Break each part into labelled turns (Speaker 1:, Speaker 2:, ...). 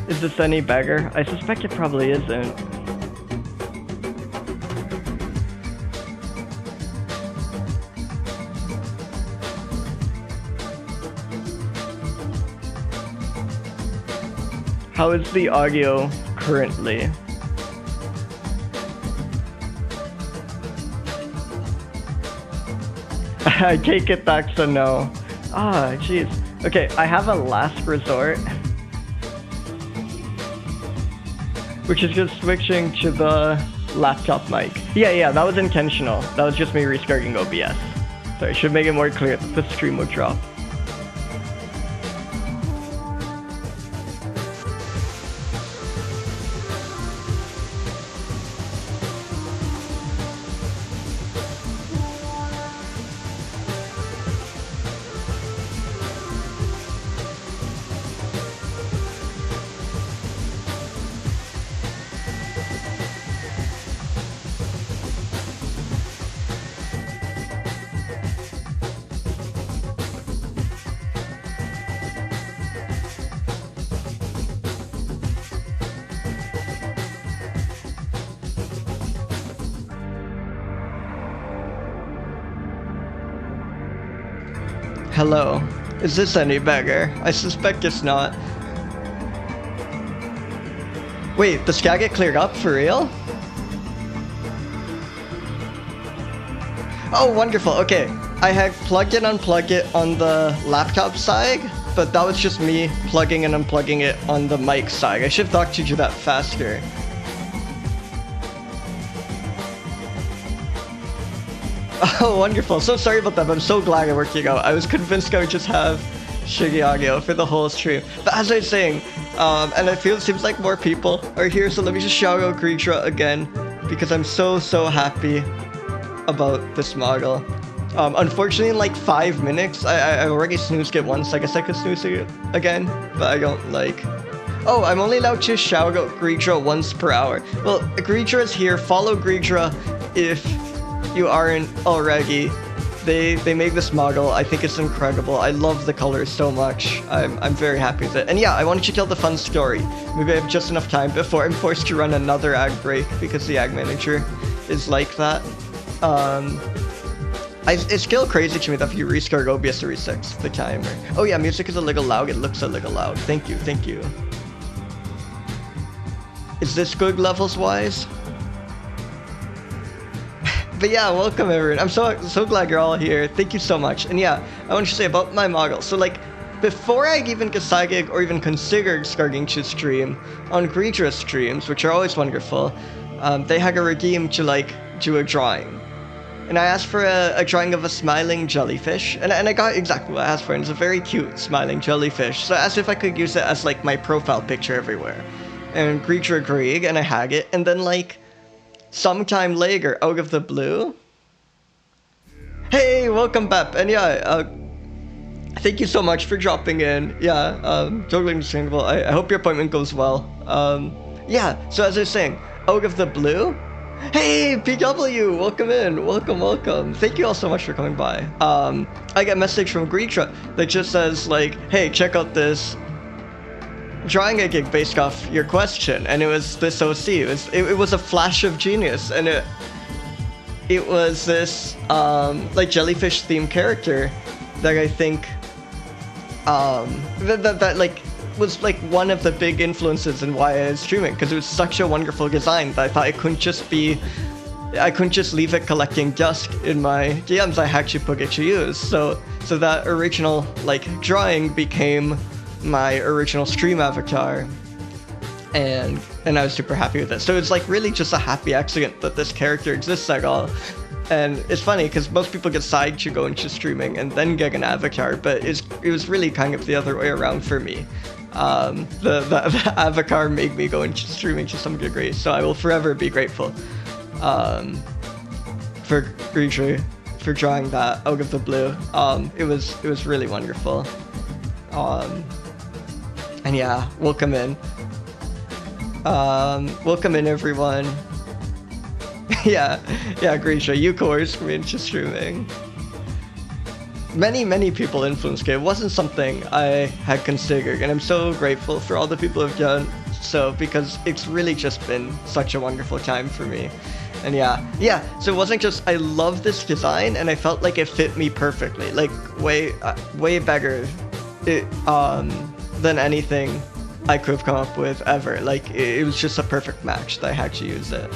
Speaker 1: Is this any beggar? I suspect it probably isn't. How is the audio currently? I take it that's a no. Ah, jeez. Okay, I have a last resort. Which is just switching to the laptop mic. Yeah, that was intentional. That was just me restarting OBS. So I should make it more clear that the stream would drop. Hello. Is this any beggar? I suspect it's not. Wait, the sky get cleared up for real? Oh, wonderful. Okay. I had plugged and unplugged it on the laptop side, but that was just me plugging and unplugging it on the mic side. I should have thought to do that faster. Oh, wonderful. So sorry about that, but I'm so glad it worked out. I was convinced I would just have shitty audio for the whole stream. But as I was saying, and I feel it seems like more people are here, so let me just shout out Crocidura again, because I'm so happy about this model. Unfortunately, in like 5 minutes, I already snoozed it once. I guess I could snooze it again, but I don't like... Oh, I'm only allowed to shout out Crocidura once per hour. Well, Crocidura is here. Follow Crocidura if you aren't already. They made this model. I think it's incredible. I love the colors so much. I'm very happy with it. And yeah, I wanted to tell the fun story. Maybe I have just enough time before I'm forced to run another ag break because the ag manager is like that. It's still crazy to me that if you restart OBS to resets the timer. Oh yeah, music is a little loud. It looks a little loud. Thank you. Is this good levels wise? But yeah, welcome everyone. I'm so glad you're all here. Thank you so much. And yeah, I want to say about my model. So like, before I even decided or even considered starting to stream on Crocidura streams, which are always wonderful, they had a redeem to like do a drawing. And I asked for a drawing of a smiling jellyfish, and I got exactly what I asked for, and it's a very cute smiling jellyfish. So I asked if I could use it as like my profile picture everywhere. And Crocidura agreed, and I had it, and then like, sometime later, out of the blue... Hey, welcome back, and yeah, thank you so much for dropping in. Yeah, totally understandable. I hope your appointment goes well. Yeah, so as I was saying, out of the blue... Hey, PW, welcome in, welcome. Thank you all so much for coming by. I get a message from Crocidura that just says like, hey, check out this drawing I did based off your question, and it was this OC. It was a flash of genius, and it was this like jellyfish themed character that I think that like was like one of the big influences in why I was streaming, because it was such a wonderful design that I thought I couldn't just leave it collecting dust in my DMs. I had to put it to use. So that original like drawing became my original stream avatar, and I was super happy with it. So it's like really just a happy accident that this character exists at all. And it's funny because most people get side to go into streaming and then get an avatar, but it was really kind of the other way around for me. The avatar made me go into streaming to some degree, so I will forever be grateful for Crocidura for drawing that out of the blue. It was really wonderful. And yeah, welcome in. Welcome in everyone. yeah, Crocidura, you coerced me into streaming. many people influenced it. It wasn't something I had considered, and I'm so grateful for all the people who've done so, because it's really just been such a wonderful time for me. And yeah, so it wasn't just I love this design, and I felt like it fit me perfectly, like way better than anything I could have come up with ever. Like it was just a perfect match that I had to use it.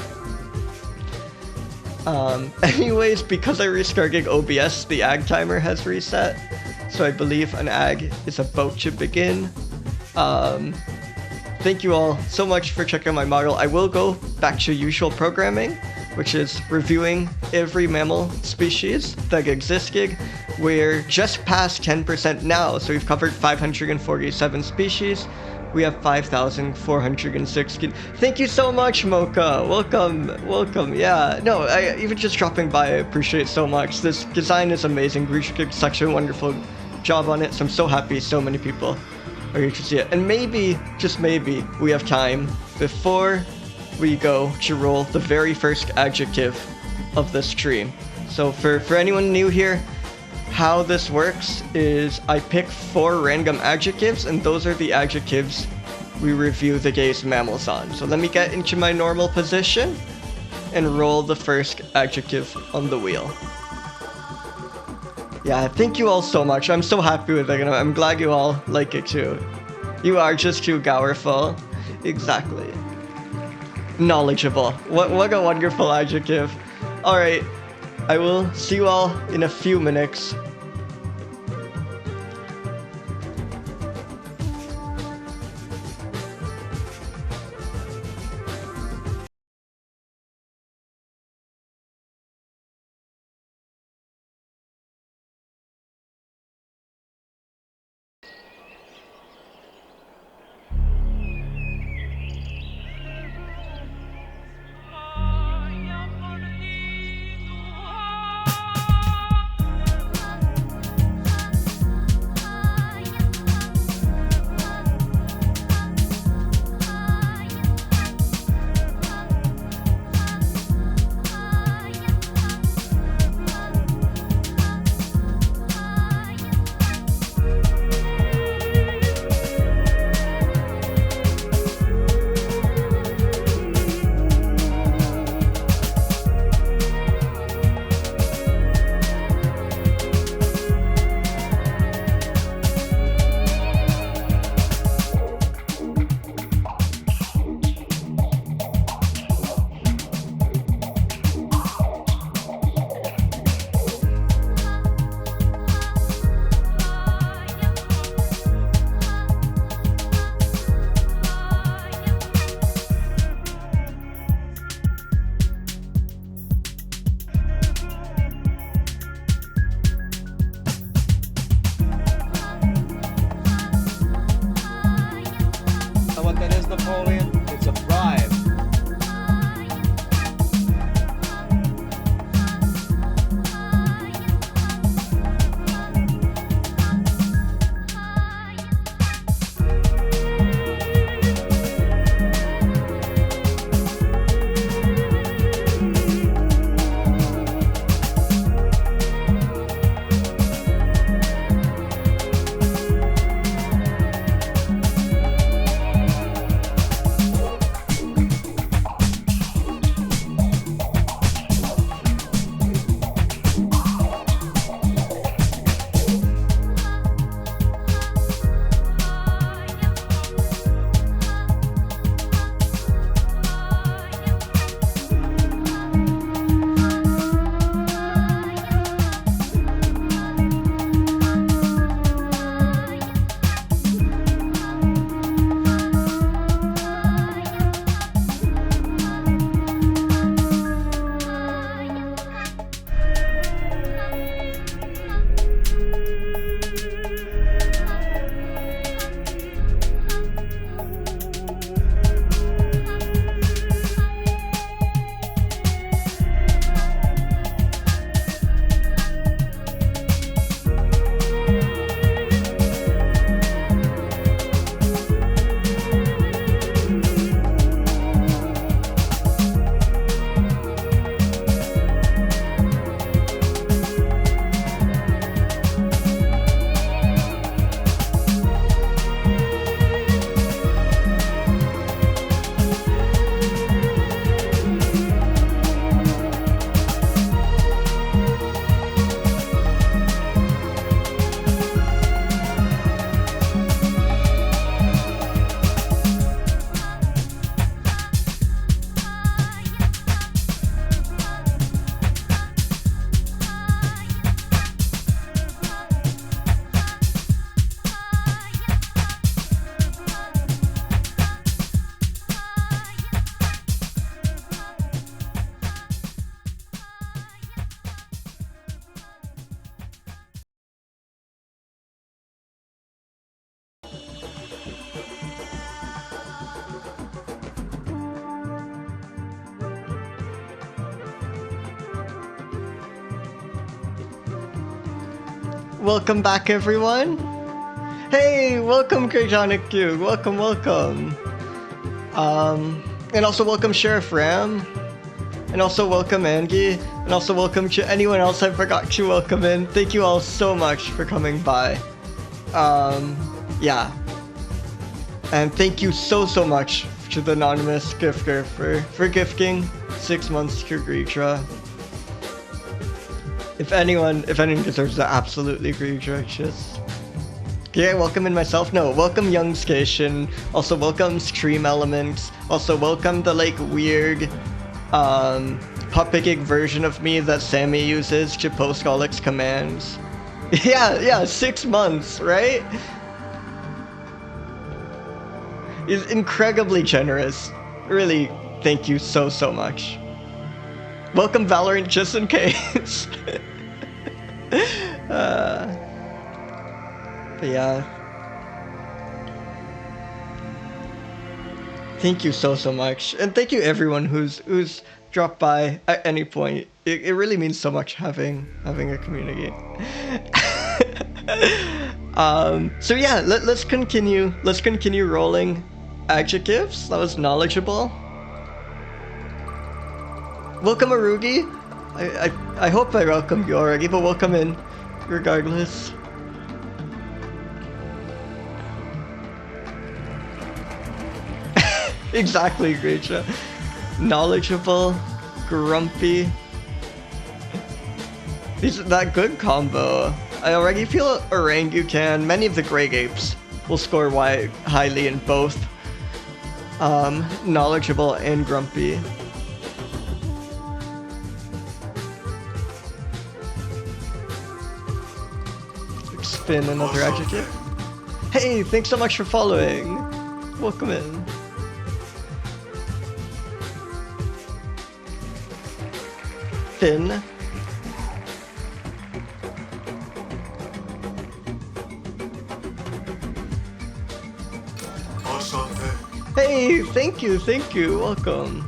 Speaker 1: Anyways, because I restarted OBS, the ag timer has reset, so I believe an ag is about to begin. Thank you all so much for checking my model. I will go back to usual programming, which is reviewing every mammal species that existed. We're just past 10% now, so we've covered 547 species. We have 5,416. Thank you so much, Mocha. Welcome. Yeah, no, even just dropping by, I appreciate it so much. This design is amazing. Grisha did such a wonderful job on it, so I'm so happy so many people are here to see it. And maybe, just maybe, we have time before we go to roll the very first adjective of this tree. So for anyone new here, how this works is I pick 4 random adjectives, and those are the adjectives we review the day's mammals on. So let me get into my normal position and roll the first adjective on the wheel. Yeah, thank you all so much. I'm so happy with it, and I'm glad you all like it too. You are just too powerful. Exactly. Knowledgeable. What a wonderful adjective. Alright, I will see you all in a few minutes. Welcome back, everyone. Hey, welcome, Cryonic Q. Welcome, welcome. And also welcome Sheriff Ram. And also welcome Angie. And also welcome to anyone else I forgot to welcome in. Thank you all so much for coming by. Yeah. And thank you so much to the anonymous gifter for gifting 6 months to Greetra. If anyone deserves that, absolutely Greetra. Just yeah, welcome in myself. No, welcome Young Station. Also welcome Stream Elements. Also welcome the like weird pop picking version of me that Sammy uses to post all its commands. Yeah, 6 months, right? He's incredibly generous. Really, thank you so much. Welcome Valorant just in case. But yeah. Thank you so much. And thank you everyone who's dropped by at any point. It really means so much having a community. So yeah, let's continue rolling adjectives. That was knowledgeable. Welcome Arugi. I hope I welcomed you already, but welcome in regardless. Exactly, Greetra. Knowledgeable, grumpy. That good combo. I already feel orangutan. Many of the gray apes will score highly in both knowledgeable and grumpy. Spin another adjective. Hey, thanks so much for following. Welcome in. Thin. Hey, thank you, welcome.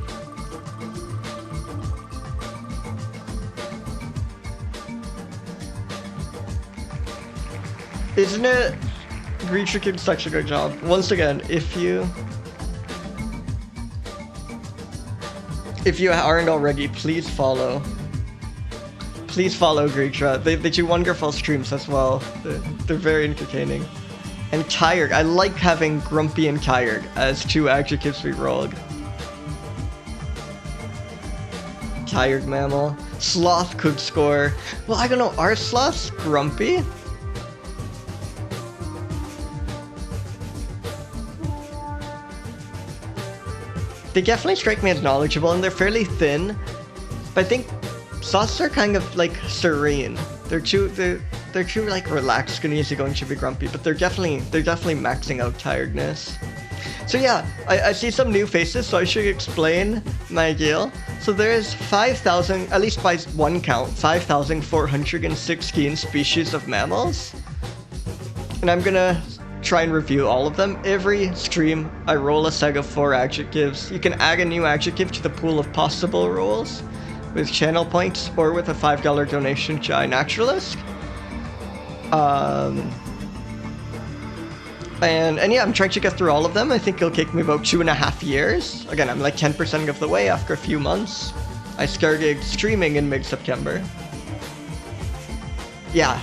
Speaker 1: Isn't it? Greetra did such a good job. Once again, if you aren't already, please follow. Please follow Greetra. They do wonderful streams as well. They're very entertaining. And tired. I like having grumpy and tired as two adjectives we rolled. Tired mammal. Sloth could score. Well, I don't know. Are sloths grumpy? They definitely strike me as knowledgeable, and they're fairly thin. But I think sloths are kind of like serene. They're too like relaxed and easy going to be grumpy, but they're definitely maxing out tiredness. So yeah, I see some new faces, so I should explain my deal. So there is 5,000, at least by one count, 5,416 species of mammals. And I'm gonna try and review all of them. Every stream, I roll a set of 4 adjectives. You can add a new adjective to the pool of possible rolls with channel points or with a $5 donation to iNaturalist. And yeah, I'm trying to get through all of them. I think it'll take me about 2.5 years. Again, I'm like 10% of the way after a few months. I started streaming in mid-September. Yeah.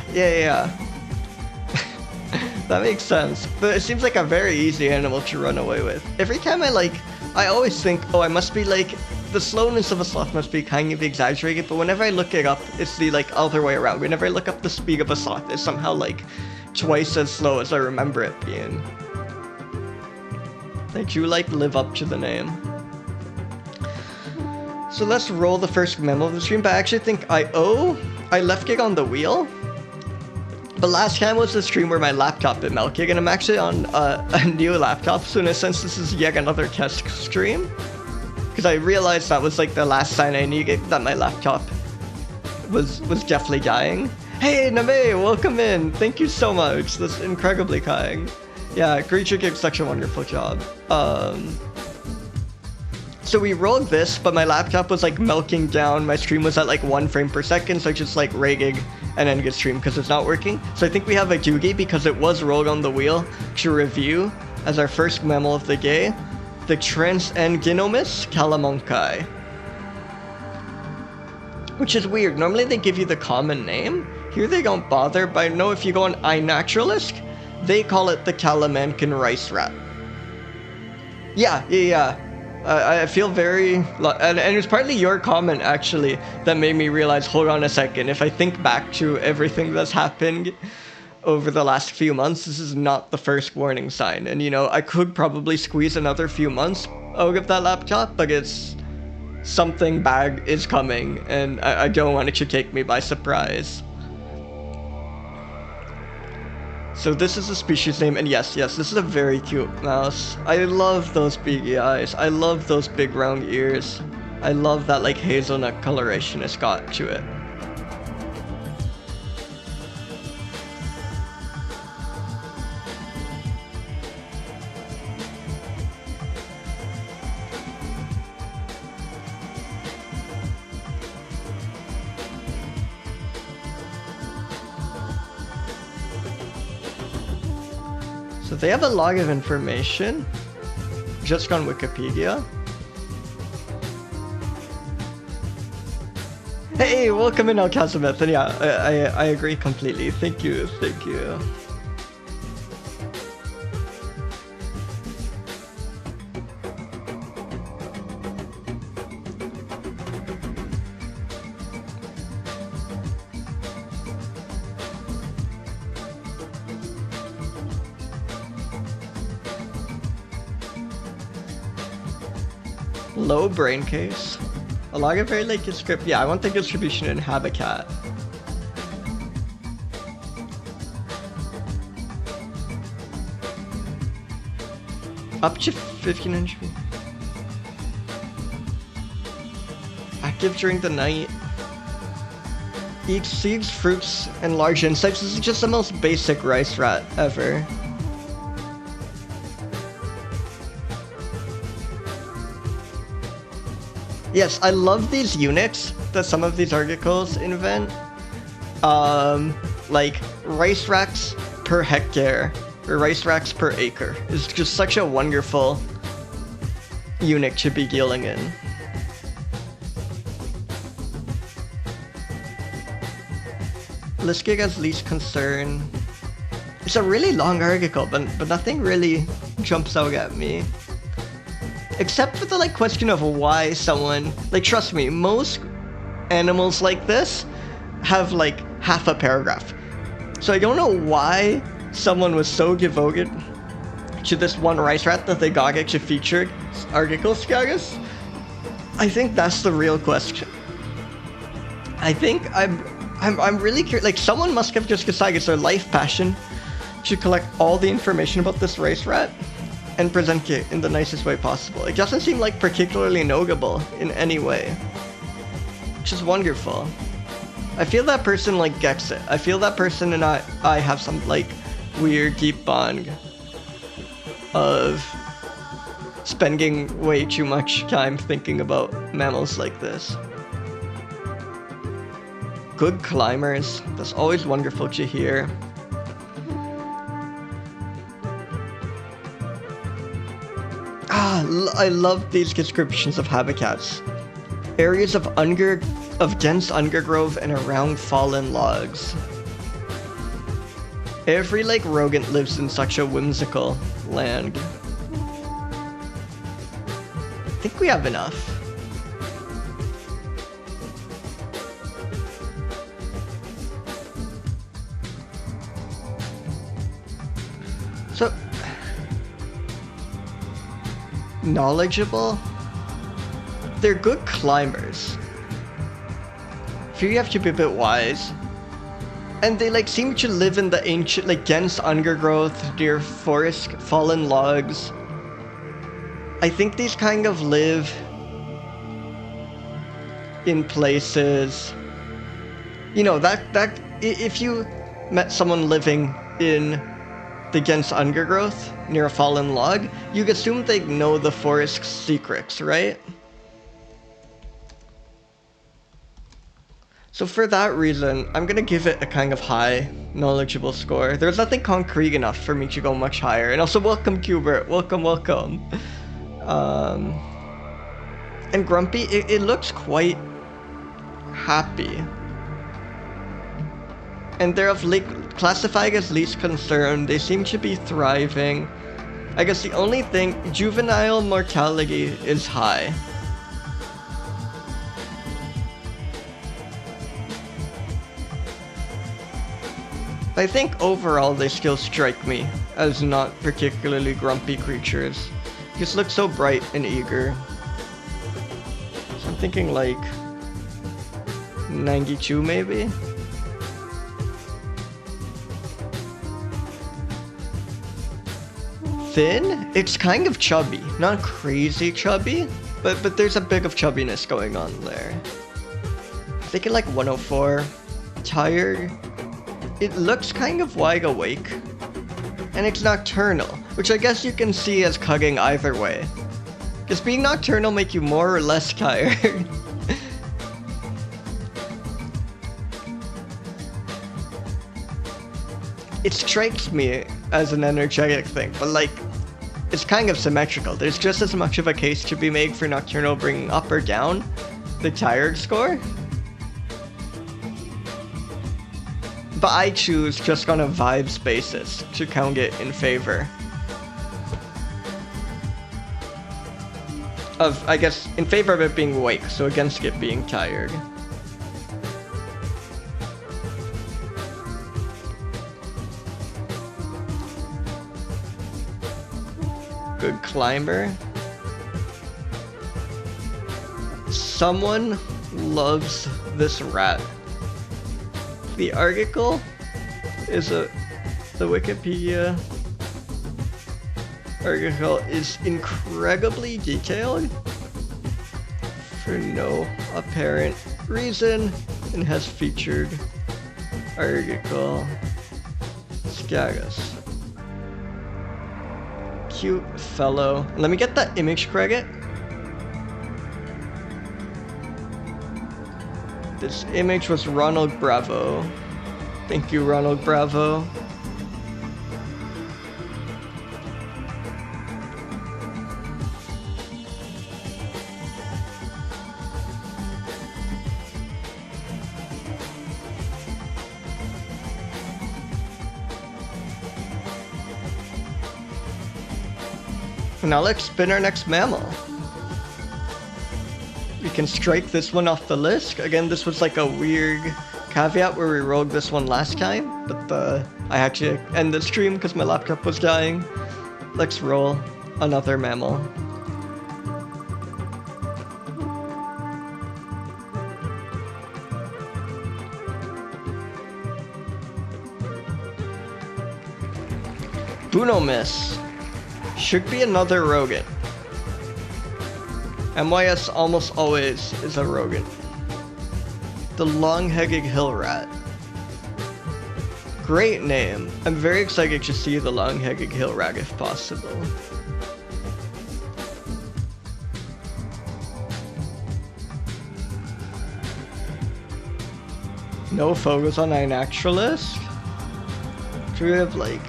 Speaker 1: That makes sense. But it seems like a very easy animal to run away with. Every time I always think, oh, I must be like, the slowness of a sloth must be kind of exaggerated, but whenever I look it up, it's the like other way around. Whenever I look up the speed of a sloth, it's somehow like twice as slow as I remember it being. They do like live up to the name. So let's roll the first memo of the stream, but I actually think I left it on the wheel. But last time was the stream where my laptop bit melted, and I'm actually on a new laptop, so in a sense this is yet another test stream. Because I realized that was like the last sign I needed that my laptop was definitely dying. Hey Name, welcome in. Thank you so much. That's incredibly kind. Yeah, Greetra did such a wonderful job. So we rolled this, but my laptop was like milking down. My stream was at like 1 frame per second, so I just like regig and end good stream because it's not working. So I think we have a doogie because it was rolled on the wheel to review as our first mammal of the day, the Bunomys calamonkai. Which is weird. Normally they give you the common name. Here they don't bother, but I know if you go on iNaturalist, they call it the Kalamankan rice rat. Yeah. I feel very... And it was partly your comment, actually, that made me realize, hold on a second, if I think back to everything that's happened over the last few months, this is not the first warning sign. And, you know, I could probably squeeze another few months out of that laptop, but it's... something bad is coming, and I don't want it to take me by surprise. So this is the species name, and yes, this is a very cute mouse. I love those beady eyes. I love those big round ears. I love that like hazelnut coloration it's got to it. So they have a lot of information just on Wikipedia. Hey, welcome in, Alcazameth. And yeah, I agree completely. Thank you. Low brain case. A lot of very late descript. Yeah, I want the distribution in habitat. Up to 1500. Active during the night. Eats seeds, fruits, and large insects. This is just the most basic rice rat ever. Yes, I love these units that some of these articles invent. Like rice racks per hectare, or rice racks per acre. It's just such a wonderful unit to be dealing in. Listed as least concern. It's a really long article, but nothing really jumps out at me. Except for the like question of why someone, like, trust me, most animals like this have like half a paragraph. So I don't know why someone was so devoted to this one rice rat that they got it to feature articles, guys. I think that's the real question. I think I'm really curious. Like, someone must have just decided it's their life passion to collect all the information about this rice rat and present it in the nicest way possible. It doesn't seem like particularly notable in any way, which is wonderful. I feel that person like gets it. I feel that person and I have some like weird deep bond of spending way too much time thinking about mammals like this. Good climbers. That's always wonderful to hear. I love these descriptions of habitats. Areas of dense undergrowth and around fallen logs. Every like rodent lives in such a whimsical land. I think we have enough. So knowledgeable. They're good climbers. Few you have to be a bit wise. And they like seem to live in the ancient, like dense undergrowth, near forest, fallen logs. I think these kind of live in places, you know, that if you met someone living in the dense undergrowth near a fallen log, you'd assume they know the forest's secrets, right? So for that reason, I'm gonna give it a kind of high, knowledgeable score. There's nothing concrete enough for me to go much higher. And also, welcome, Cubert. Welcome, welcome. And Grumpy, it looks quite happy. And they're classified as least concern. They seem to be thriving. I guess the only thing, juvenile mortality is high. I think overall they still strike me as not particularly grumpy creatures. They just look so bright and eager. So I'm thinking like 92 maybe? Thin? It's kind of chubby. Not crazy chubby, but there's a bit of chubbiness going on there. I'm thinking like 104. Tired. It looks kind of wide awake. And it's nocturnal, which I guess you can see as cugging either way. Does being nocturnal make you more or less tired? It strikes me as an energetic thing, but like, it's kind of symmetrical. There's just as much of a case to be made for nocturnal bringing up or down the tired score. But I choose just on a vibes basis to count it in favor of, I guess, in favor of it being awake, so against it being tired. Good climber. Someone loves this rat. The article is the Wikipedia article is incredibly detailed for no apparent reason and has featured article status. Cute fellow. Let me get that image credit. This image was Ronald Bravo. Thank you, Ronald Bravo. Now let's spin our next mammal. We can strike this one off the list. Again, this was like a weird caveat where we rolled this one last time, but I had to end the stream because my laptop was dying. Let's roll another mammal. Bunomys. Should be another rodent. MYS almost always is a rodent. The long-headed hill rat. Great name. I'm very excited to see the long-headed hill rat if possible. No photos on our naturalist? Do we have like...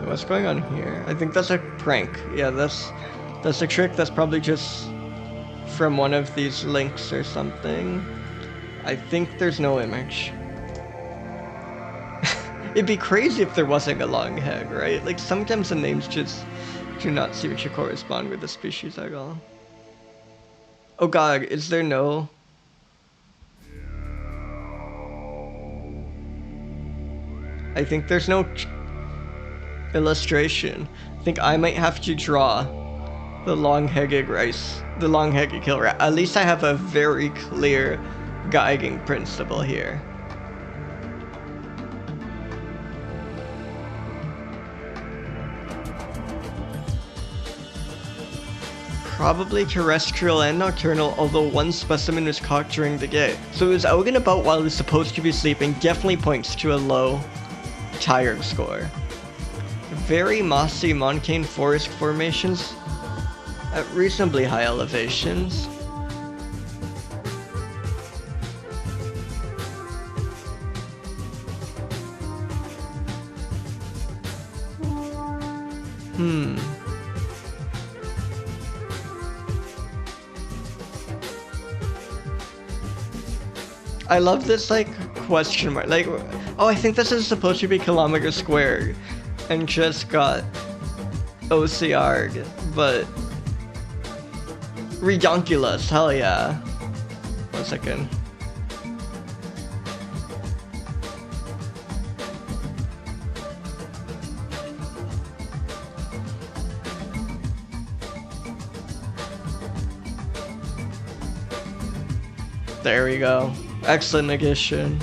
Speaker 1: What's going on here? I think that's a prank. Yeah, that's a trick. That's probably just from one of these links or something. I think there's no image. It'd be crazy if there wasn't a long head, right? Like sometimes the names just do not seem to correspond with the species at all. Oh god, is there no... I think there's no illustration. I think I might have to draw the long-headed hill rat. At least I have a very clear guiding principle here. Probably terrestrial and nocturnal, although one specimen was caught during the day. So it was out and about while it was supposed to be sleeping. Definitely points to a low tired score. Very mossy montane forest formations at reasonably high elevations. I love this, like, question mark. Like, oh, I think this is supposed to be kilometer squared and just got OCR'd, but Redonkulus, hell yeah. 1 second. There we go. Excellent negation.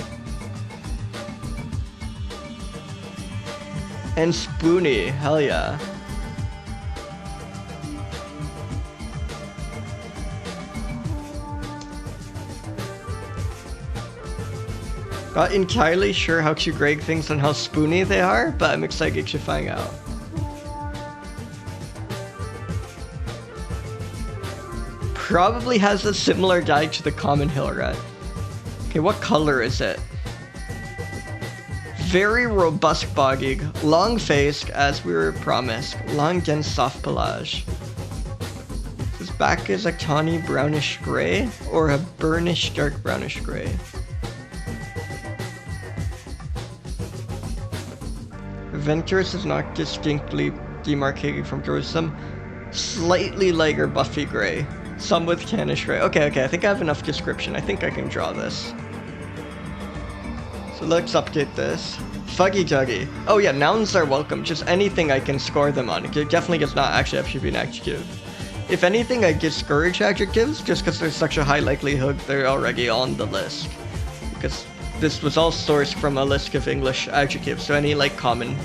Speaker 1: And Spoony, hell yeah. Not entirely sure how to grade things on how spoony they are, but I'm excited to find out. Probably has a similar guide to the common hill rat. Okay, what color is it? Very robust boggy, long-faced, as we were promised, long, dense, soft pelage. His back is a tawny brownish gray, or a burnished dark brownish gray. Ventris is not distinctly demarcated from dorsum. Slightly lighter buffy gray. Some with tannish gray. Okay, I think I have enough description. I think I can draw this. So let's update this. Fuggy Juggy. Oh yeah, nouns are welcome. Just anything I can score them on. It definitely does not actually have to be an adjective. If anything, I discourage adjectives just because there's such a high likelihood they're already on the list. Because this was all sourced from a list of English adjectives, so any like common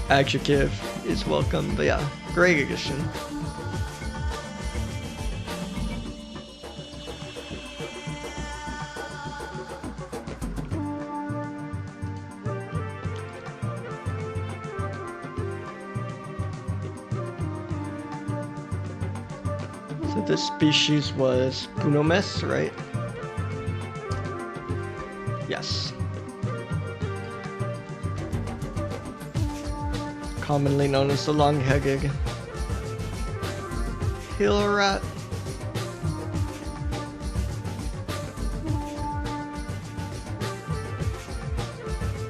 Speaker 1: adjective is welcome. But yeah, great addition. So this species was Bunomys, right? Yes. Commonly known as the long-headed hill rat.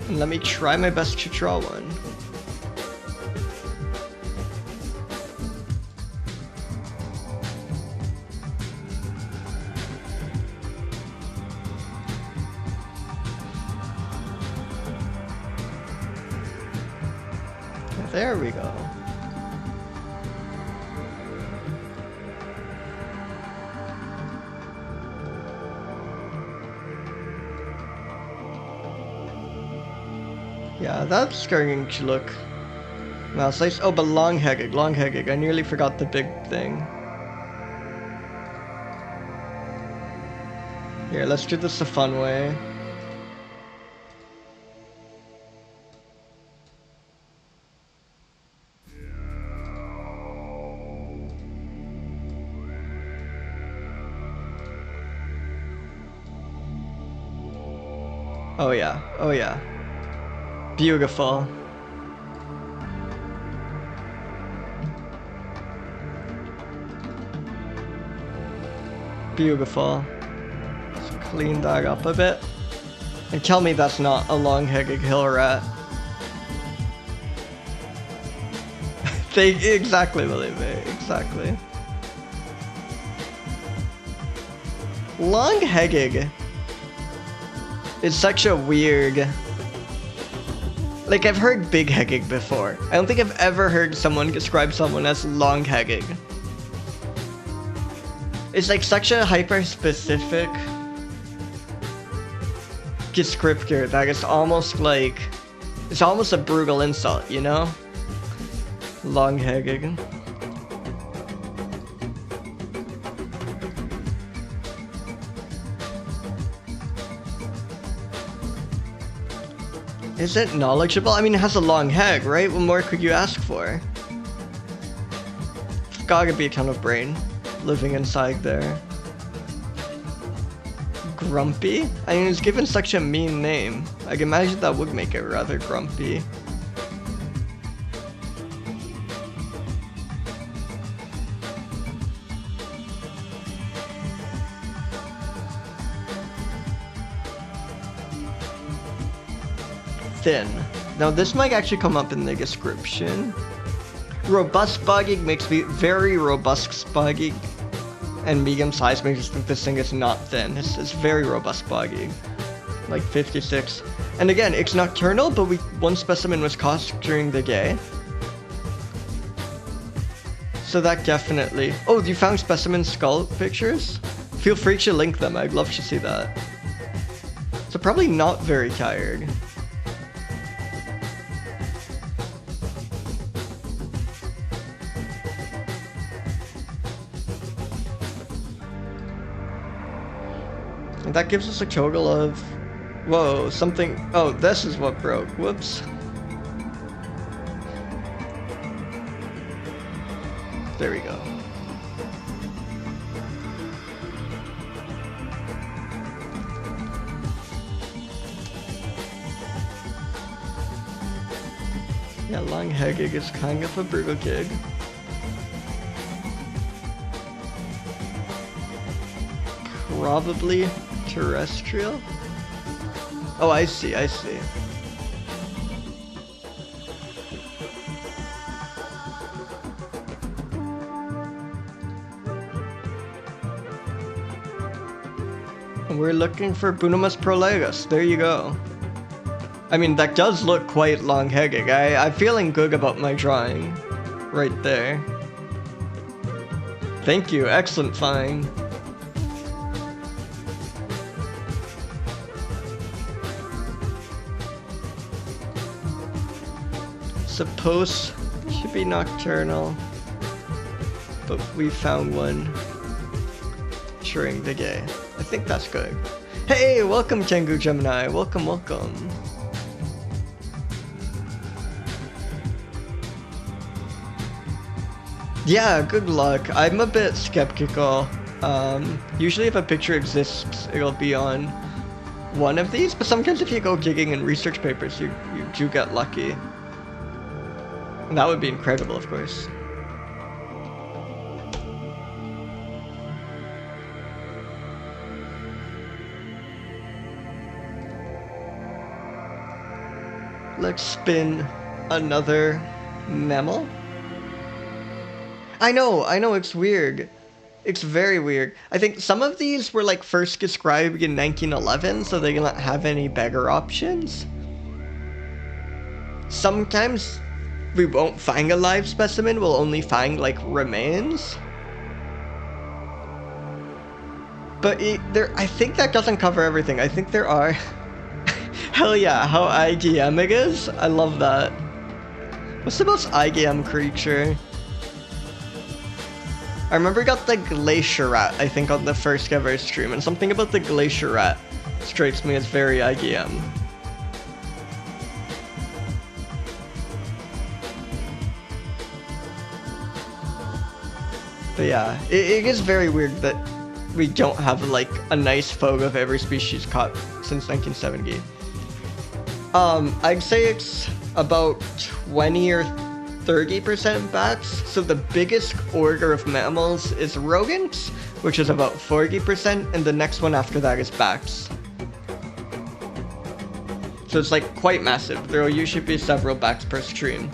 Speaker 1: And let me try my best to draw one. There we go. Yeah, that's starting to look mouse like. Oh, but long-headed. I nearly forgot the big thing. Here, let's do this the fun way. Oh yeah. Beautiful. Beautiful. Let's clean that up a bit. And tell me that's not a long-headed hill rat. Exactly, believe me, exactly. Long-headed. It's such a weird... Like, I've heard big-headed before. I don't think I've ever heard someone describe someone as long-headed. It's like such a hyper-specific descriptor that it's almost like... It's almost a brutal insult, you know? Long-headed. Is it knowledgeable? I mean, it has a long head, right? What more could you ask for? It's gotta be a ton of brain living inside there. Grumpy? I mean, it's given such a mean name. I can imagine that would make it rather grumpy. Thin. Now this might actually come up in the description. Robust spagig makes me very robust spagig, and medium size makes me think this thing is not thin. It's very robust spagig, like 56. And again, it's nocturnal, but one specimen was caught during the day, so that definitely. Oh, you found specimen skull pictures? Feel free to link them. I'd love to see that. So probably not very tired. That gives us a total of, whoa, something, oh, this is what broke, whoops. There we go. Yeah, long-headed is kind of a brutal gig. Probably terrestrial? Oh, I see, I see. We're looking for Bunomys prolatus. There you go. I mean, that does look quite long-headed. I'm feeling good about my drawing. Right there. Thank you, excellent find. Supposed to be nocturnal, but we found one during the day. I think that's good. Hey, welcome Tengu Gemini, welcome, welcome. Yeah, good luck. I'm a bit skeptical. Usually if a picture exists, it'll be on one of these, but sometimes if you go digging in research papers, you do get lucky. That would be incredible, of course. Let's spin another mammal. I know, it's weird. It's very weird. I think some of these were like first described in 1911, so they don't have any better options. Sometimes we won't find a live specimen, we'll only find like remains. But I think that doesn't cover everything. I think there are. Hell yeah, how IGM it is? I love that. What's the most IGM creature? I remember we got the glacier rat, I think, on the first ever stream, and something about the glacier rat strikes me as very IGM. But yeah, it is very weird that we don't have like a nice photo of every species caught since 1970. I'd say it's about 20 or 30% bats. So the biggest order of mammals is rodents, which is about 40%, and the next one after that is bats. So it's like quite massive. There will usually be several bats per stream.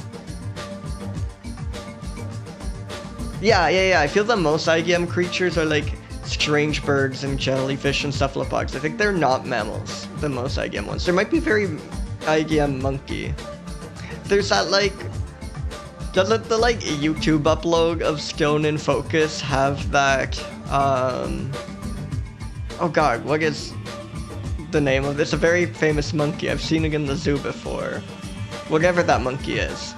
Speaker 1: Yeah, I feel that most IGM creatures are like strange birds and jellyfish and cephalopods. I think they're not mammals, the most IGM ones. There might be very IGM monkey. There's that like, doesn't the like YouTube upload of Stone in Focus have that, oh god, what is the name of it? It's a very famous monkey. I've seen it in the zoo before. Whatever that monkey is.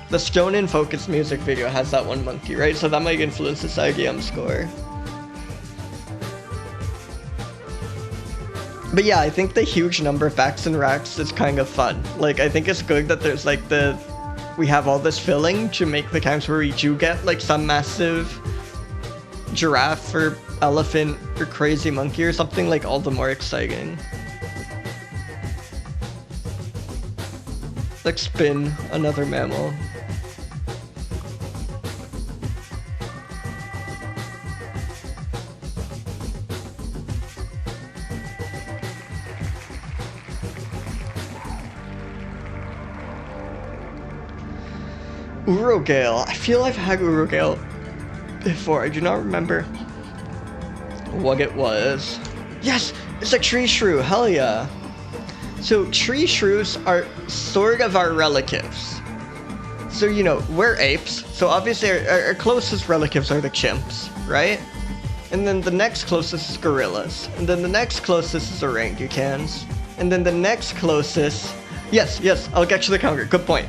Speaker 1: The Stone in Focus music video has that one monkey, right? So that might influence this IGM score. But yeah, I think the huge number of backs and racks is kind of fun. Like, I think it's good that there's like we have all this filling to make the times where we do get like some massive giraffe or elephant or crazy monkey or something, like all the more exciting. Like spin another mammal. Urogale. I feel I've had Urogale before. I do not remember what it was. Yes, it's a tree shrew. Hell yeah. So tree shrews are sort of our relatives. So, you know, we're apes. So obviously our closest relatives are the chimps, right? And then the next closest is gorillas. And then the next closest is orangutans. And then the next closest... Yes, I'll get you the counter. Good point.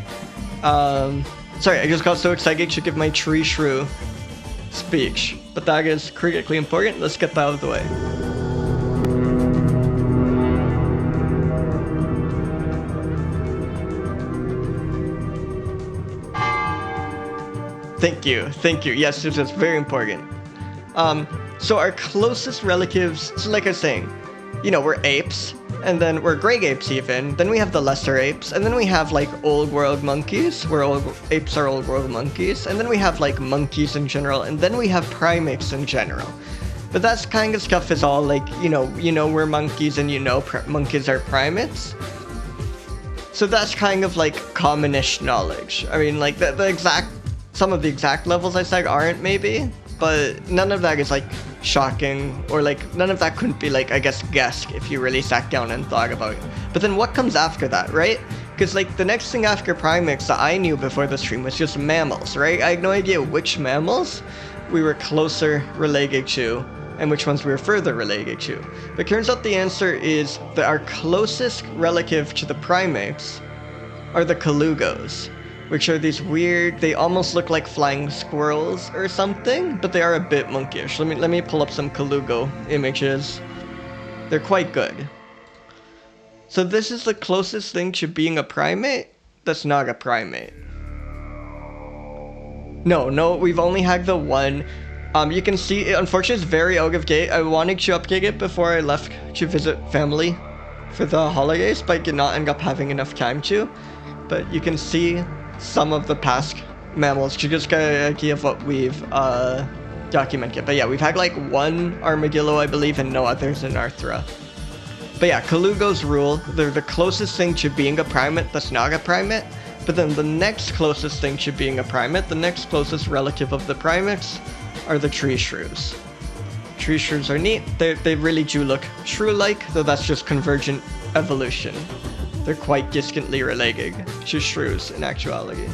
Speaker 1: Sorry, I just got so excited to give my tree shrew speech. But that is critically important. Let's get that out of the way. Thank you. Yes, this is very important. So our closest relatives, so like I was saying, you know, we're apes, and then we're gray apes even, then we have the lesser apes, and then we have like old world monkeys, where apes are old world monkeys, and then we have like monkeys in general, and then we have primates in general. But that kind of stuff is all like, you know we're monkeys and monkeys are primates. So that's kind of like commonish knowledge. I mean, like some of the exact levels I said aren't maybe, but none of that is like shocking, or like none of that couldn't be like, I guess, guessed if you really sat down and thought about it. But then what comes after that, right? Because like the next thing after primates that I knew before the stream was just mammals, right? I had no idea which mammals we were closer related to and which ones we were further related to. But turns out the answer is that our closest relative to the primates are the colugos, which are these weird, they almost look like flying squirrels or something, but they are a bit monkeyish. Let me pull up some colugo images. They're quite good. So this is the closest thing to being a primate that's not a primate. No, we've only had the one. You can see it, unfortunately, it's very out of date. I wanted to update it before I left to visit family for the holidays, but I did not end up having enough time to. But you can see some of the past mammals to just get an idea of what we've documented. But yeah, we've had like one armadillo, I believe, and no others in Arthra. But yeah, colugos rule. They're the closest thing to being a primate that's not a primate. But then the next closest thing to being a primate, the next closest relative of the primates, are the tree shrews. Tree shrews are neat. They really do look shrew-like, though that's just convergent evolution. They're quite distantly related to shrews in actuality.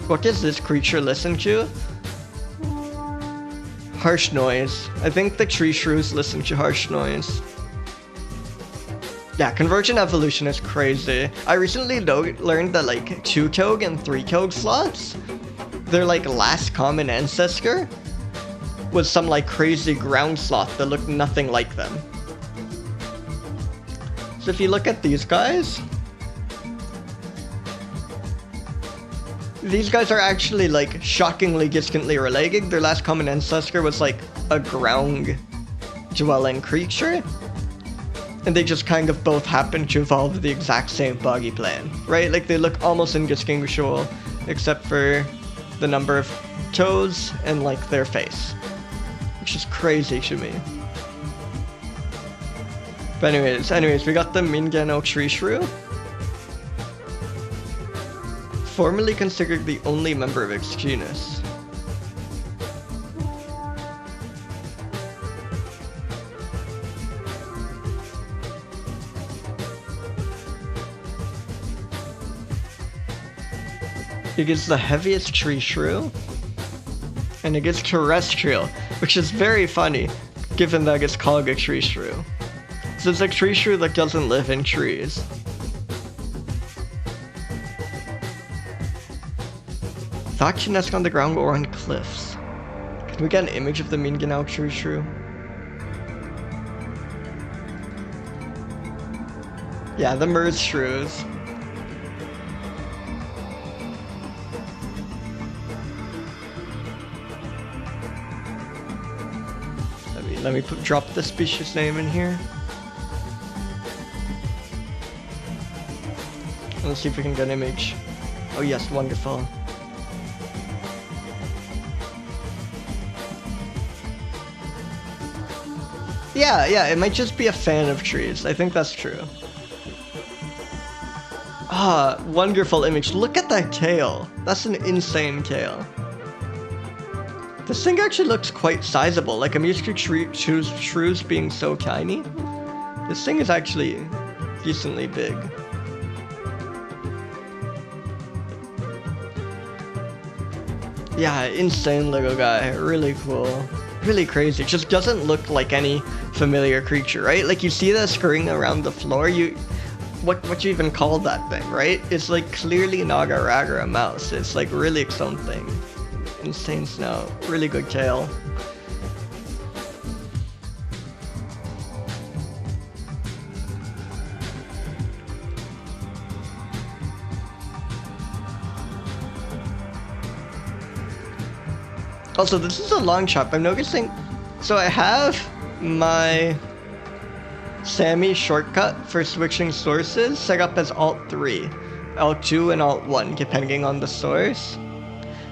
Speaker 1: What does this creature listen to? Harsh noise. I think the tree shrews listen to harsh noise. Yeah, convergent evolution is crazy. I recently learned that like 2-toed and 3-toed sloths, their like last common ancestor was some like crazy ground sloth that looked nothing like them. So if you look at these guys are actually like shockingly distantly related. Their last common ancestor was like a ground dwelling creature, and they just kind of both happen to evolve the exact same body plan, right? Like they look almost indistinguishable except for the number of toes and like their face, which is crazy to me. But anyways, we got the Mingano tree shrew. Formerly considered the only member of its genus. It is the heaviest tree shrew, and it is terrestrial, which is very funny, given that it's called a tree shrew. So it's a tree shrew that doesn't live in trees. Thought to nest on the ground or on cliffs. Can we get an image of the Mindanao tree shrew? Yeah, the merged shrews. Let me drop the species name in here. Let's see if we can get an image. Oh yes, wonderful. Yeah, it might just be a fan of trees. I think that's true. Ah, wonderful image. Look at that tail. That's an insane tail. This thing actually looks quite sizable. Like, I'm used to shrews being so tiny. This thing is actually decently big. Yeah, insane little guy. Really cool. Really crazy. It just doesn't look like any familiar creature, right? Like, you see that scurrying around the floor, what you even call that thing, right? It's like clearly not a rat or a mouse. It's like really its own thing. Insane snout. Really good tail. Also, this is a long shot. I'm noticing. So I have my Sammy shortcut for switching sources set up as Alt-3, Alt-2, and Alt-1, depending on the source.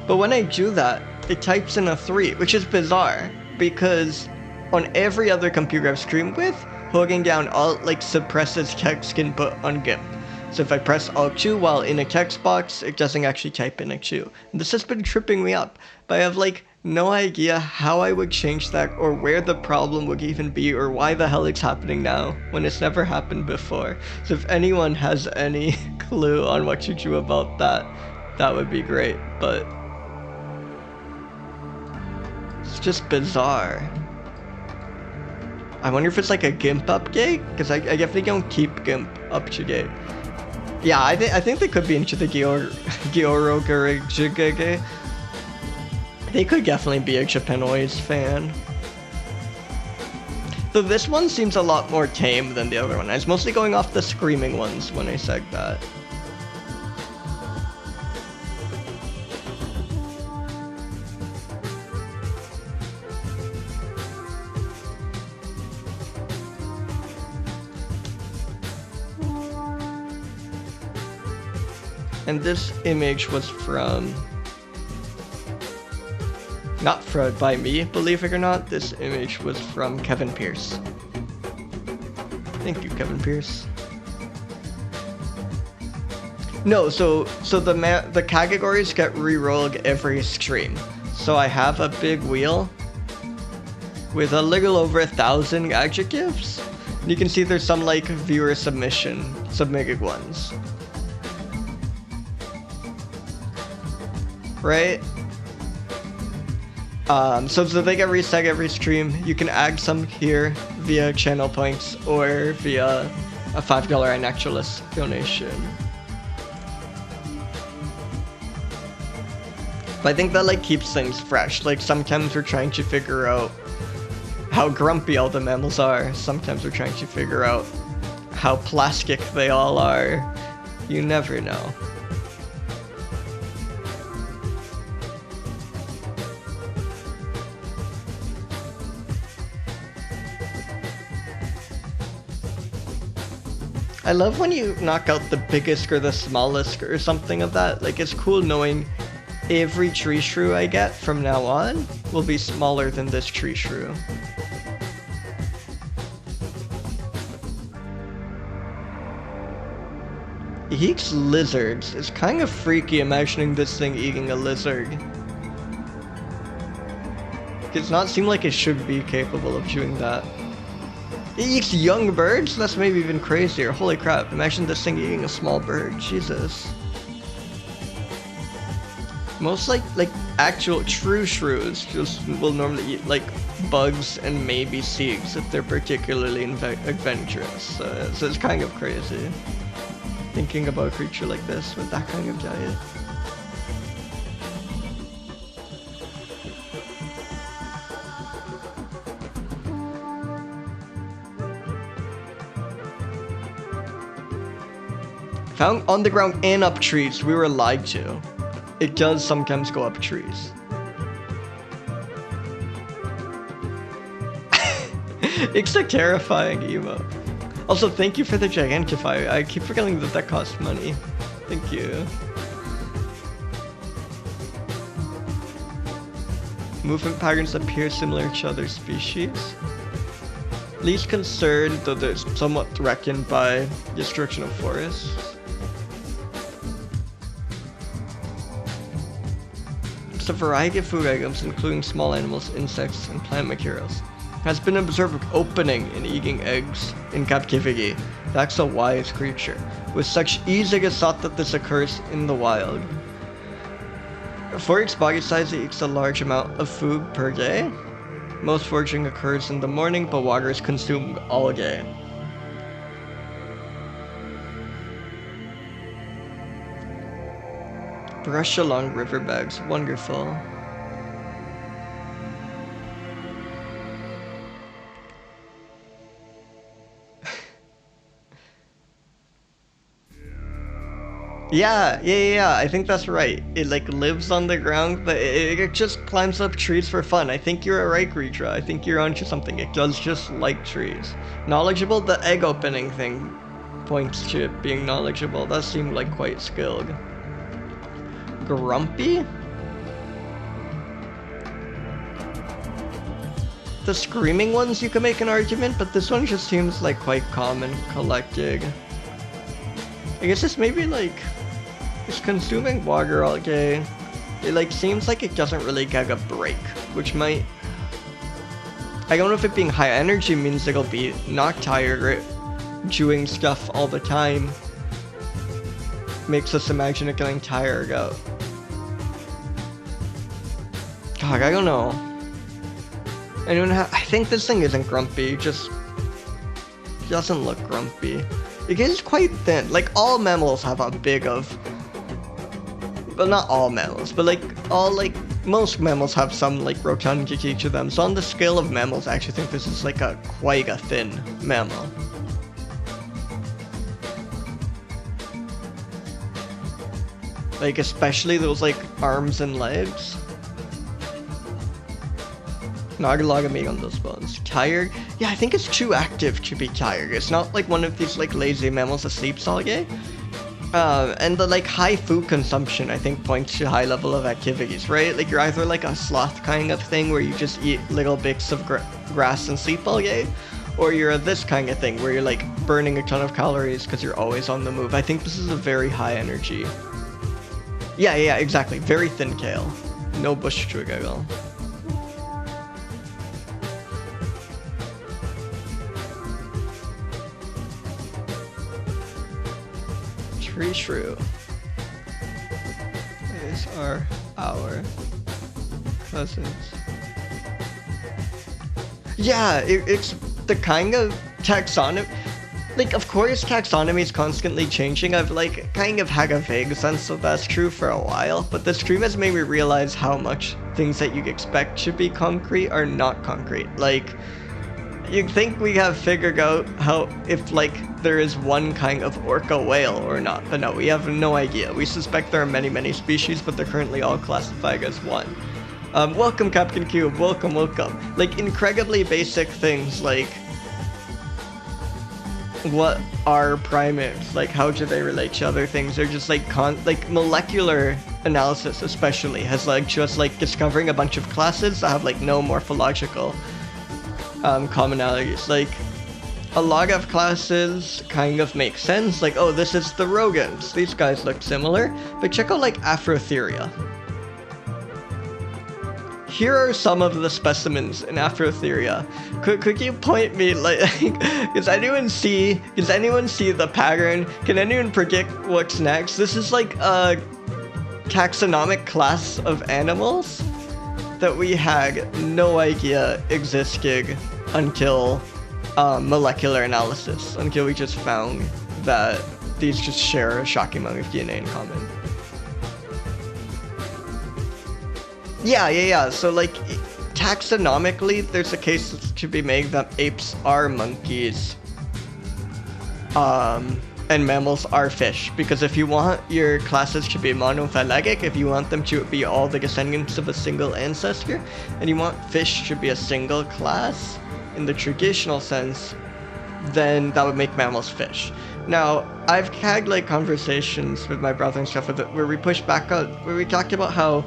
Speaker 1: But when I do that, it types in a 3, which is bizarre, because on every other computer I've streamed with, holding down Alt like suppresses text input on GIMP. So if I press Alt-2 while in a text box, it doesn't actually type in a 2. And this has been tripping me up, but I have like no idea how I would change that or where the problem would even be or why the hell it's happening now when it's never happened before. So if anyone has any clue on what to do about that, that would be great, but it's just bizarre. I wonder if it's like a GIMP update, because I definitely don't keep GIMP up to date. Yeah, I think they could be into the Giorogurigigege. They could definitely be a Japanoids fan. Though this one seems a lot more tame than the other one. I was mostly going off the screaming ones when I said that. And this image was from... not by me, believe it or not. This image was from Kevin Pierce. Thank you, Kevin Pierce. No, so the categories get re-rolled every stream. So I have a big wheel with a little over 1,000 adjectives. And you can see there's some like viewer submitted ones. Right? So they get reset every stream. You can add some here via channel points or via a $5 iNaturalist donation. But I think that like keeps things fresh. Like sometimes we're trying to figure out how grumpy all the mammals are. Sometimes we're trying to figure out how plastic they all are. You never know. I love when you knock out the biggest or the smallest or something of that. Like, it's cool knowing every tree shrew I get from now on will be smaller than this tree shrew. He eats lizards. It's kind of freaky imagining this thing eating a lizard. It does not seem like it should be capable of doing that. It eats young birds? That's maybe even crazier. Holy crap, imagine this thing eating a small bird. Jesus. Most like actual true shrews just will normally eat like bugs and maybe seeds if they're particularly adventurous. So it's kind of crazy thinking about a creature like this with that kind of diet. Found on the ground and up trees. We were lied to. It does sometimes go up trees. It's a terrifying emo. Also, thank you for the Gigantify. I keep forgetting that that costs money. Thank you. Movement patterns appear similar to other species. Least concerned, though they're somewhat threatened by destruction of forests. It's a variety of food items, including small animals, insects, and plant materials. Has been observed opening and eating eggs in captivity. That's a wise creature. With such ease, it is thought that this occurs in the wild. For its body size, it eats a large amount of food per day. Most foraging occurs in the morning, but water is consumed all day. Brush along riverbanks. Wonderful. Yeah, I think that's right. It like lives on the ground, but it just climbs up trees for fun. I think you're a right, Ritra. I think you're onto something. It does just like trees. Knowledgeable, the egg opening thing points to it being knowledgeable. That seemed like quite skilled. Grumpy? The screaming ones you can make an argument, but this one just seems like quite calm and collected. I guess it's maybe like it's consuming water all day. It like seems like it doesn't really get a break, which might, I don't know if it being high energy means it'll be not tired or chewing stuff all the time makes us imagine it getting tired out. God, I don't know. I think this thing isn't grumpy, just doesn't look grumpy. It is quite thin. Like, all mammals have a big of... But not all mammals, but like, most mammals have some, like, rotundity to them. So on the scale of mammals, I actually think this is, like, quite a thin mammal. Like, especially those, like, arms and legs. Not a lot of meat on those bones. Tired? Yeah, I think it's too active to be tired. It's not like one of these like lazy mammals that sleeps all day. And the like high food consumption I think points to high level of activities, right? Like you're either like a sloth kind of thing where you just eat little bits of grass and sleep all day, or you're this kind of thing where you're like burning a ton of calories because you're always on the move. I think this is a very high energy. Yeah, exactly. Very thin tail. No bush twig at all. Tree shrew. These are our cousins. Yeah, it's the kind of taxonomy. Like, of course, taxonomy is constantly changing. I've like kind of had a vague sense of that's true for a while, but the stream has made me realize how much things that you'd expect to be concrete are not concrete. Like, you'd think we have figured out how, if like there is one kind of orca whale or not, but no, we have no idea. We suspect there are many species, but they're currently all classified as one. Welcome, Captain Cube, welcome. Like, incredibly basic things like, what are primates? Like, how do they relate to other things? They're just like, molecular analysis especially has like, just like discovering a bunch of classes that have like no morphological commonalities. Like, a lot of classes kind of make sense, like, oh, this is the rodents, these guys look similar, but check out like Afrotheria. Here are some of the specimens in Afrotheria. Could you point me, like, does anyone see the pattern? Can anyone predict what's next? This is like a taxonomic class of animals that we had no idea existed until molecular analysis, until we just found that these just share a shocking amount of DNA in common. Yeah. So like, taxonomically, there's a case to be made that apes are monkeys. and mammals are fish, because if you want your classes to be monophyletic, if you want them to be all the descendants of a single ancestor, and you want fish to be a single class in the traditional sense, then that would make mammals fish. Now, I've had like conversations with my brother and stuff where we pushed back out, where we talked about how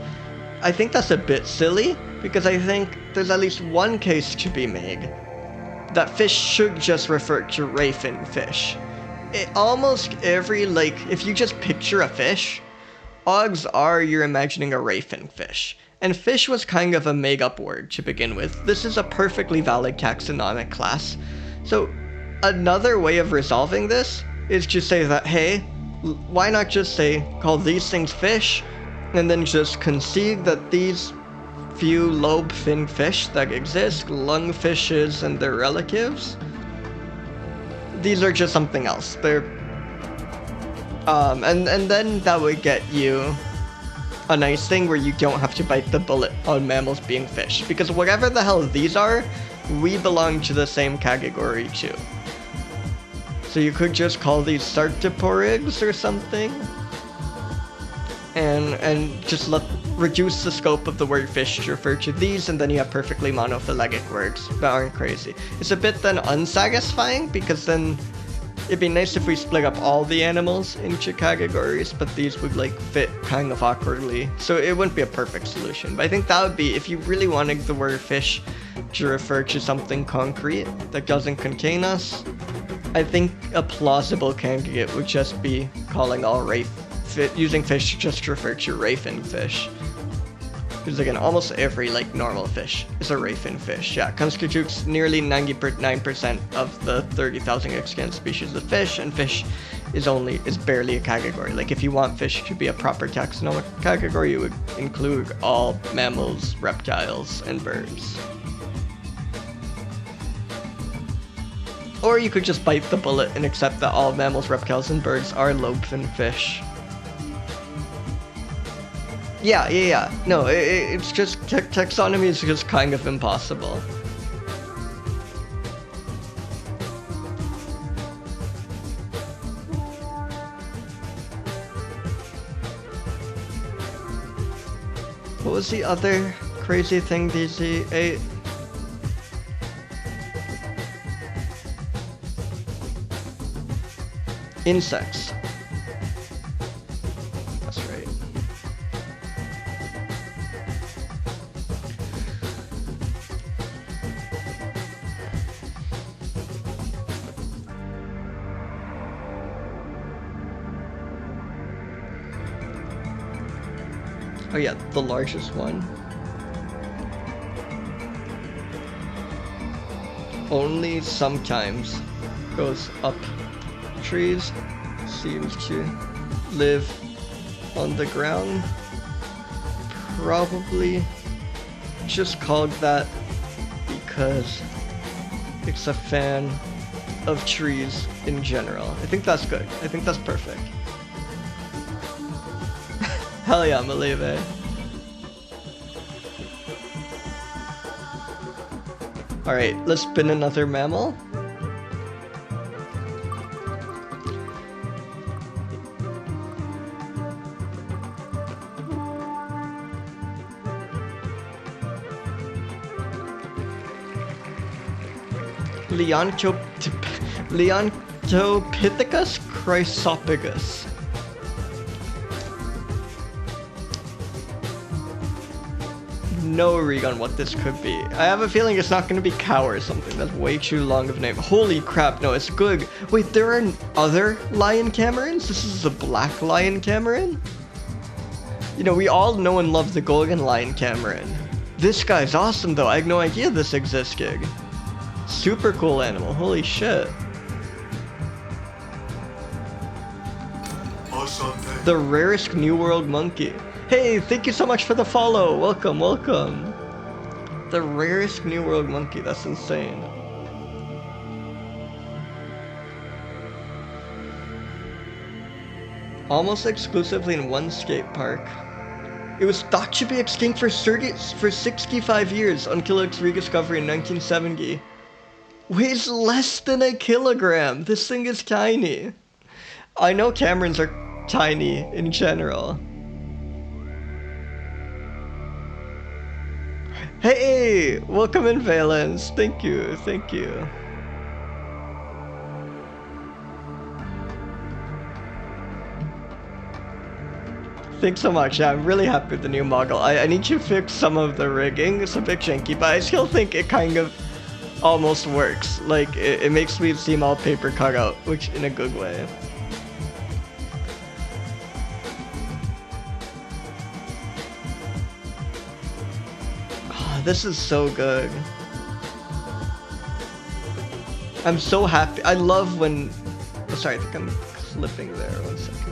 Speaker 1: I think that's a bit silly, because I think there's at least one case to be made that fish should just refer to ray fin fish. Almost every, like, if you just picture a fish, odds are you're imagining a ray fin fish. And fish was kind of a made-up word to begin with. This is a perfectly valid taxonomic class. So another way of resolving this is to say that, hey, why not just say, call these things fish, and then just concede that these few lobe-fin fish that exist, lungfishes and their relatives, these are just something else. They're and then that would get you a nice thing where you don't have to bite the bullet on mammals being fish, because whatever the hell these are, we belong to the same category too. So you could just call these sarcoporids or something, and just reduce the scope of the word fish to refer to these, and then you have perfectly monophyletic words that aren't crazy. It's a bit then unsatisfying, because then it'd be nice if we split up all the animals into categories, but these would like fit kind of awkwardly. So it wouldn't be a perfect solution, but I think that would be, if you really wanted the word fish to refer to something concrete that doesn't contain us, I think a plausible candidate would just be calling all using fish just to refer to ray fin fish. Because again, almost every like normal fish is a ray fin fish. Yeah, constitutes nearly 99% of the 30,000 extant species of fish, and fish is barely a category. Like if you want fish to be a proper taxonomic category, you would include all mammals, reptiles, and birds. Or you could just bite the bullet and accept that all mammals, reptiles, and birds are lobe-fin fish. Yeah. No, it's just, taxonomy is just kind of impossible. What was the other crazy thing DZ ate? Insects. That's right. Oh yeah, the largest one. Only sometimes goes up trees, seems to live on the ground. Probably just called that because it's a fan of trees in general. I think that's good. I think that's perfect. Hell yeah, believe it. Alright, let's spin another mammal. Leontopithecus chrysopygus. No read on what this could be. I have a feeling it's not going to be cow or something. That's way too long of a name. Holy crap, no, it's good. Wait, there are other lion camerons? This is a black lion cameron? You know, we all know and love the golden lion cameron. This guy's awesome though. I had no idea this existed. Super cool animal, holy shit. The rarest New World monkey. Hey, thank you so much for the follow. Welcome, welcome. The rarest New World monkey, that's insane. Almost exclusively in one skate park. It was thought to be extinct for 65 years until its rediscovery in 1970. Weighs less than a kilogram. This thing is tiny. I know camerons are tiny in general. Hey, welcome in, Valence. Thank you, thank you. Thanks so much. Yeah, I'm really happy with the new model. I need to fix some of the rigging. It's a bit janky, but I still think it kind of almost works. Like, it makes me seem all paper cut out, which in a good way. Oh, this is so good. I'm so happy. I love when... Oh, sorry, I think I'm clipping there. 1 second.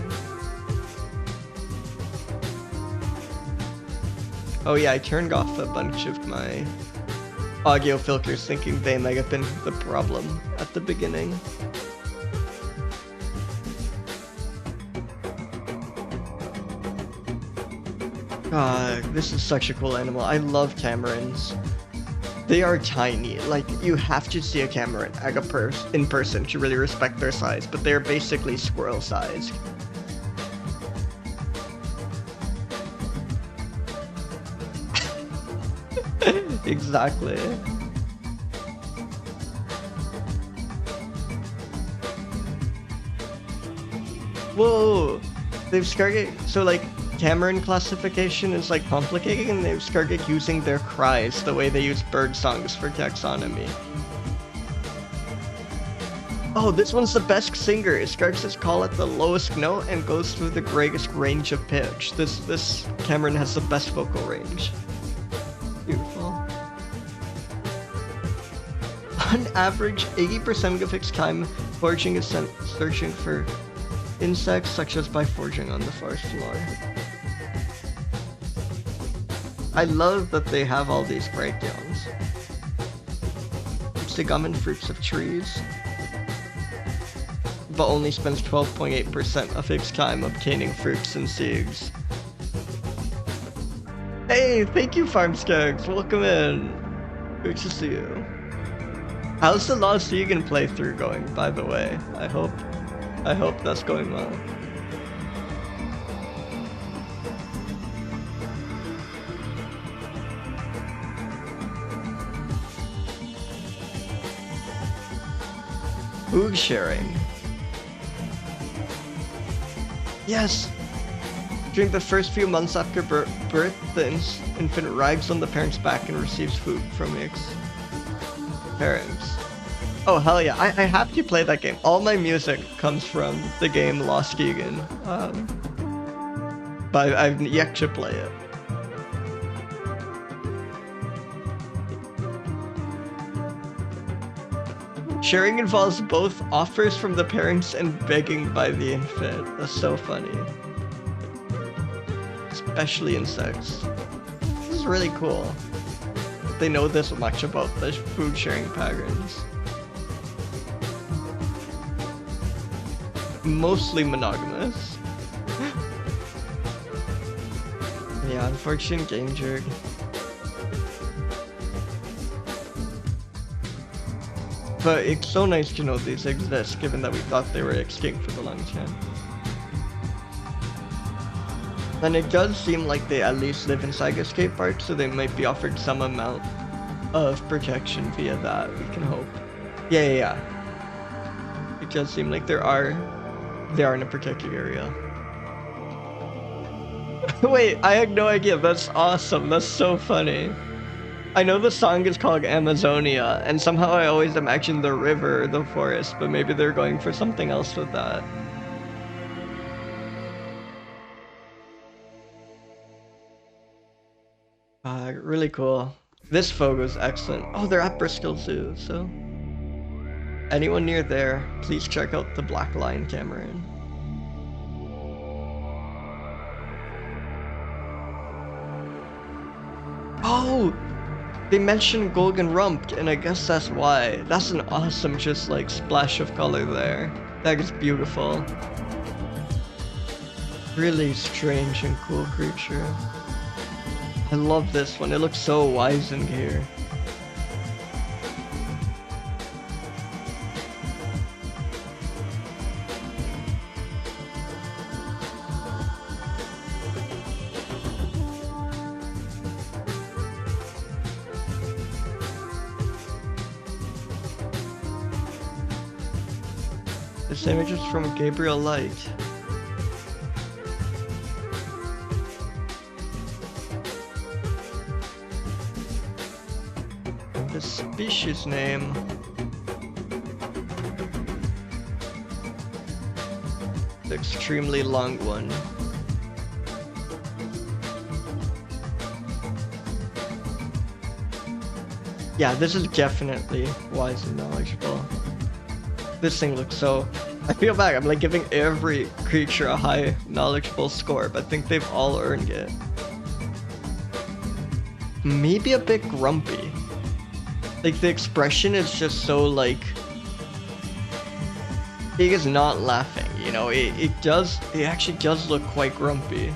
Speaker 1: Oh yeah, I turned off a bunch of my audio filters thinking they might have been the problem at the beginning. This is such a cool animal. I love camerons. They are tiny. Like, you have to see a cameron in person to really respect their size, but they're basically squirrel sized. Exactly. Whoa! They've started, so like, Cameron classification is like complicated, and they've started using their cries the way they use bird songs for taxonomy. Oh, this one's the best singer. It starts its call at the lowest note and goes through the greatest range of pitch. This Cameron has the best vocal range. Beautiful. On average, 80% of its time foraging is spent searching for insects, such as by foraging on the forest floor. I love that they have all these breakdowns. It's the gum and fruits of trees, but only spends 12.8% of its time obtaining fruits and seeds. Hey, thank you, Farmskags. Welcome in. Good to see you. How's the Lasiurus playthrough going, by the way? I hope that's going well. Food sharing. Yes! During the first few months after birth, the infant rides on the parent's back and receives food from its parents. Oh, hell yeah. I have to play that game. All my music comes from the game Lost Keegan. But I've yet to play it. Sharing involves both offers from the parents and begging by the infant. That's so funny. Especially insects. This is really cool. They know this much about the food sharing patterns. Mostly monogamous. Yeah, unfortunate game jerk. But it's so nice to know these exist, given that we thought they were extinct for the long time. And it does seem like they at least live inside a skate park, so they might be offered some amount of protection via that, we can hope. Yeah. It does seem like they are in a protected area. Wait, I had no idea. That's awesome. That's so funny. I know the song is called Amazonia, and somehow I always imagine the river or the forest, but maybe they're going for something else with that. Really cool. This photo is excellent. Oh, they're at Bristol Zoo, so... Anyone near there, please check out the Black Lion Cameron. Oh! They mentioned Golden Rump, and I guess that's why. That's an awesome, just like, splash of color there. That is beautiful. Really strange and cool creature. I love this one. It looks so wizened here. This image is from Gabriel Light. The species name. The extremely long one. Yeah, this is definitely wise and knowledgeable. This thing looks so... I feel bad, I'm like giving every creature a high knowledgeable score, but I think they've all earned it. Maybe a bit grumpy. Like the expression is just so like... He is not laughing, you know, it actually does look quite grumpy.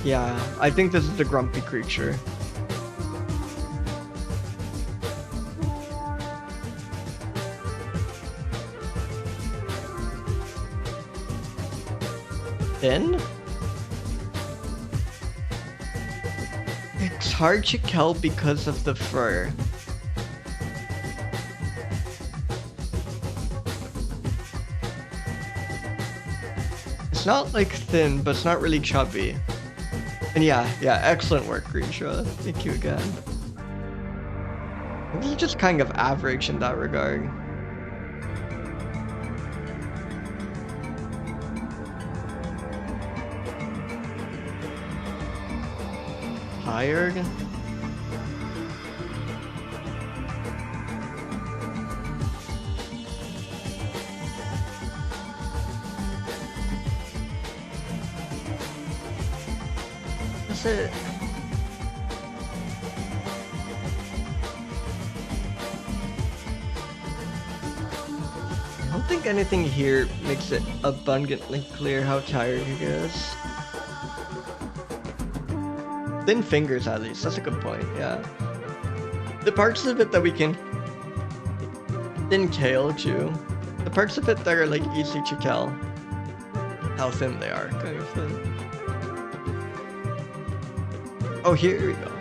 Speaker 1: Yeah, I think this is the grumpy creature. Then? It's hard to tell because of the fur. It's not like thin, but it's not really chubby. And yeah, excellent work, Greenshaw. Thank you again. This is just kind of average in that regard. Tired? It. I don't think anything here makes it abundantly clear how tired he is. Thin fingers, at least. That's a good point, yeah. The parts of it that we can... Thin tail, too. The parts of it that are, like, easy to tell how thin they are, kind of thin. Oh, here we go.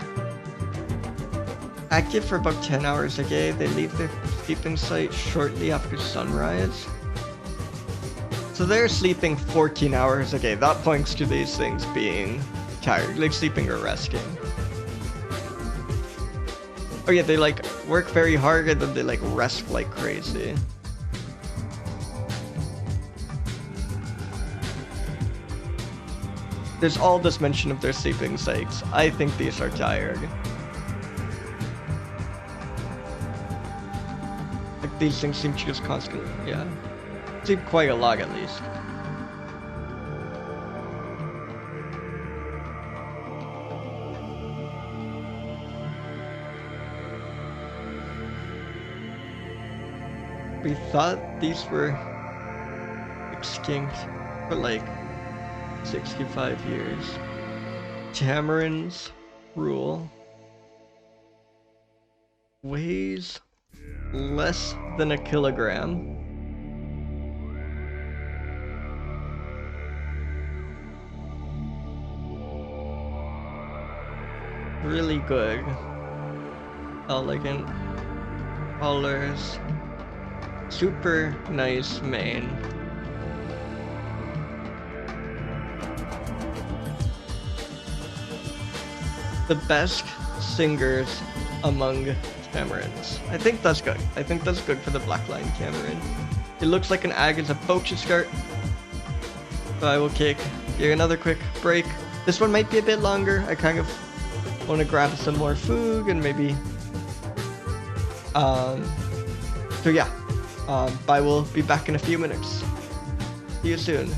Speaker 1: Active for about 10 hours a day, they leave their sleeping site shortly after sunrise. So they're sleeping 14 hours a day. That points to these things being tired, like sleeping or resting. Oh yeah, they like work very hard and then they like rest like crazy. There's all this mention of their sleeping sites. I think these are tired. Like these things seem to just constantly, yeah. Sleep quite a lot at least. We thought these were extinct for like 65 years. Tamarins rule. Weighs less than a kilogram. Really good. Elegant colors. Super nice mane. The best singers among tamarins. I think that's good. I think that's good for the black-line tamarin. It looks like an Agaza poacher skirt. So I will take here another quick break. This one might be a bit longer. I kind of want to grab some more food and maybe... So yeah. I will be back in a few minutes. See you soon.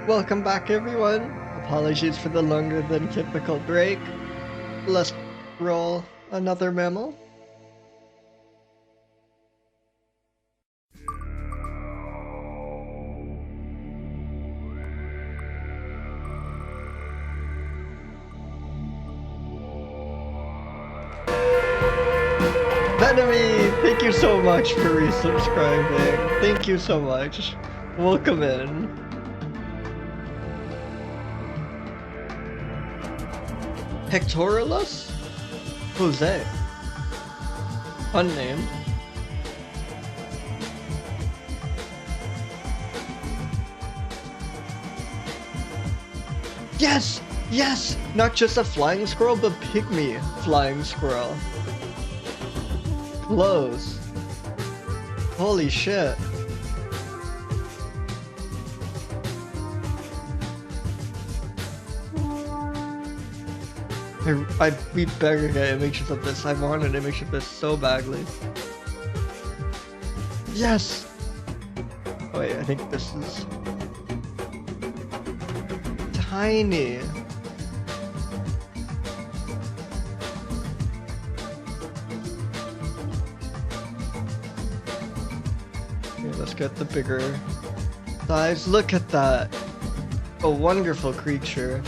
Speaker 1: Welcome back, everyone. Apologies for the longer than typical break. Let's roll another mammal. Venomy, thank you so much for resubscribing. Thank you so much. Welcome in. Petaurillus? Hosei. Unnamed. Yes! Yes! Not just a flying squirrel, but pygmy flying squirrel. Close. Holy shit. We better get images of this. I want an image of this so badly. Yes! Oh wait, I think this is tiny. Okay, let's get the bigger size. Look at that. A wonderful creature.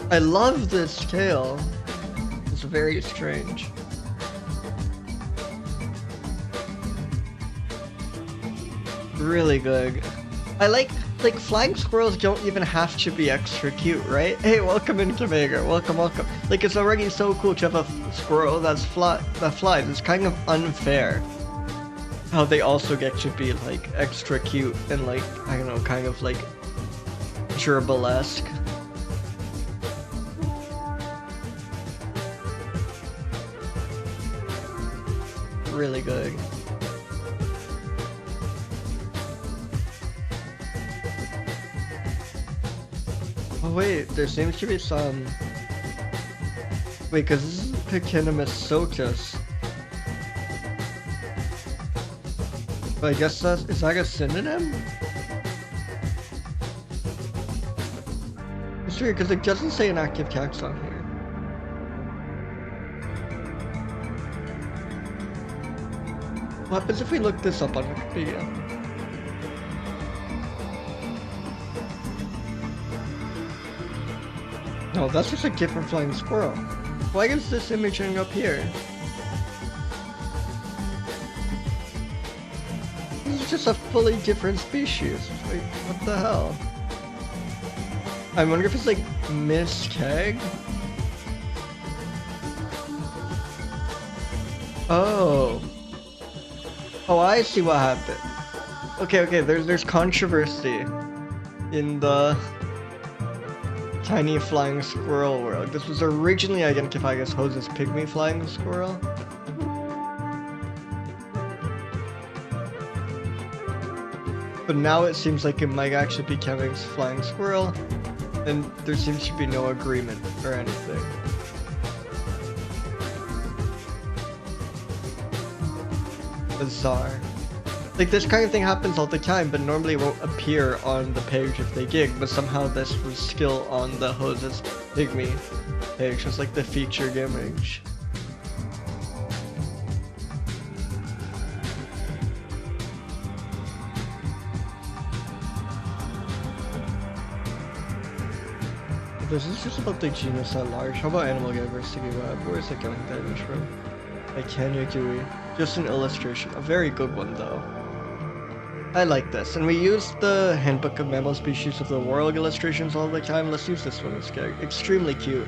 Speaker 1: I love this scale. It's very strange. Really good. I like flying squirrels don't even have to be extra cute, right? Hey, welcome in, Tomago. Welcome. Like, it's already so cool to have a squirrel that flies. It's kind of unfair how they also get to be like extra cute and like, I don't know, kind of like gerbilesque. Really good. Oh wait, there seems to be some... Wait, cause this is Komodomys sotus. But I guess that's... Is that a synonym? It's weird, cause it doesn't say an active taxon here. What happens if we look this up on Wikipedia? No, that's just a different flying squirrel. Why is this image ending up here? This is just a fully different species. Wait, what the hell? I wonder if it's like Miss Keg? Oh. Oh, I see what happened. Okay, there's controversy in the tiny flying squirrel world. This was originally identified as Hose's pygmy flying squirrel. But now it seems like it might actually be Kevin's flying squirrel, and there seems to be no agreement or anything. Bizarre. Like, this kind of thing happens all the time, but normally it won't appear on the page if they gig, but somehow this was still on the Hose's pygmy page, just like the featured image. This is just about the genus at large. How about Animal University Web? Where's it going, that image from? By Kenya Dewey. Just an illustration. A very good one, though. I like this. And we use the Handbook of Mammal Species of the World illustrations all the time. Let's use this one. It's extremely cute.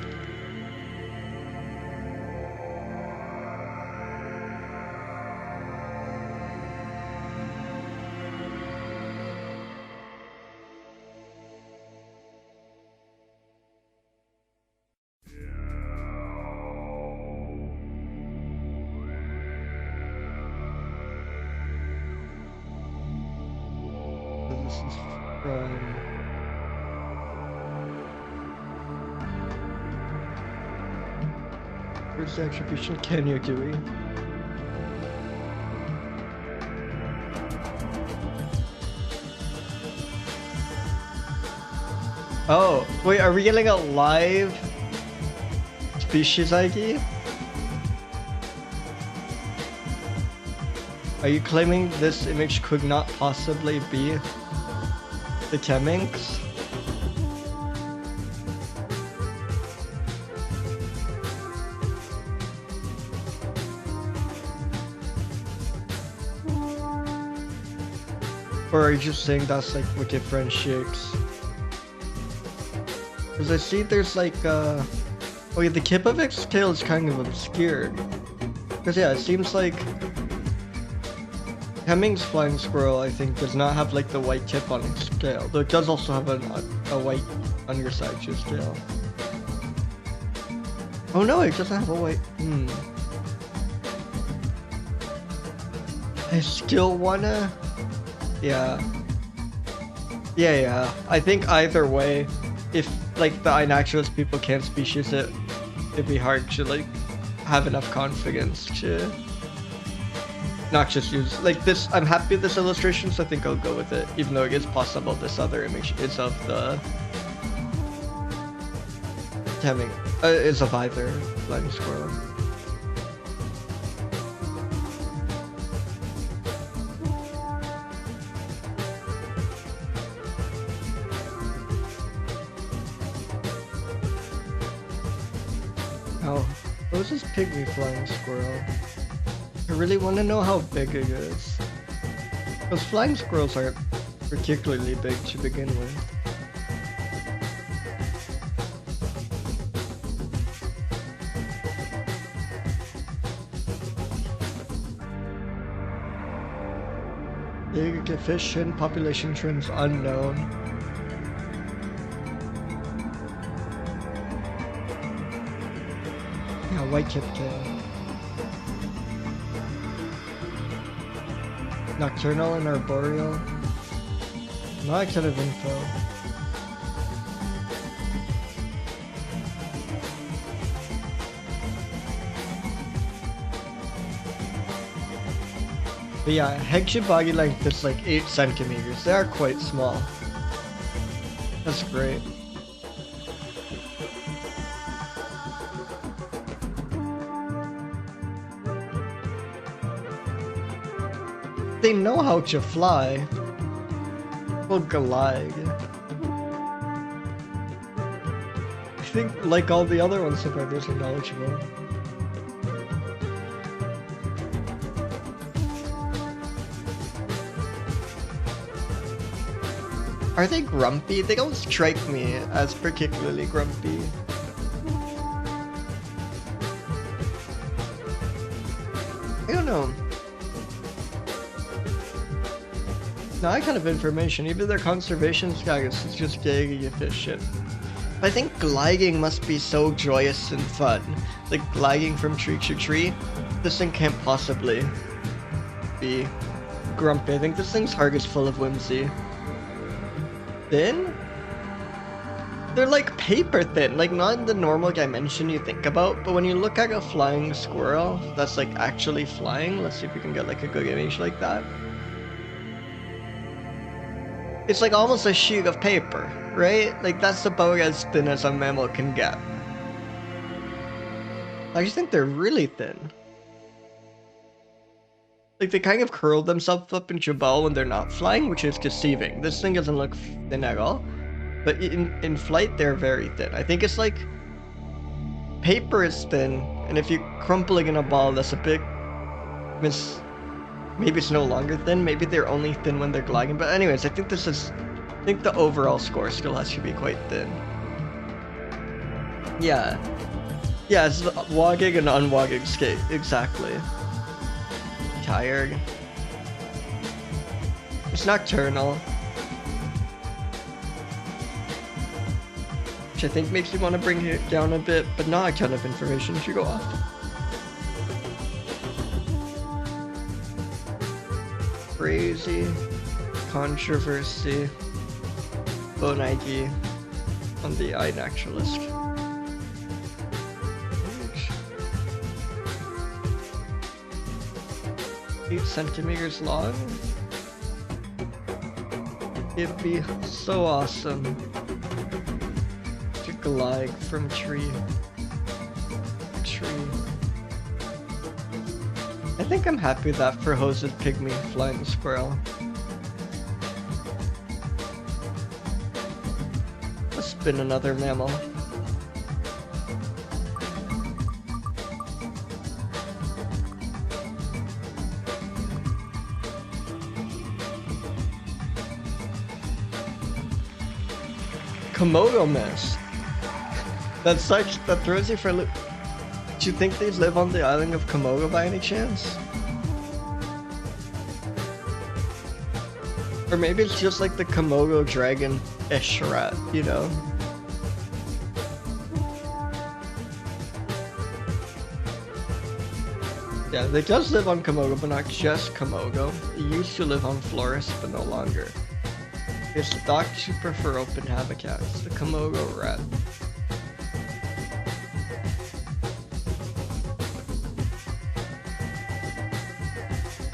Speaker 1: This is from... Where's the attribution? Kenya Dewey. Oh, wait, are we getting a live species ID? Are you claiming this image could not possibly be the Syrinx? Or are you just saying that's like what differentiates? Because I see there's like oh yeah, the tip of its tail is kind of obscured. Because yeah, it seems like Hemming's flying squirrel, I think, does not have like the white tip on its tail, though it does also have a white underside to its tail. Oh no, it doesn't have a white. I still wanna. Yeah. I think either way, if like the iNaturalist people can't species it, it'd be hard to like have enough confidence to not just use like this. I'm happy with this illustration, so I think I'll go with it, even though it is possible this other image is of the Hemming, is of either flying squirrel. Oh, what is this pygmy flying squirrel? I really want to know how big it is. Because flying squirrels aren't particularly big to begin with. Big efficient population trends unknown. Yeah, white tip tail. Nocturnal and arboreal. Not a ton of info. But yeah, Hegsha body length is like 8 centimeters. They are quite small. That's great. They know how to fly. Well, glide. I think, like all the other ones so far, those are knowledgeable. Are they grumpy? They don't strike me as particularly grumpy. I don't know. Not kind of information. Even their conservation status is just getting efficient. I think gliding must be so joyous and fun. Like gliding from tree to tree. This thing can't possibly be grumpy. I think this thing's heart is full of whimsy. Thin? They're like paper thin, like not in the normal dimension you think about, but when you look at a flying squirrel that's like actually flying, let's see if we can get like a good image like that. It's like almost a sheet of paper, right? Like that's about as thin as a mammal can get. I just think they're really thin. Like they kind of curl themselves up into a ball when they're not flying, which is deceiving. This thing doesn't look thin at all, but in flight they're very thin. I think it's like paper is thin, and if you crumple it in a ball, that's a big maybe it's no longer thin. Maybe they're only thin when they're gliding. But anyways, I think the overall score still has to be quite thin. Yeah, it's wogging and unwogging skate exactly. Tired. It's nocturnal, which I think makes me want to bring it down a bit, but not a ton of information to go off. Crazy controversy Bonigi on the iNaturalist. 8 centimeters long. It'd be so awesome glide from tree to tree. I think I'm happy that for hosed pygmy flying squirrel. Let's spin another mammal. Komodomys. That throws you for a loop. Do you think they live on the island of Komodo by any chance? Or maybe it's just like the Komodo dragon-ish rat, you know? Yeah, they just live on Komodo, but not just Komodo. It used to live on Flores, but no longer. It's thought to prefer open habitats, the Komodo rat.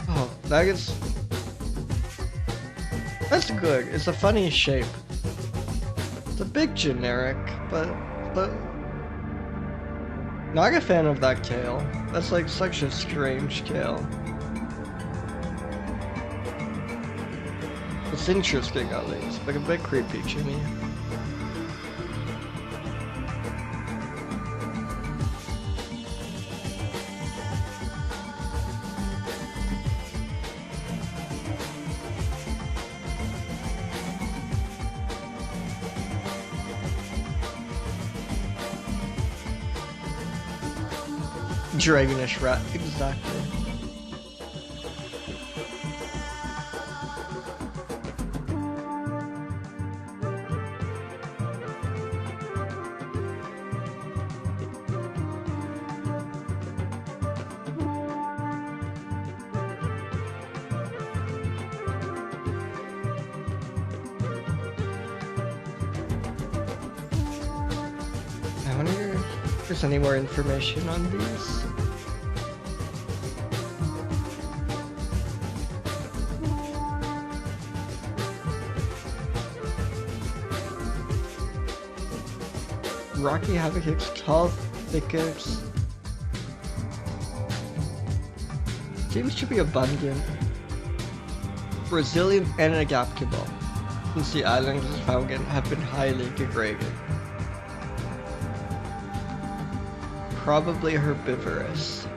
Speaker 1: Oh, that's good. It's a funny shape. It's a bit generic, but not a fan of that tail. That's like such a strange tail. It's interesting at least, but a bit creepy to me. Dragonish rat, exactly. I wonder if there's any more information on these. Rocky Habitats, tall thickets. Seems to be abundant. Brazilian and adaptable, since the islands found in have been highly degraded. Probably herbivorous.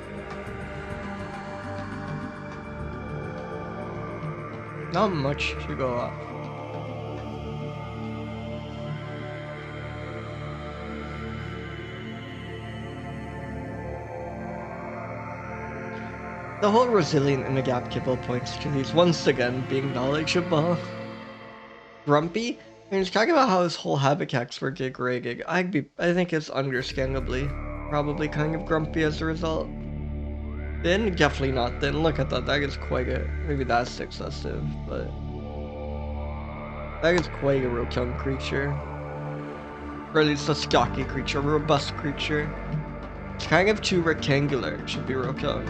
Speaker 1: Not much to go off. The whole resilient and adaptable points to these once again being knowledgeable. Grumpy? And he's talking about how his whole habitats were degraded. I think it's understandably probably kind of grumpy as a result. Thin? Definitely not thin. Look at that. That is quite a... Maybe that's excessive, but... That is quite a rotund creature. Or at least a stocky creature, a robust creature. It's kind of too rectangular. It should be rotund.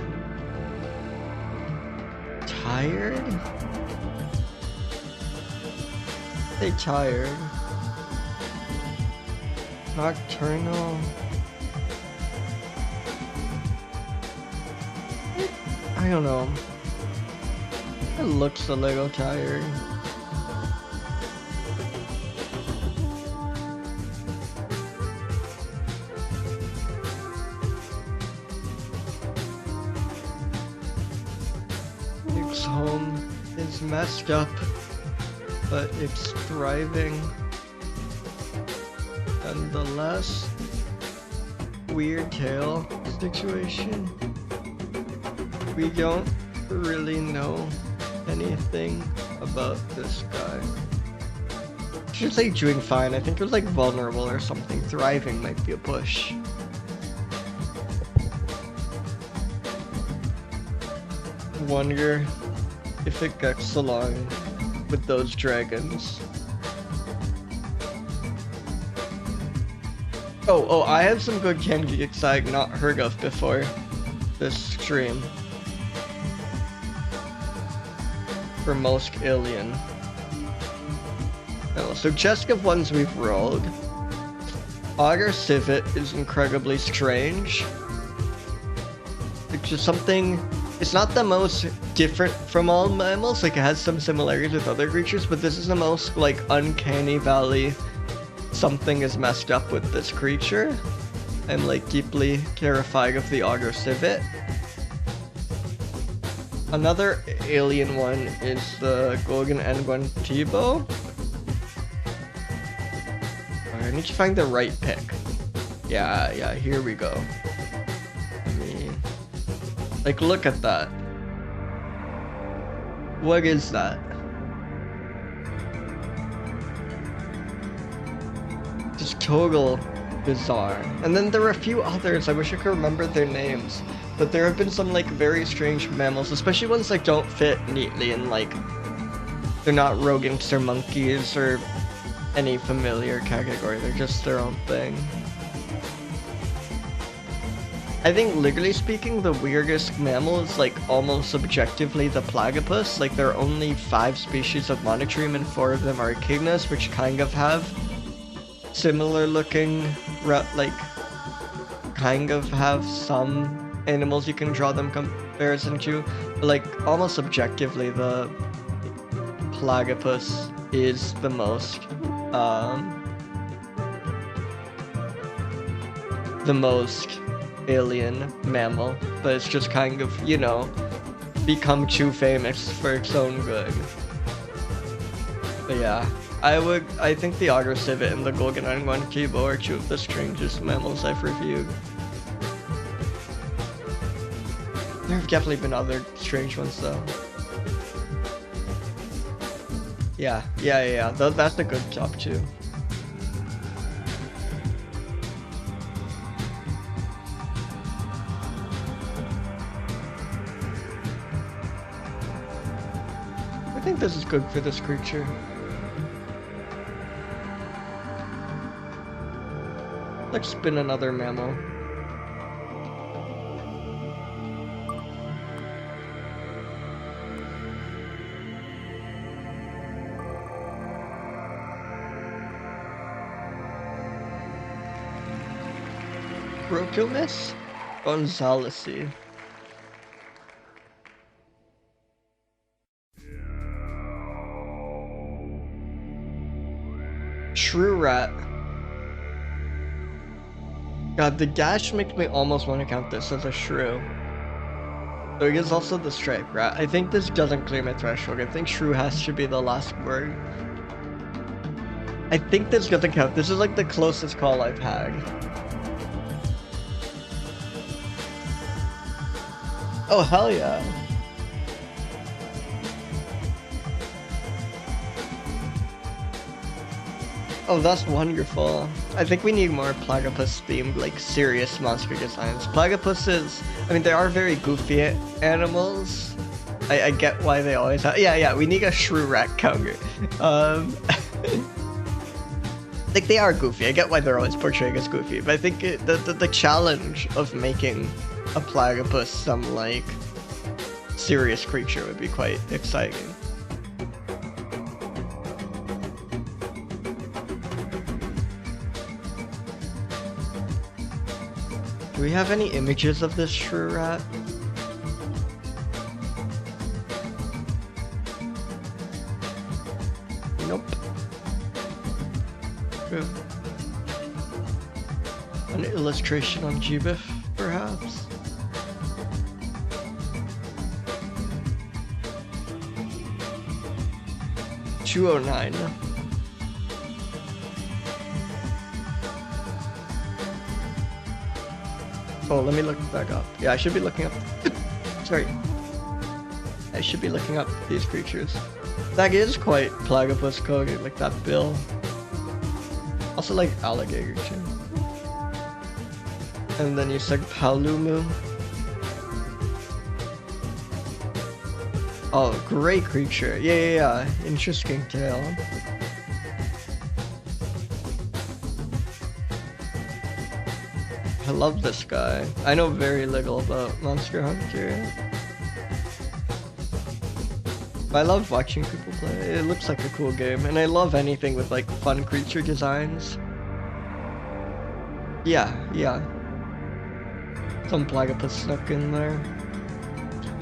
Speaker 1: Tired? They tired. Nocturnal. I don't know. It looks a little tired. Its home is messed up, but it's thriving. Nonetheless, weird tail situation. We don't really know anything about this guy. I should say doing fine. I think it was like vulnerable or something. Thriving might be a push. Wonder if it gets along with those dragons. Oh, I had some good candidates I had not heard of before this stream. For most alien. Oh, so just of ones we've rolled. Auger civet is incredibly strange. It's just something. It's not the most different from all mammals. Like, it has some similarities with other creatures, but this is the most like uncanny valley. Something is messed up with this creature. I'm like deeply terrified of the auger civet. Another alien one is the Gogan Nguantibo. I need to find the right pick. Yeah, here we go. I mean, like, look at that. What is that? Just total bizarre. And then there are a few others, I wish I could remember their names. But there have been some like very strange mammals, especially ones that don't fit neatly in like, they're not rodents or monkeys or any familiar category, they're just their own thing. I think literally speaking, the weirdest mammal is like almost objectively the platypus. Like, there are only 5 species of monotreme and 4 of them are echidnas, which kind of have similar looking, like, kind of have some animals you can draw them comparison to, but like almost objectively the platypus is the most alien mammal, but it's just kind of, you know, become too famous for its own good. But yeah, I think the auger civet and the Gogan Nguantibo are 2 of the strangest mammals I've reviewed. There have definitely been other strange ones though. Yeah. That's a good top 2. I think this is good for this creature. Let's spin another mammal. Chrotomys? Gonzalesi. Shrew rat. God, the gash makes me almost want to count this as a shrew. So it is also the stripe rat. I think this doesn't clear my threshold. I think shrew has to be the last word. I think this doesn't count. This is like the closest call I've had. Oh, hell yeah. Oh, that's wonderful. I think we need more platypus themed, like, serious monster designs. Platypuses, I mean, they are very goofy animals. I get why they always have. Yeah, we need a shrew rat counter. Like, they are goofy. I get why they're always portrayed as goofy, but I think the challenge of making a platypus some, like, serious creature would be quite exciting. Do we have any images of this shrew rat? Nope. Good. An illustration on GBIF, perhaps? $209. Oh, let me look back up. Yeah, I should be looking up. Sorry. I should be looking up these creatures. That is quite platypus coded, like that bill. Also like alligator too. And then you said Palumu. Oh, great creature. Yeah. Interesting tail. I love this guy. I know very little about Monster Hunter. But I love watching people play. It looks like a cool game, and I love anything with like fun creature designs. Yeah. Some platypus snuck in there.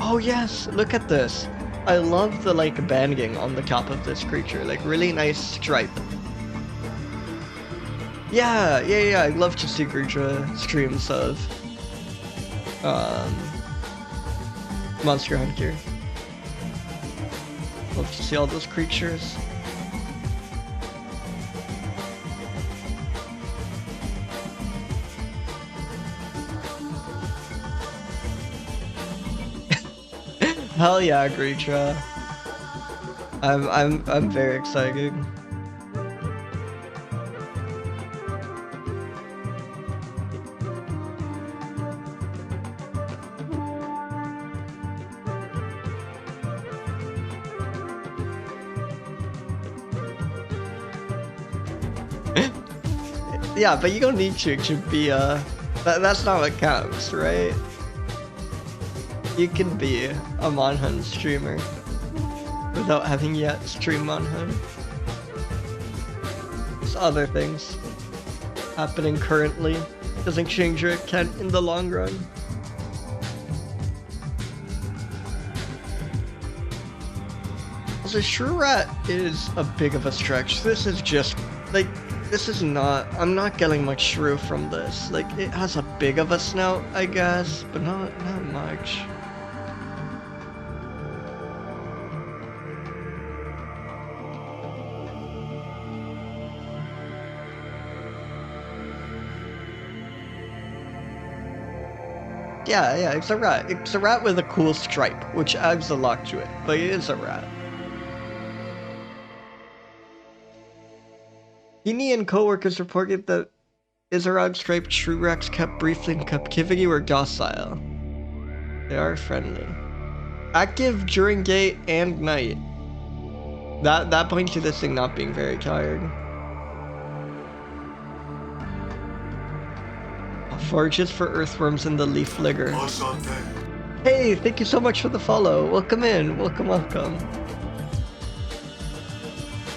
Speaker 1: Oh yes, look at this. I love the like banding on the top of this creature, like really nice stripe. Yeah. I'd love to see creature streams of Monster Hunter. Love to see all those creatures. Hell yeah, Greetra. I'm very excited. Yeah, but you don't need to be that's not what counts, right? You can be a Monhunt streamer without having yet streamed Monhunt. There's other things happening currently. Doesn't change your intent in the long run. Also, Shrew Rat is a big of a stretch. This is just like, this is not, I'm not getting much shrew from this. Like, it has a big of a snout, I guess, but not much. Yeah, it's a rat. It's a rat with a cool stripe, which adds a lot to it, but it is a rat. Heaney and co-workers reported that Isarog-striped shrew rats kept briefly in captivity were docile. They are friendly. Active during day and night. That points to this thing not being very tired. Forages for earthworms in the leaf litter. Hey, thank you so much for the follow. Welcome in. Welcome.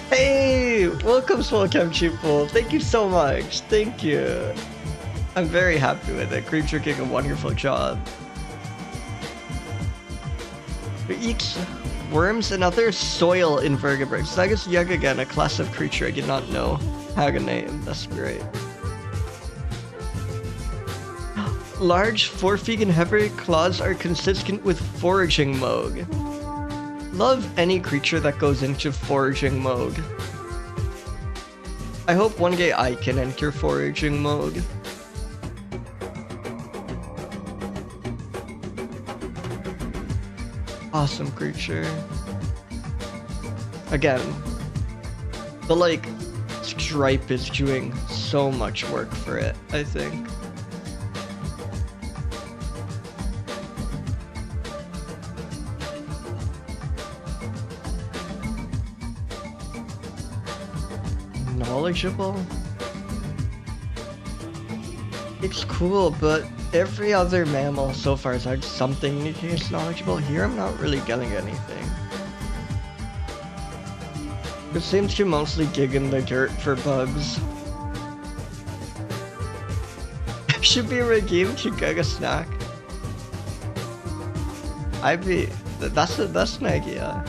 Speaker 1: Hey, welcome Smallcam Cheapful. Thank you so much. Thank you. I'm very happy with it. Creature doing a wonderful job. It eats worms and other soil invertebrates. Sagus Yug again, a class of creature I did not know how to name. That's great. Large, 4 feet and heavy claws are consistent with foraging mode. Love any creature that goes into foraging mode. I hope one day I can enter foraging mode. Awesome creature. Again, the like stripe is doing so much work for it, I think. Knowledgeable? It's cool, but every other mammal so far has had something indicating it's knowledgeable. Here I'm not really getting anything. It seems to mostly dig in the dirt for bugs. Should be redeemed to get a snack. That's an idea.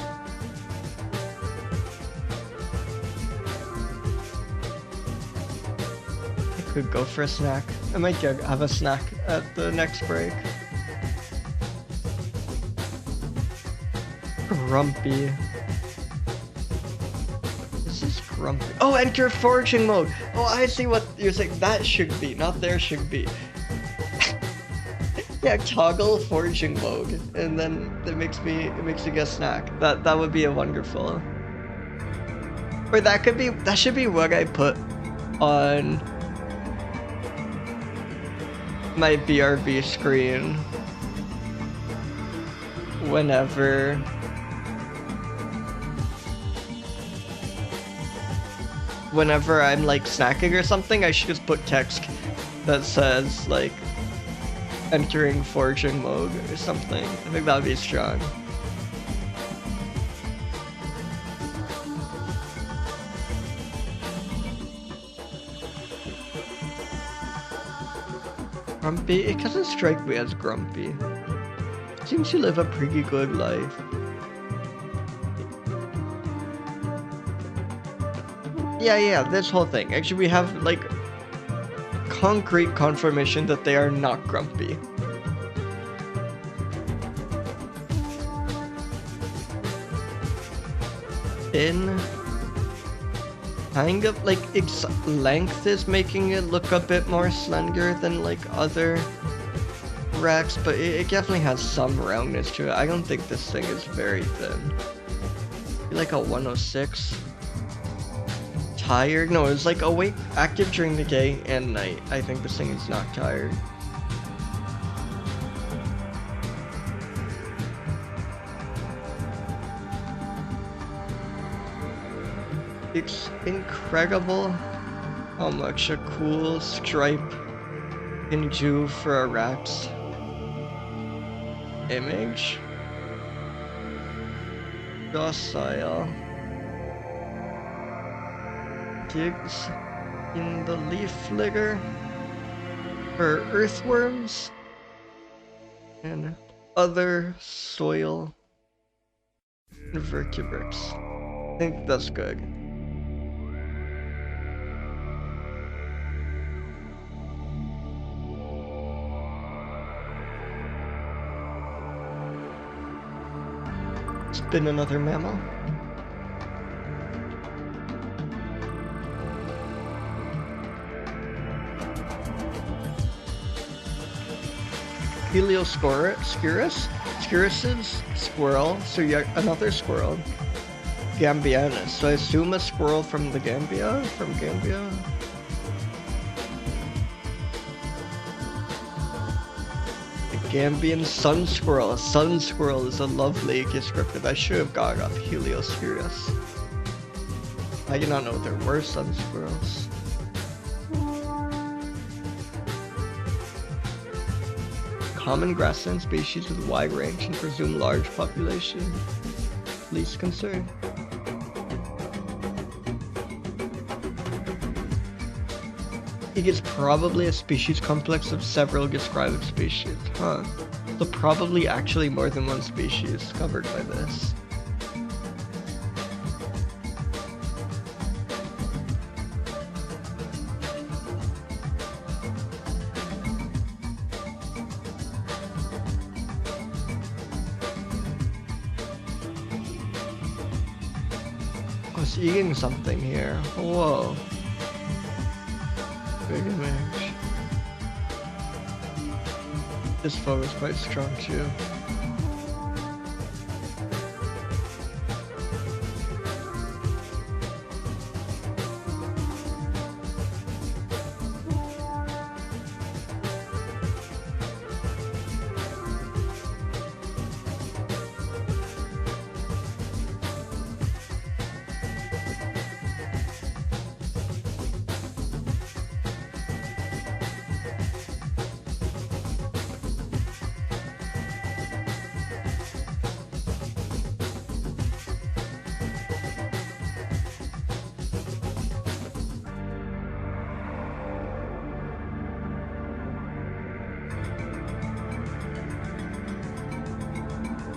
Speaker 1: Could go for a snack. I might have a snack at the next break. Grumpy. This is grumpy. Oh, enter foraging mode. Oh, I see what you're saying. That should be, not there should be. Yeah, toggle foraging mode, and then it makes me get a snack. That would be a wonderful. Or that should be what I put on my BRB screen whenever I'm like snacking or something. I should just put text that says like entering foraging mode or something. I think that would be strong. Grumpy? It doesn't strike me as grumpy. Seems to live a pretty good life. Yeah, this whole thing. Actually, we have, like, concrete confirmation that they are not grumpy. In kind of, like, its length is making it look a bit more slender than, like, other Rex, but it definitely has some roundness to it. I don't think this thing is very thin. Like a 106. Tired? No, it's like awake, active during the day and night. I think this thing is not tired. It's incredible how much a cool stripe can do for a rat's image. Docile. Digs in the leaf litter for earthworms and other soil invertebrates. I think that's good. Spin another mammal. Heliosciurus, Sciurus's squirrel, so yet another squirrel. Gambianus, so I assume a squirrel from the Gambia, Gambia. The Gambian sun squirrel. A sun squirrel is a lovely descriptive. I should have got off Heliosciurus. I did not know there were sun squirrels. Common grassland species with wide range and presumed large population. Least concern. It is probably a species complex of several described species. Huh. So probably actually more than one species covered by this. Eating something here. Whoa. Big image. This photo is quite strong too.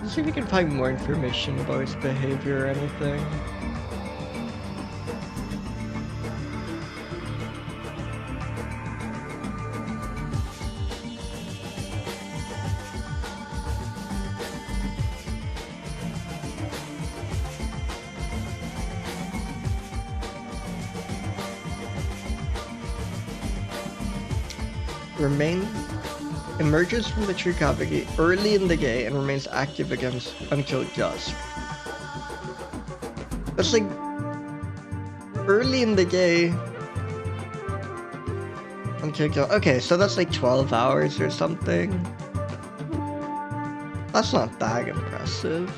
Speaker 1: See if we can find more information about its behavior or anything. Emerges from the tree cavity early in the day and remains active until dusk. That's like early in the day until dusk. Okay, so that's like 12 hours or something. That's not that impressive.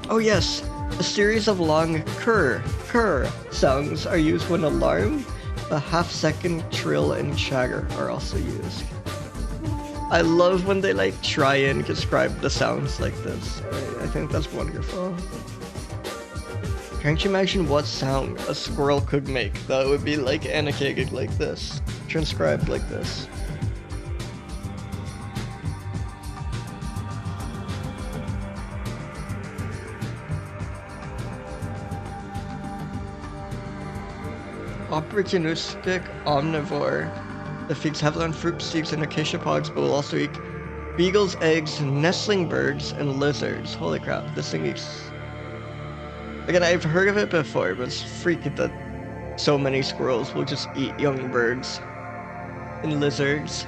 Speaker 1: Oh yes, a series of long kurr sounds are used when alarmed. A half-second trill and chatter are also used. I love when they like try and describe the sounds like this. I think that's wonderful. Can't you imagine what sound a squirrel could make that would be like annotated like this, transcribed like this? Opportunistic omnivore that feeds heavily on fruit, seeds, and acacia pods, but will also eat beagles, eggs, nestling birds, and lizards. Holy crap, this thing eats... Again, I've heard of it before, but it's freaky that so many squirrels will just eat young birds and lizards.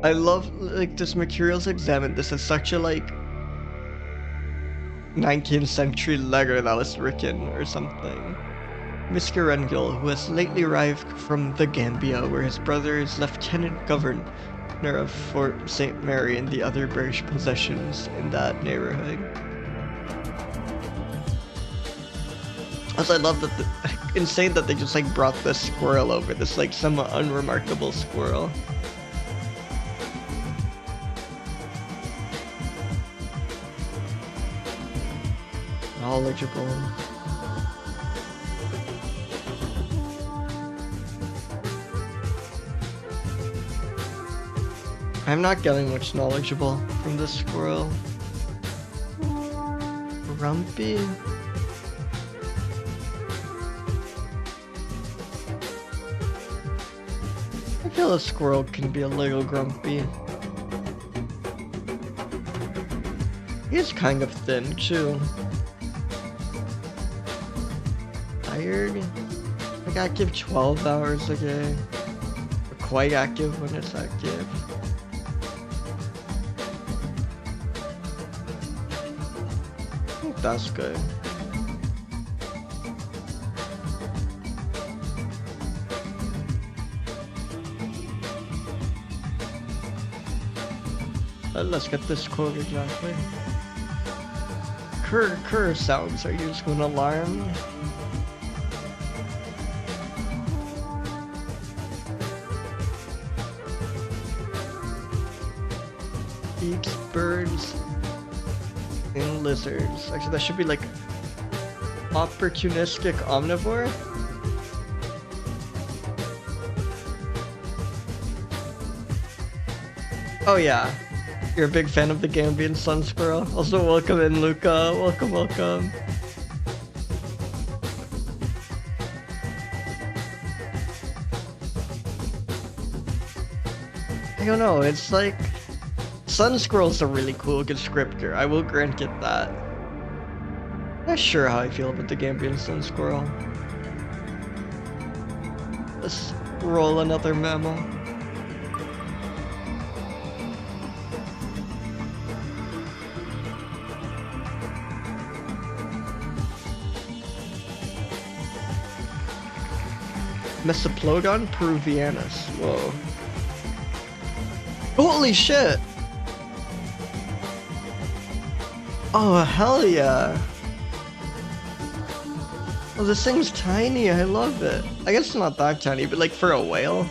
Speaker 1: I love, like, this materials examined. This is such a, like, 19th century letter that was written or something. Mr. Rengel, who has lately arrived from the Gambia, where his brother is Lieutenant Governor of Fort St. Mary and the other British possessions in that neighborhood. Also, I love that insane that they just like brought this squirrel over, this like somewhat unremarkable squirrel. Knowledgeable. I'm not getting much knowledgeable from this squirrel. Grumpy? I feel a squirrel can be a little grumpy. He's kind of thin too. Tired? Like active 12 hours a day. Or quite active when it's active. That's good. Let's get this quote exactly. Cur sounds are used when alarmed. Eats birds and lizards. Actually, that should be like opportunistic omnivore. Oh yeah, you're a big fan of the Gambian sun squirrel. Also, welcome in, Luca. Welcome, welcome. I don't know. It's like. Sun squirrel's a really cool descriptor, I will grant it that. Not sure how I feel about the Gambian sun squirrel. Let's roll another mammal. Mesoplodon peruvianus. Whoa. Holy shit! Oh, hell yeah. Oh, this thing's tiny. I love it. I guess it's not that tiny, but like for a whale.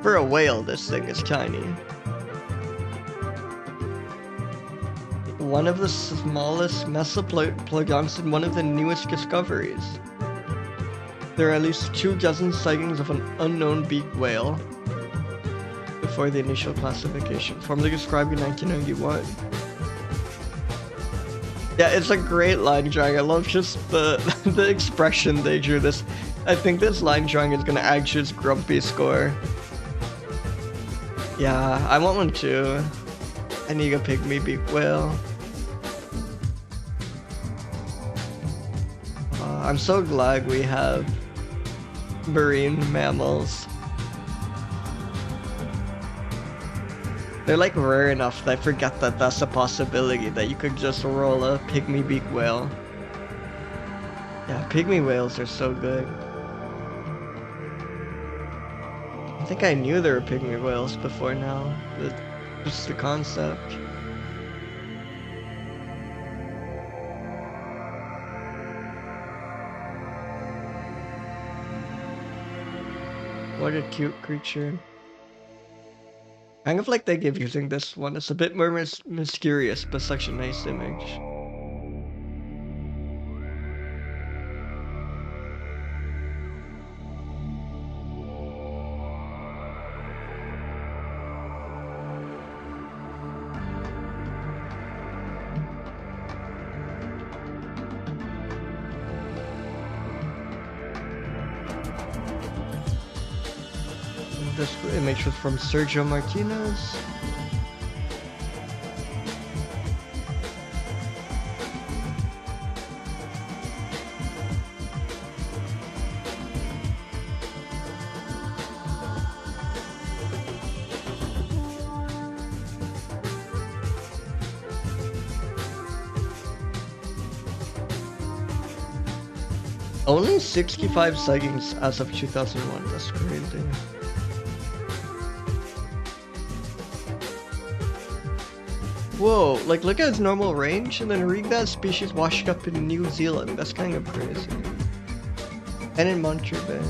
Speaker 1: For a whale, this thing is tiny. One of the smallest Mesoplodons and one of the newest discoveries. There are at least 2 dozen sightings of an unknown beaked whale before the initial classification, formerly described in 1991. Yeah, it's a great line drawing. I love just the expression they drew this. I think this line drawing is gonna add to his grumpy score. Yeah, I want one too. I need a pygmy beaked whale. I'm so glad we have marine mammals. They're like rare enough that I forget that that's a possibility, that you could just roll a pygmy beaked whale. Yeah, pygmy whales are so good. I think I knew there were pygmy whales before now, but just the concept. What a cute creature. Kind of like they give using this one. It's a bit more mysterious, but such a nice image. This image was from Sergio Martinez. Only 65 sightings as of 2001. That's crazy. Whoa, like look at its normal range and then read that species washed up in New Zealand. That's kind of crazy. And in Monterey Bay.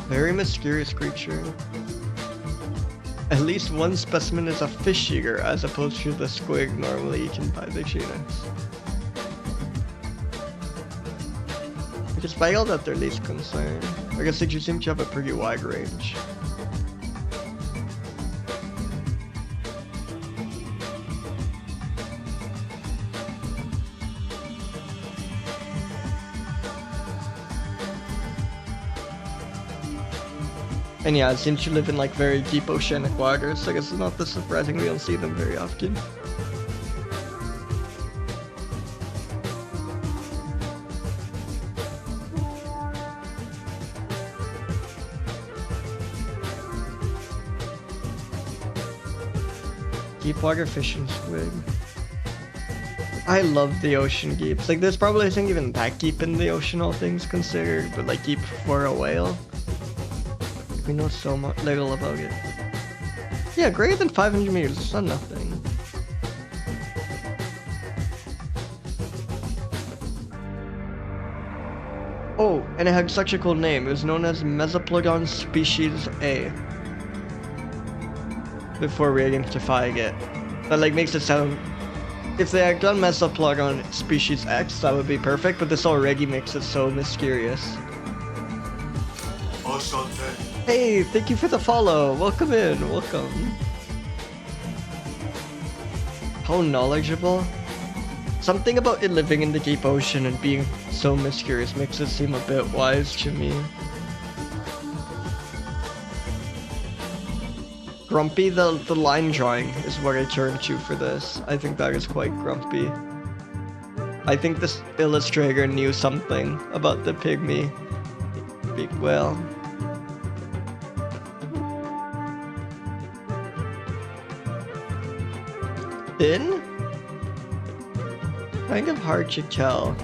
Speaker 1: Very mysterious creature. At least one specimen is a fish eater as opposed to the squig normally eaten by the genus. Because by all that they're least concerned. I guess they just seem to have a pretty wide range. And yeah, since you live in like very deep oceanic waters, I guess it's not that surprising we don't see them very often. Deep water fish and squid. I love the ocean geeps. Like there's probably isn't even that deep in the ocean, all things considered, but like deep for a whale. We know so much little about it. Yeah, greater than 500 meters, it's not nothing. Oh, and it had such a cool name. It was known as Mesoplodon species A. Before re-identifying it. That like makes it sound... If they had done Mesoplodon species X, that would be perfect, but this already makes it so mysterious. Hey, thank you for the follow. Welcome in, welcome. How knowledgeable. Something about it living in the deep ocean and being so mysterious makes it seem a bit wise to me. Grumpy, the line drawing is what I turn to for this. I think that is quite grumpy. I think this illustrator knew something about the pygmy big whale. Thin? Kind of hard to tell.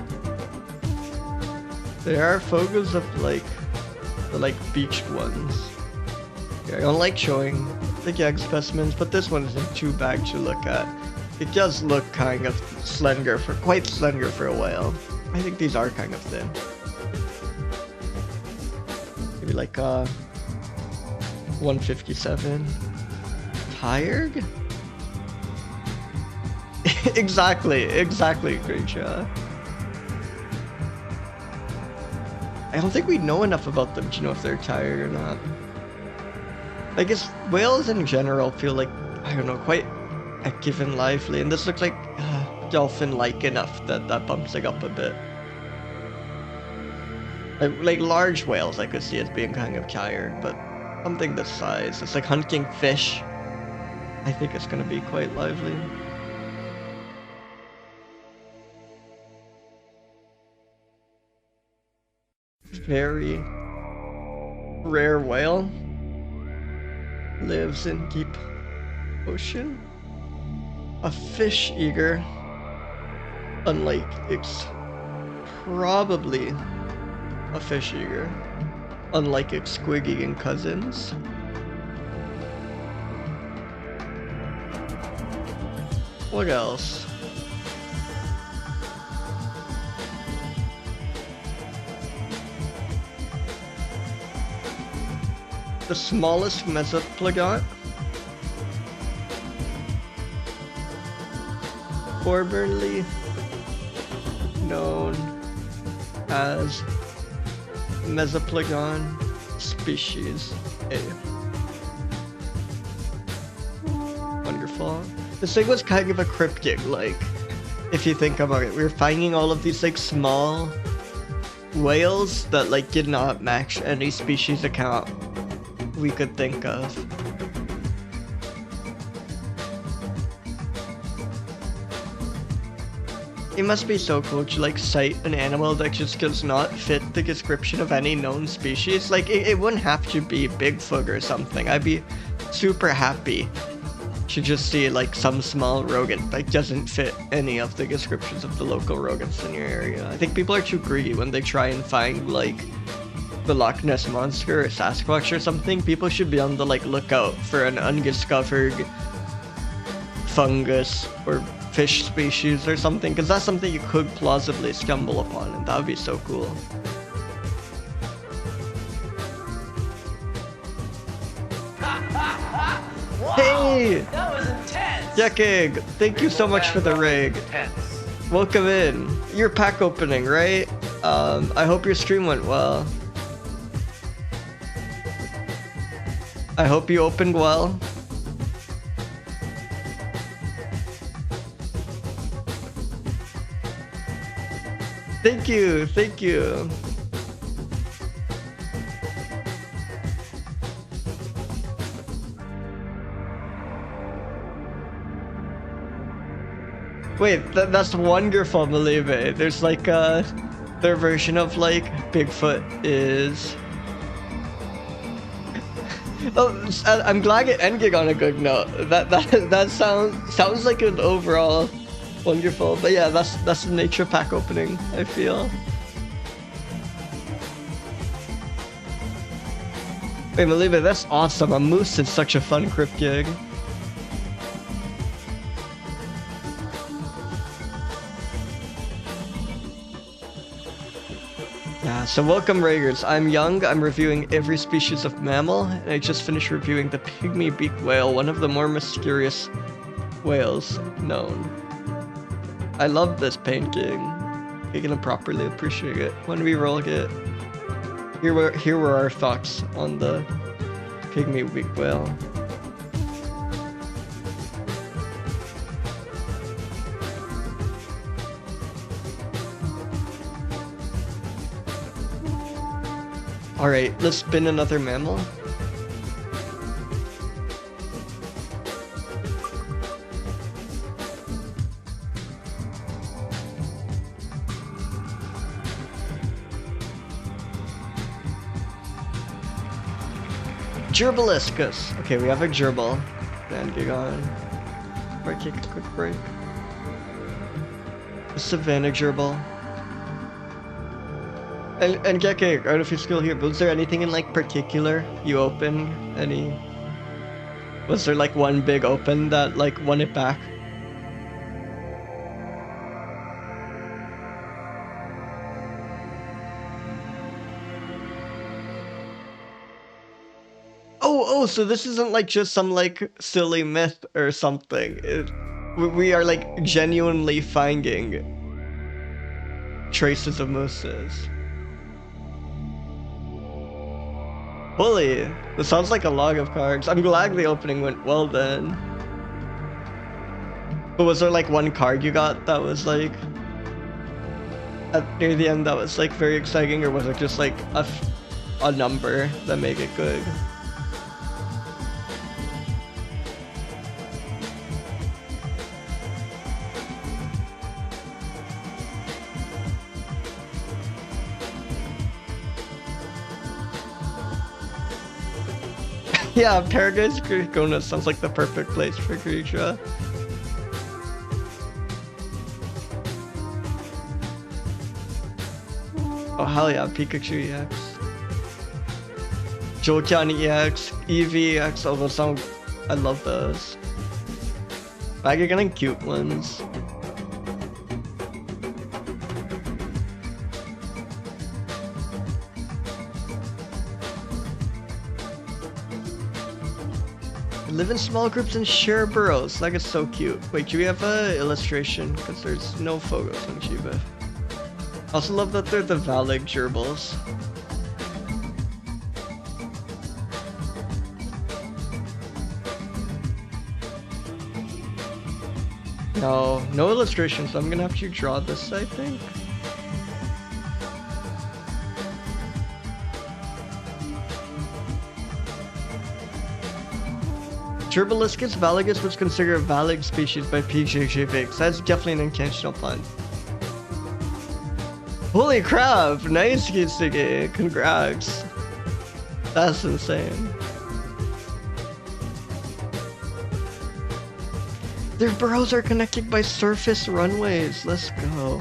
Speaker 1: There are photos of like the beached ones. Yeah, I don't like showing the gag specimens, but this one isn't too bad to look at. It does look kind of slender, quite slender for a whale. I think these are kind of thin. Maybe like 157. Tired? exactly, creature. I don't think we know enough about them to know if they're tired or not. I guess whales in general feel like, I don't know, quite active and lively, and this looks like dolphin-like enough that bumps it up a bit. Like large whales I could see as being kind of tired, but something this size, it's like hunting fish. I think it's gonna be quite lively. Very rare whale. Lives in deep ocean. A fish eater. Unlike it's probably a fish eater. Unlike its squig eating cousins. What else? the smallest Mesoplodon, formerly known as Mesoplodon species A. Wonderful. This thing was kind of a cryptic, like, if you think about it. We were finding all of these, like, small whales that, like, did not match any species account we could think of. It must be so cool to, like, cite an animal that just does not fit the description of any known species. Like, it wouldn't have to be Bigfoot or something. I'd be super happy to just see, like, some small rodent that doesn't fit any of the descriptions of the local rodents in your area. I think people are too greedy when they try and find, like, the Loch Ness Monster or Sasquatch or something. People should be on the, like, lookout for an undiscovered fungus or fish species or something, because that's something you could plausibly stumble upon, and that would be so cool. Hey!
Speaker 2: That was intense!
Speaker 1: Yakig, thank you so much for the rig.
Speaker 2: Intense.
Speaker 1: Welcome in. Your pack opening, right? I hope your stream went well. I hope you opened well. Thank you, thank you. Wait, that's wonderful, Malive. There's like their version of like Bigfoot is. Oh, I'm glad it ended on a good note. That sounds like an overall wonderful. But yeah, that's the nature pack opening, I feel. Wait, Malive, that's awesome. A moose is such a fun cryptid. Yeah, so welcome Raiders. I'm Young, I'm reviewing every species of mammal, and I just finished reviewing the pygmy beaked whale, one of the more mysterious whales known. I love this painting. You're gonna properly appreciate it when we roll it. Here were our thoughts on the pygmy beaked whale. Alright, let's spin another mammal. Gerbilliscus. Okay, we have a gerbil. Then get on. Might take a quick break. The Savannah gerbil. And Geke, out of your skill here, was there anything in like particular you opened? Was there like one big open that like won it back? Oh, so this isn't like just some like silly myth or something. We are like genuinely finding traces of mooses. Holy, this sounds like a log of cards. I'm glad the opening went well then. But was there like one card you got that was like near the end that was like very exciting, or was it just like a number that made it good? Yeah, Paradise Gonzalesi sounds like the perfect place for creature. Oh hell yeah, Pikachu EX. Jolteon EX, Eevee EX, oh those sound... I love those. Bag of getting cute ones. Live in small groups and share burrows. Like, it's so cute. Wait, do we have a illustration? Because there's no photos on Chiba. I also love that they're the valid gerbils. No illustration, so I'm gonna have to draw this, I think. Gerbilliscus validus was considered a valid species by PJJVix. That's definitely an intentional pun. Holy crap! Nice, Kitsugi. Congrats. That's insane. Their burrows are connected by surface runways. Let's go.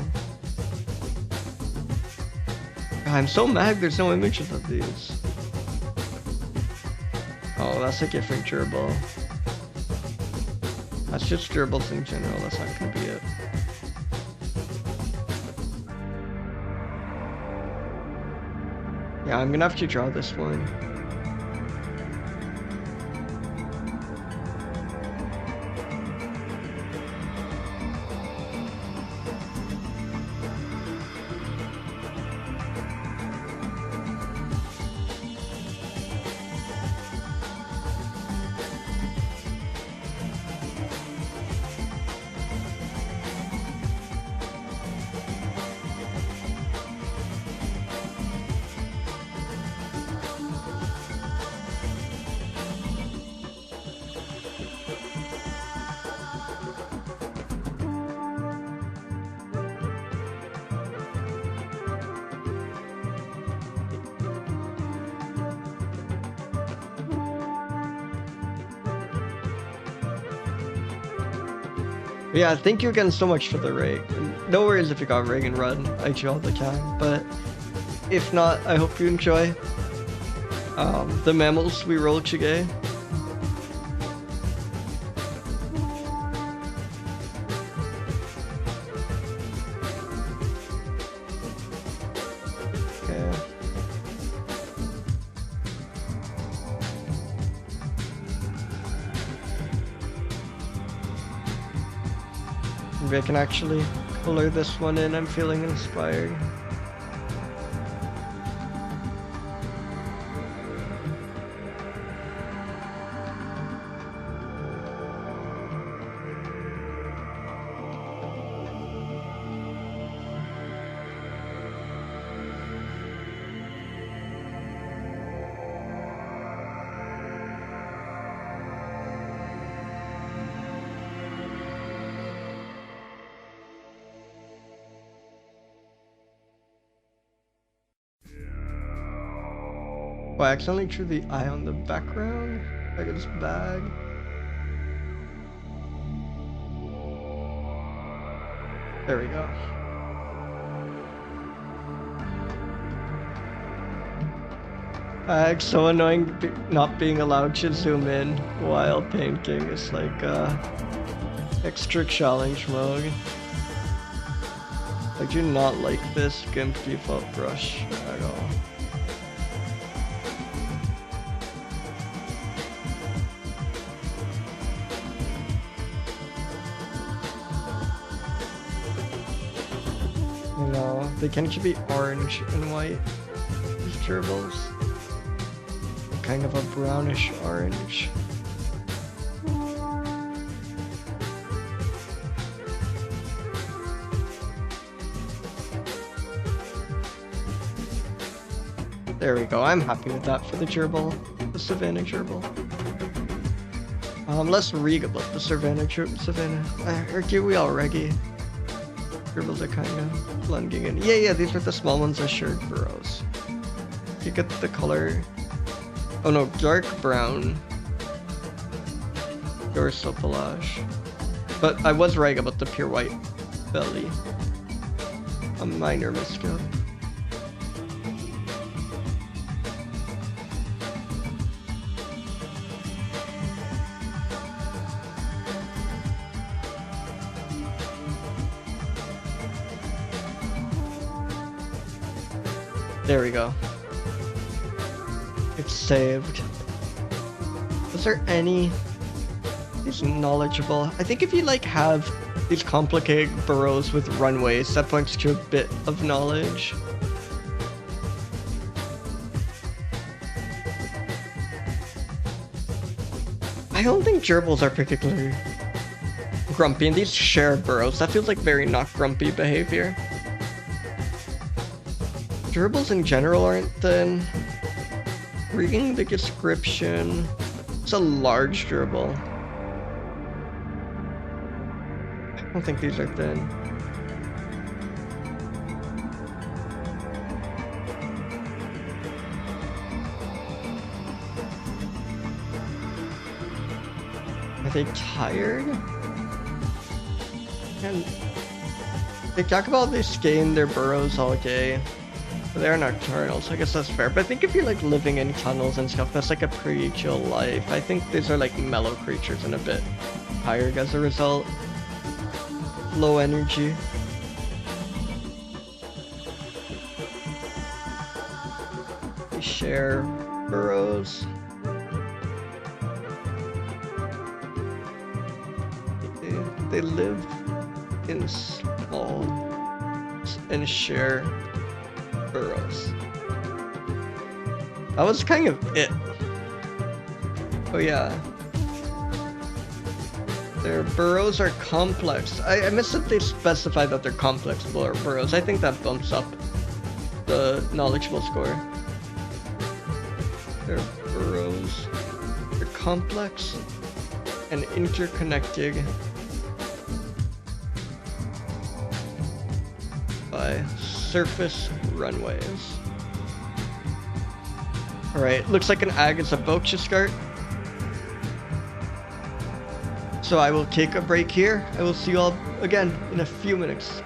Speaker 1: I'm so mad there's no images of these. Oh, that's a different gerbil. That's just gerbils in general. That's not gonna be it. Yeah, I'm gonna have to draw this one. Yeah, thank you again so much for the rate. No worries if you got rig and run. I do all the time, but if not, I hope you enjoy the mammals we rolled today. Maybe I can actually color this one in. I'm feeling inspired. Oh, I accidentally drew the eye on the background, like it's bad. There we go. It's so annoying not being allowed to zoom in while painting. It's like extra challenge mode. I do not like this GIMP default brush at all. They can actually be orange and white, these gerbils. Kind of a brownish orange. There we go, I'm happy with that for the gerbil, the Savannah gerbil. Less rig about the Savannah. Hercule already. Gerbils are kind of blending in. Yeah, these are the small ones that shared burrows. You get the color. Oh no, dark brown. Dorsal pelage. But I was right about the pure white belly. A minor misstep. There we go. It's saved. Was there any He's knowledgeable. I think if you like have these complicated burrows with runways, that points to a bit of knowledge. I don't think gerbils are particularly grumpy, and these share burrows. That feels like very not grumpy behavior. Gerbils in general aren't thin. Reading the description, it's a large gerbil. I don't think these are thin. Are they tired? And they talk about they stay in their burrows all day. They're nocturnal, so I guess that's fair. But I think if you're like living in tunnels and stuff, that's like a pretty chill life. I think these are like mellow creatures and a bit tired as a result. Low energy. They share burrows. They live in small and share burrows. That was kind of it. Oh yeah. Their burrows are complex. I missed that they specified that they're complex burrows. I think that bumps up the knowledgeable score. Their burrows are complex and interconnected by surface runways. Alright, looks like an ag is about to start. So I will take a break here. I will see you all again in a few minutes.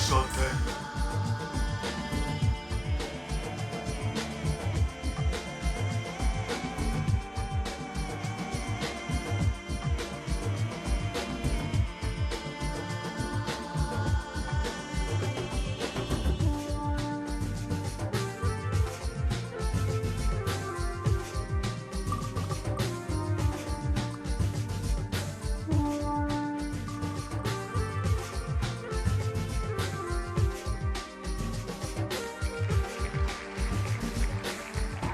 Speaker 2: Interessante.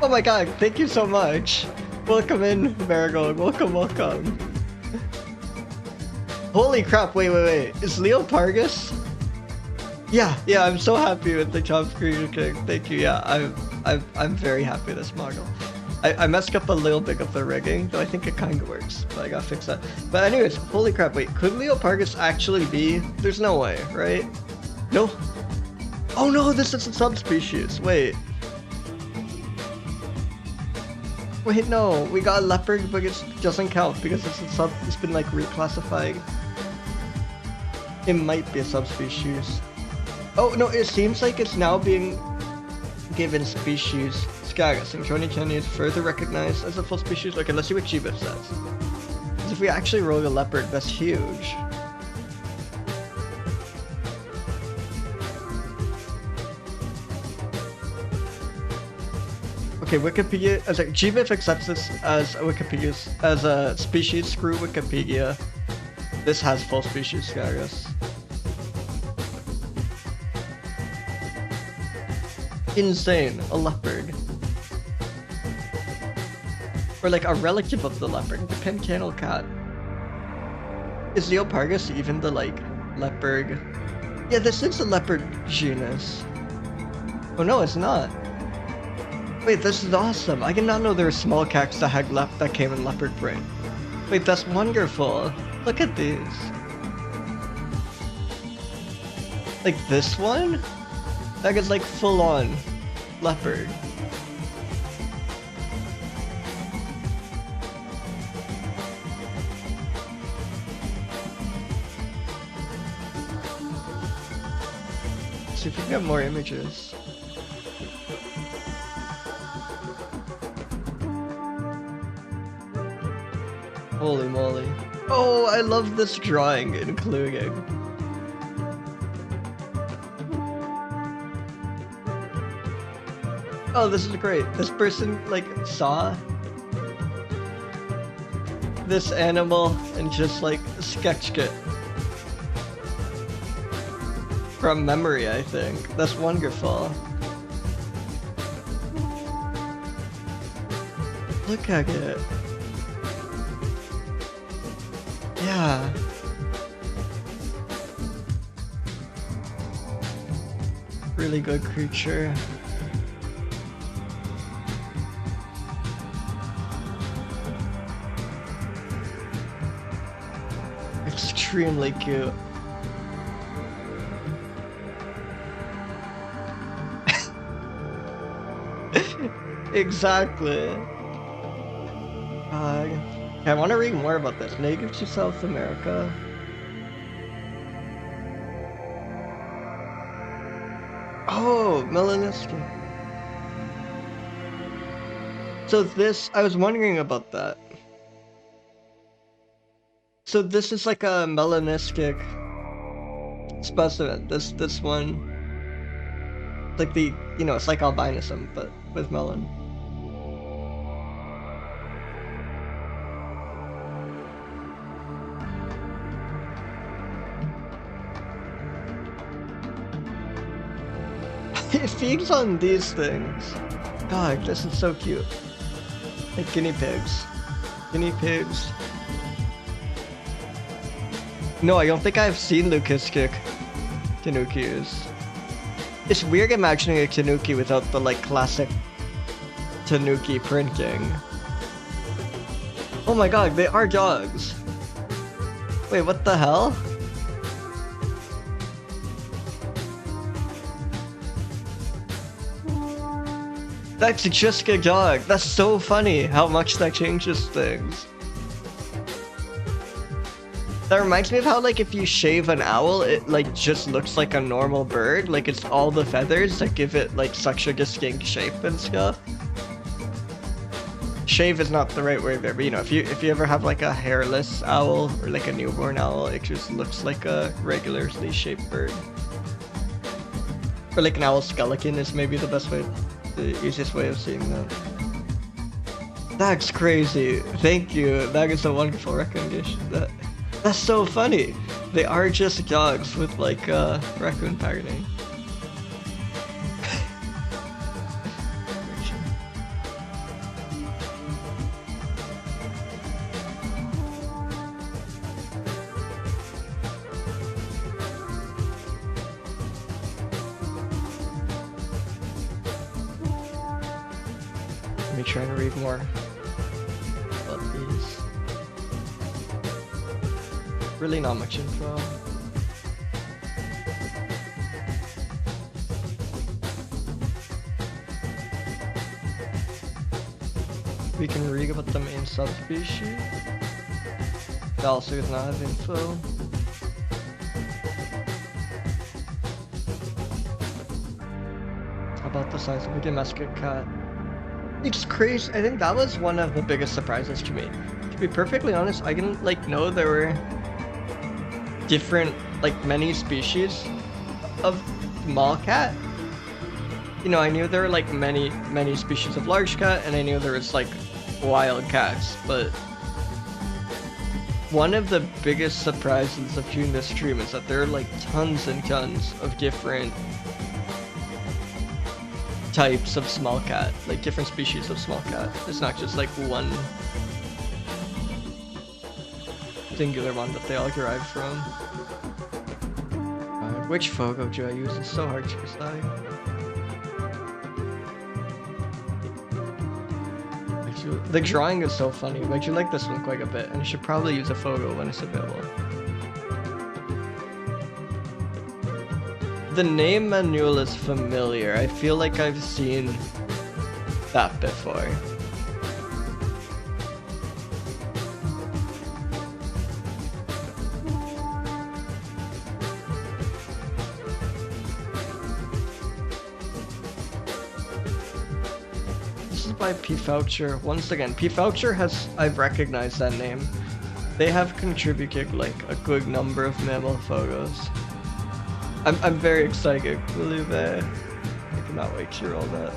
Speaker 1: Oh my god, thank you so much. Welcome in, Marigold. Welcome, welcome. Holy crap, wait. Is Leopardus? Yeah, I'm so happy with the job screen king. Thank you, yeah, I'm very happy with this model. I messed up a little bit of the rigging, though I think it kinda works, but I gotta fix that. But anyways, holy crap, wait, could Leopardus actually be? There's no way, right? No? Oh no, this is a subspecies, wait. Wait, no, we got a leopard, but it doesn't count because it's been like reclassified. It might be a subspecies. Oh no, it seems like it's now being given species status, and 2020 is further recognized as a full species. Okay, let's see what Chiba says. Because if we actually roll a leopard, that's huge. Okay, Wikipedia, like, GBIF accepts this as a Wikipedia, as a species, screw Wikipedia. This has full species status. Insane, a leopard. Or like a relative of the leopard, the pencannel cat. Is Leopardus even the, like, leopard? Yeah, this is a leopard genus. Oh no, it's not. Wait, this is awesome. I did not know there were small cats that had that came in leopard print. Wait, that's wonderful. Look at these. Like this one? That is like full on leopard. Let's see if we can get more images. Holy moly. Oh, I love this drawing, including. Oh, this is great. This person, like, saw this animal and just, like, sketched it. From memory, I think. That's wonderful. Look at it. Yeah. Really good creature. Extremely cute. Exactly. I want to read more about this. Native to South America. Oh, melanistic. So this, I was wondering about that. So this is like a melanistic specimen. This one, like the, you know, it's like albinism, but with melon. It feeds on these things. God, this is so cute. Like guinea pigs. Guinea pigs. No, I don't think I've seen leucistic tanukis. It's weird imagining a tanuki without the, like, classic tanuki printing. Oh my god, they are dogs. Wait, what the hell? That's just a dog. That's so funny how much that changes things. That reminds me of how, like, if you shave an owl, it, like, just looks like a normal bird. Like, it's all the feathers that give it, like, such a distinct shape and stuff. Shave is not the right word there, but, you know, if you ever have, like, a hairless owl or, like, a newborn owl, it just looks like a regularly shaped bird. Or, like, an owl skeleton is maybe the best way, the easiest way of seeing that. That's crazy. Thank you. That is a wonderful recommendation. That's so funny. They are just dogs with like raccoon pattern. Let me try and read more about these. Really not much info. We can read about the main subspecies. It also does not have info. About the size of a domestic cat. It's crazy. I think that was one of the biggest surprises to me. To be perfectly honest, I didn't like know there were different, like, many species of small cat. You know, I knew there were like many species of large cat, and I knew there was like wild cats, but one of the biggest surprises of doing this stream is that there are like tons and tons of different types of small cat, like different species of small cat. It's not just like one singular one that they all derive from. Which photo do I use? It's so hard to decide. The drawing is so funny. I do like this one quite a bit, and I should probably use a photo when it's available. The name Manual is familiar. I feel like I've seen that before. By P. Foucher. Once again, P. Foucher has, I've recognized that name. They have contributed like a good number of mammal photos. I'm very excited, believe it. I cannot wait to roll that.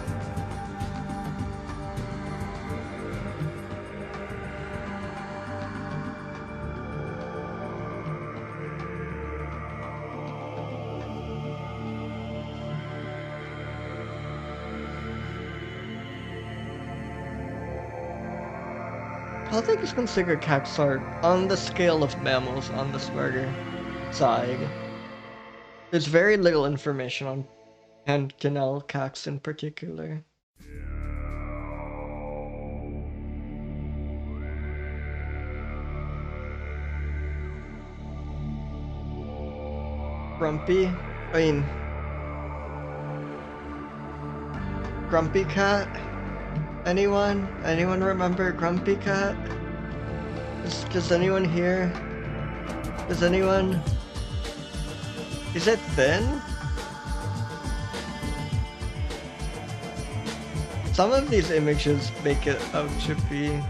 Speaker 1: How think is considered cats are on the scale of mammals on the smarter side. There's very little information on hand canal cats in particular. Grumpy? Grumpy cat? Anyone? Anyone remember Grumpy Cat? Does anyone here? Does anyone? Is it thin? Some of these images make it out to be,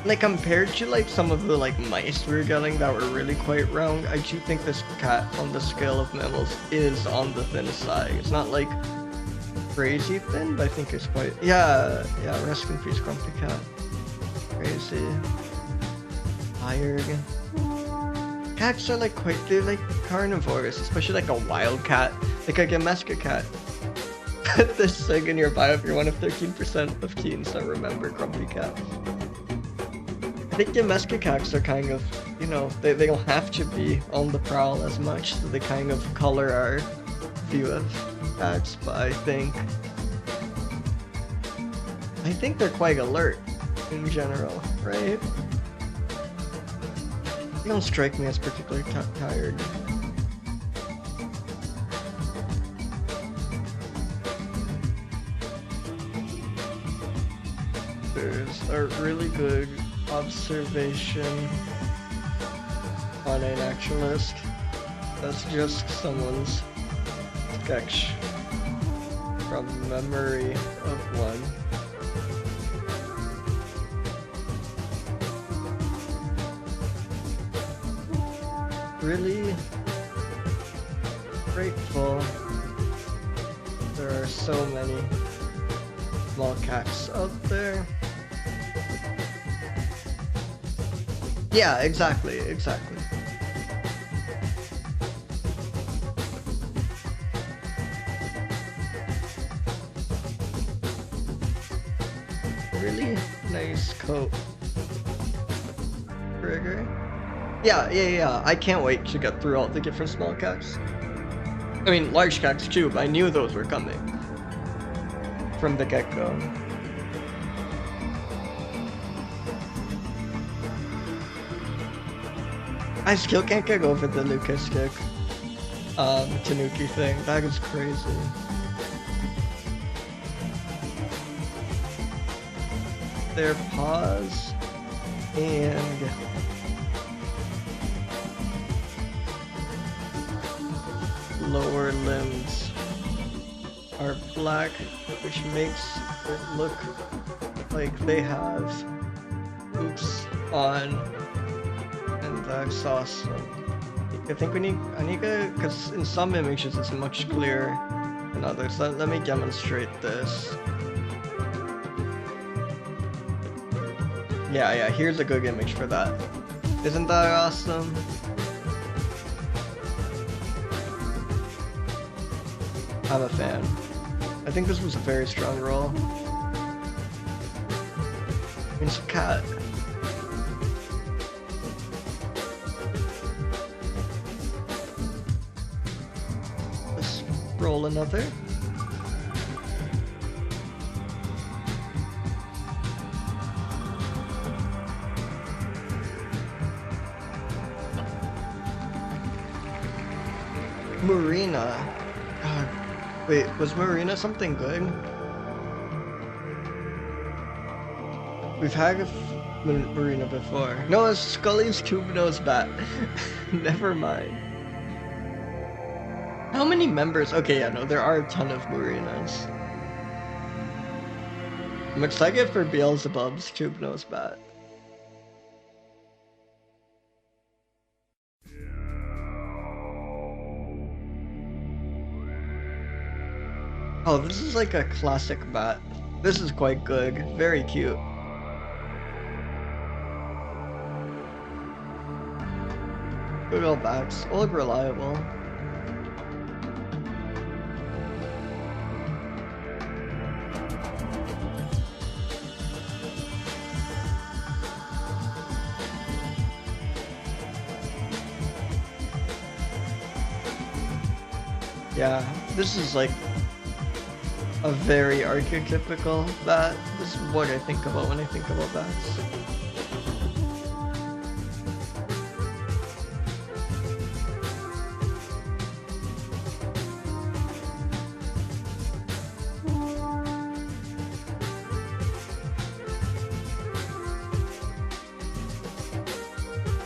Speaker 1: like, compared to like some of the like mice we were getting that were really quite round, I do think this cat on the scale of mammals is on the thin side. It's not like crazy thin, but I think it's quite, yeah, rest in peace, Grumpy Cat. Crazy. Tired. Cats are like quite, they're like carnivores, especially like a wild cat, like a domestic cat. Put this thing in your bio if you're one of 13% of teens that remember Grumpy Cat. I think domestic cats are kind of, you know, they don't have to be on the prowl as much, so they kind of color our view of cats, but I think they're quite alert in general, right? They don't strike me as particularly tired. There's a really good observation on a naturalist. That's just someone's sketch from memory of one. Really grateful there are so many small cats out there. Yeah, exactly. Really nice coat. Trigger. Yeah. I can't wait to get through all the different small cats. I mean, large cats too, but I knew those were coming from the get-go. I still can't get over the leucistic Tanuki thing. That is crazy. Their paws and lower limbs are black, which makes it look like they have hoops on, and that's awesome. I think I need to, because in some images it's much clearer than others. Let me demonstrate this. Yeah, here's a good image for that. Isn't that awesome? I'm a fan. I think this was a very strong roll. It's a cat. Let's roll another. Murina. God. Wait, was Murina something good? We've had a Murina before. No, it's Scully's tube-nosed bat. Never mind. How many members? Okay, yeah, no, there are a ton of Murinas. I'm excited for Beelzebub's tube-nosed bat. Oh, this is like a classic bat. This is quite good. Very cute. Good old bats. All look reliable. Yeah, this is like a very archetypical bat. This is what I think about when I think about bats.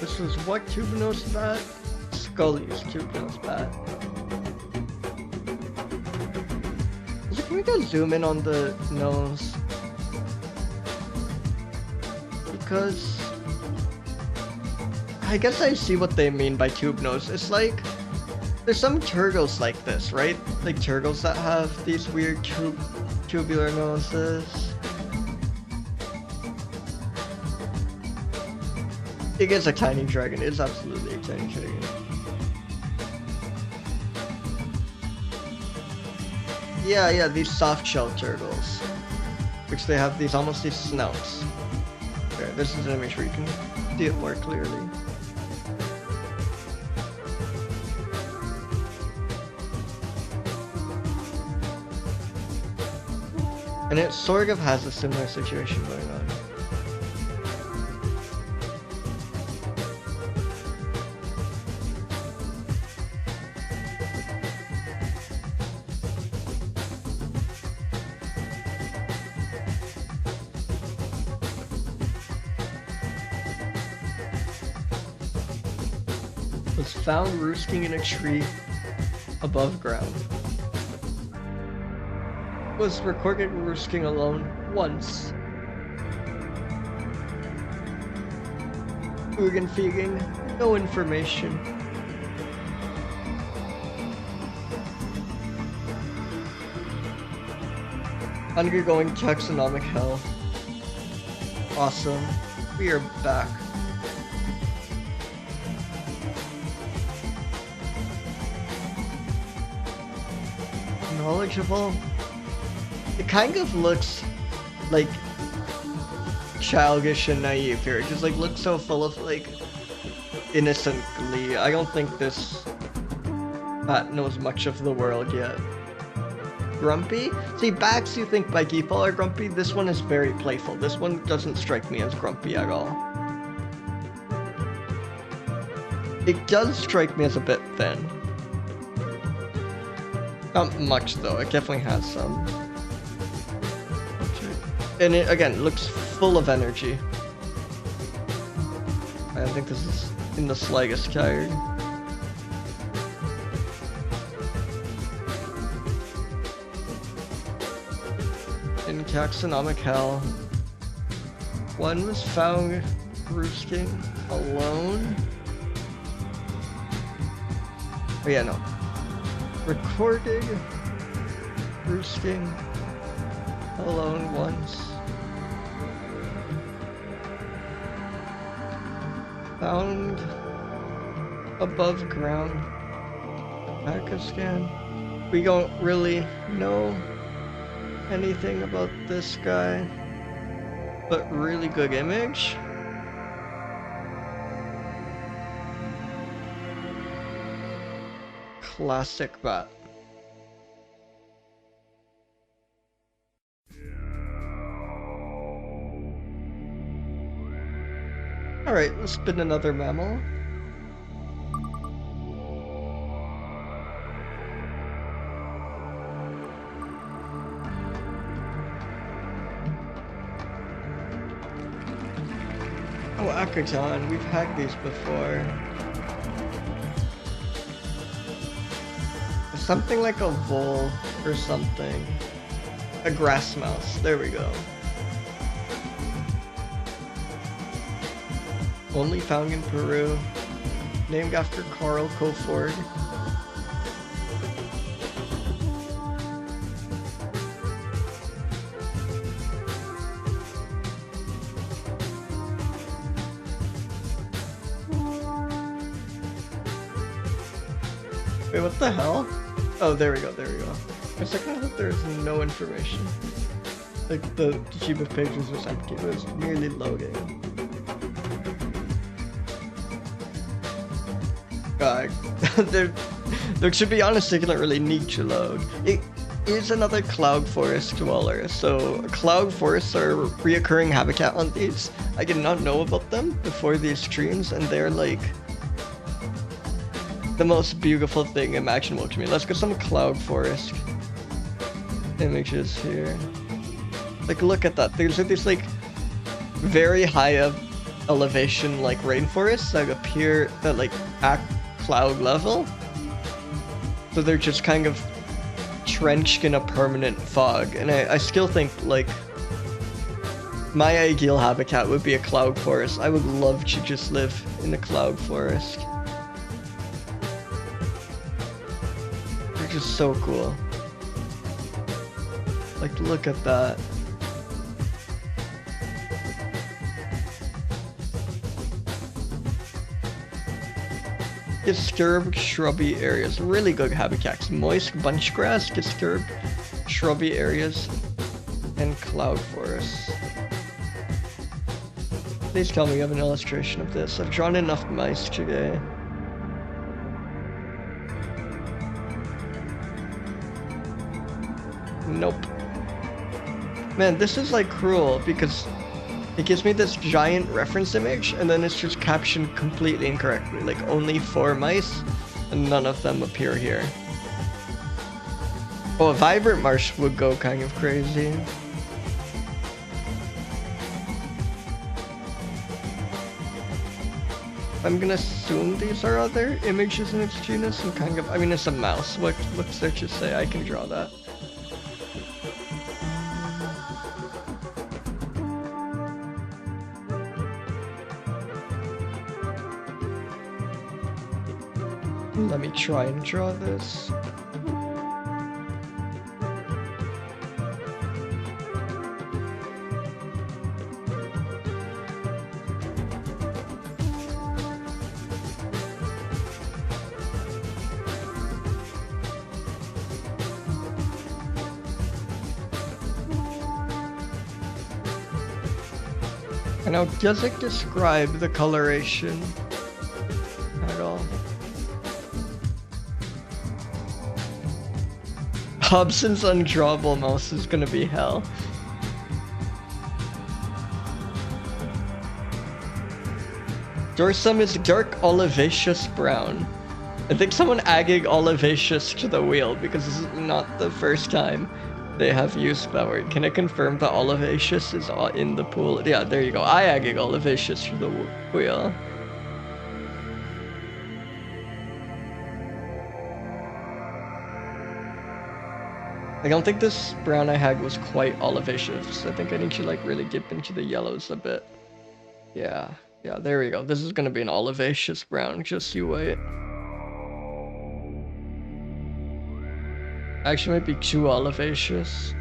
Speaker 1: This is what tube-nosed bat? Scully's tube-nosed bat. Can we go zoom in on the nose? Because I guess I see what they mean by tube nose. It's like there's some turtles like this, right? Like turtles that have these weird tubular noses. It is a tiny dragon. It's absolutely a tiny dragon. Yeah, these soft shell turtles, which they have these almost these snouts. There, this is an image where you can see it more clearly. And it sort of has a similar situation going on. Was found roosting in a tree above ground. Was recorded roosting alone once. Organ feeding, no information. Undergoing taxonomic hell. Awesome. We are back. Knowledgeable. It kind of looks like childish and naive here. It just like looks so full of like innocent glee. I don't think this bat knows much of the world yet. Grumpy? See, bats you think by default are grumpy. This one is very playful. This one doesn't strike me as grumpy at all. It does strike me as a bit thin. Not much though, it definitely has some. And it, again, looks full of energy. I don't think this is in the slightest tired. In taxonomic hell, one was found roosting alone. Oh yeah, no. Recorded roosting alone once. Found above ground. Back scan. We don't really know anything about this guy, but really good image. Classic bat. Alright, let's spin another mammal. Oh, Akodon, we've had these before. Something like a vole or something. A grass mouse, there we go. Only found in Peru. Named after Carl Kofordi. Wait, what the hell? Oh, there we go, there we go. For a second I thought there was no information. Like the Chiba pages was empty, it was nearly loading. There should be honest, they didn't really need to load. It is another cloud forest dweller, so cloud forests are reoccurring habitat on these. I did not know about them before these streams, and they're like the most beautiful thing imaginable to me. Let's get some cloud forest images here. Like, look at that. There's these like very high elevation like rainforests that appear that like at cloud level. So they're just kind of trenched in a permanent fog. And I still think like my ideal habitat would be a cloud forest. I would love to just live in a cloud forest. They're just so cool. Like, look at that. Disturbed shrubby areas. Really good habitats. Moist bunch grass, disturbed shrubby areas, and cloud forests. Please tell me you have an illustration of this. I've drawn enough mice today. Nope. Man, this is like cruel because it gives me this giant reference image and then it's just captioned completely incorrectly. Like only 4 mice and none of them appear here. Oh, a vibrant marsh would go kind of crazy. I'm gonna assume these are other images in its genus and kind of, I mean, it's a mouse. What's there to say? I can draw that. Let me try and draw this. And now, does it describe the coloration at all? Hobson's undrawable mouse is gonna be hell. Dorsum is dark olivaceous brown. I think someone added olivaceous to the wheel because this is not the first time they have used that word. Can I confirm that olivaceous is in the pool? Yeah, there you go. I added olivaceous to the wheel. I don't think this brown I had was quite olivaceous. I think I need to like really dip into the yellows a bit. Yeah, there we go. This is gonna be an olivaceous brown, just you wait. Actually might be too olivaceous.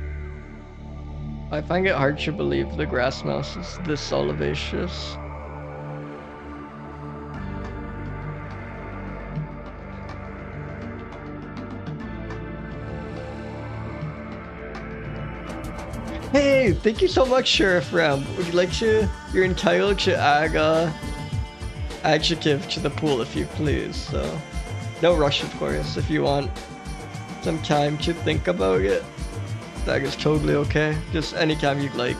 Speaker 1: I find it hard to believe the grass mouse is this olivaceous. Hey, thank you so much, Sheriff Ram. Would you like to? You're entitled to add adjective to the pool if you please. So, no rush, of course. If you want some time to think about it, that is totally okay. Just anytime you'd like.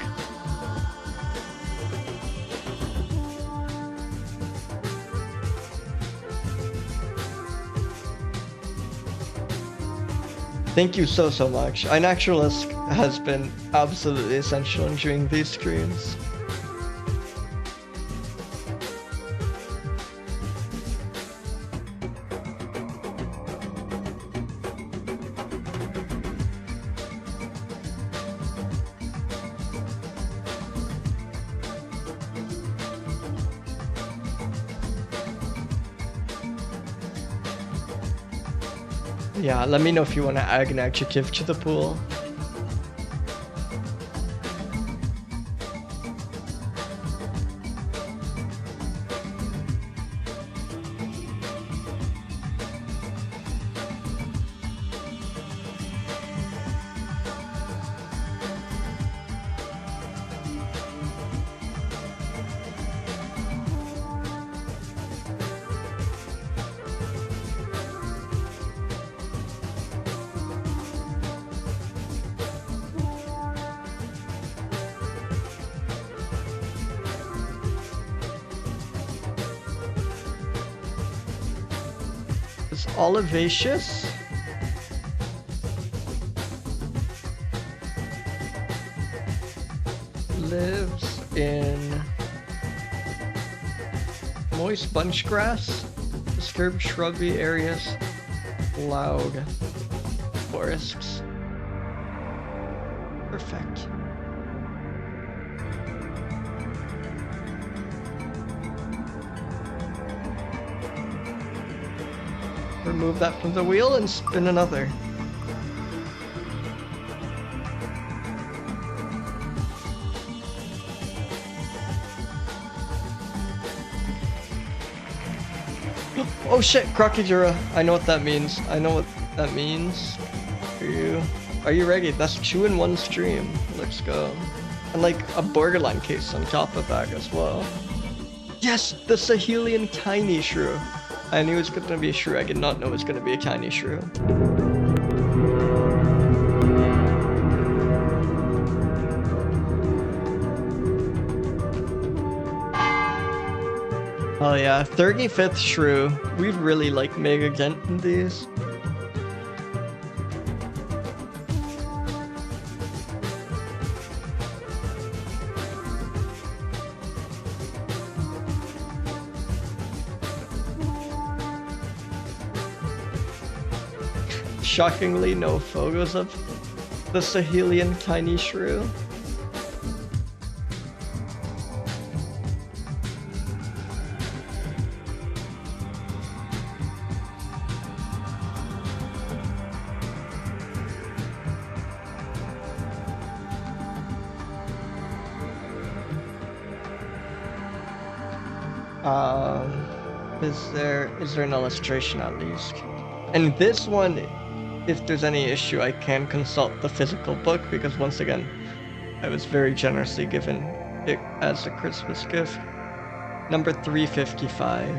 Speaker 1: Thank you so much. iNaturalist has been absolutely essential in doing these streams. Yeah, let me know if you want to add an adjective to the pool. Olivaceous. Lives in moist bunch grass, disturbed shrubby areas, loud forests. Perfect. Remove that from the wheel and spin another. Oh shit, Crocidura. I know what that means. Are you ready? That's 2 in 1 stream. Let's go. And like a borderline case on top of that as well. Yes, the Sahelian tiny shrew. I knew it was gonna be a shrew. I did not know it was gonna be a tiny shrew. Oh yeah, 35th shrew. We really like mega dent in these. shockingly no photos of the Sahelian tiny shrew. Is there an illustration at least? And this one, if there's any issue, I can consult the physical book because once again, I was very generously given it as a Christmas gift. Number 355.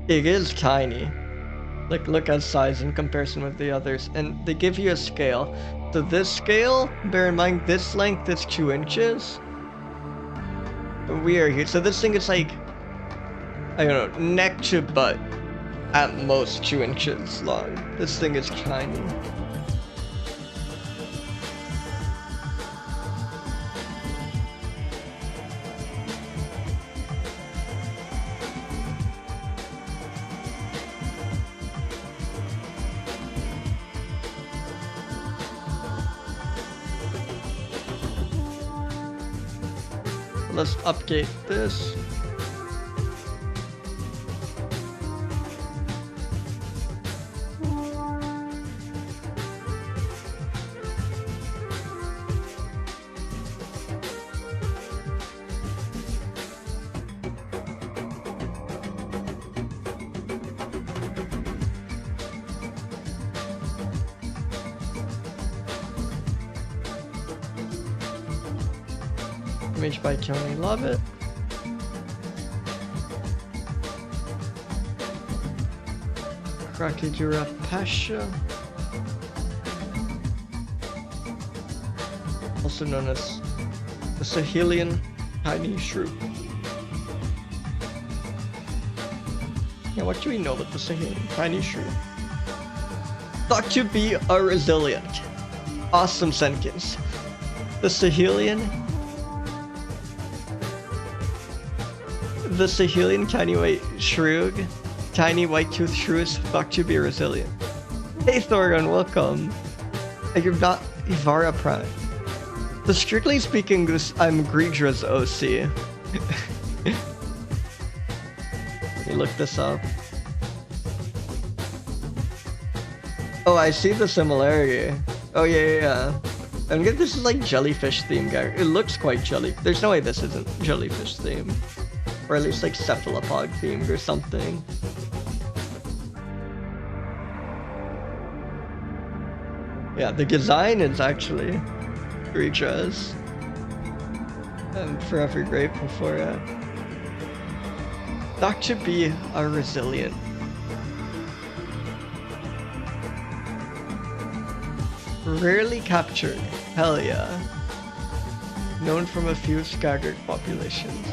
Speaker 1: It is tiny. Like, look at size in comparison with the others, and they give you a scale. So this scale, bear in mind, this length is 2 inches. We are here. So this thing is like, I don't know, neck to butt, at most 2 inches long. This thing is tiny. Let's update this. Image by Tony Lovett. Crocidura pasha, also known as the Sahelian tiny shrew. Yeah, what do we know about the Sahelian tiny shrew? Thought to be a resilient, awesome sentence. The Sahelian tiny white shrew, tiny white-toothed shrew is thought to be resilient. Hey Thoron, welcome. You're not Ivara Prime. So strictly speaking, I'm Greedra's OC. Let me look this up. Oh, I see the similarity. Oh yeah. I'm guessing this is like jellyfish theme, guy. It looks quite jelly. There's no way this isn't jellyfish theme. Or at least like cephalopod themed or something. Yeah, the design is actually Greedra's. I'm forever grateful for it. Thought to be a resilient. Rarely captured. Hell yeah. Known from a few scattered populations.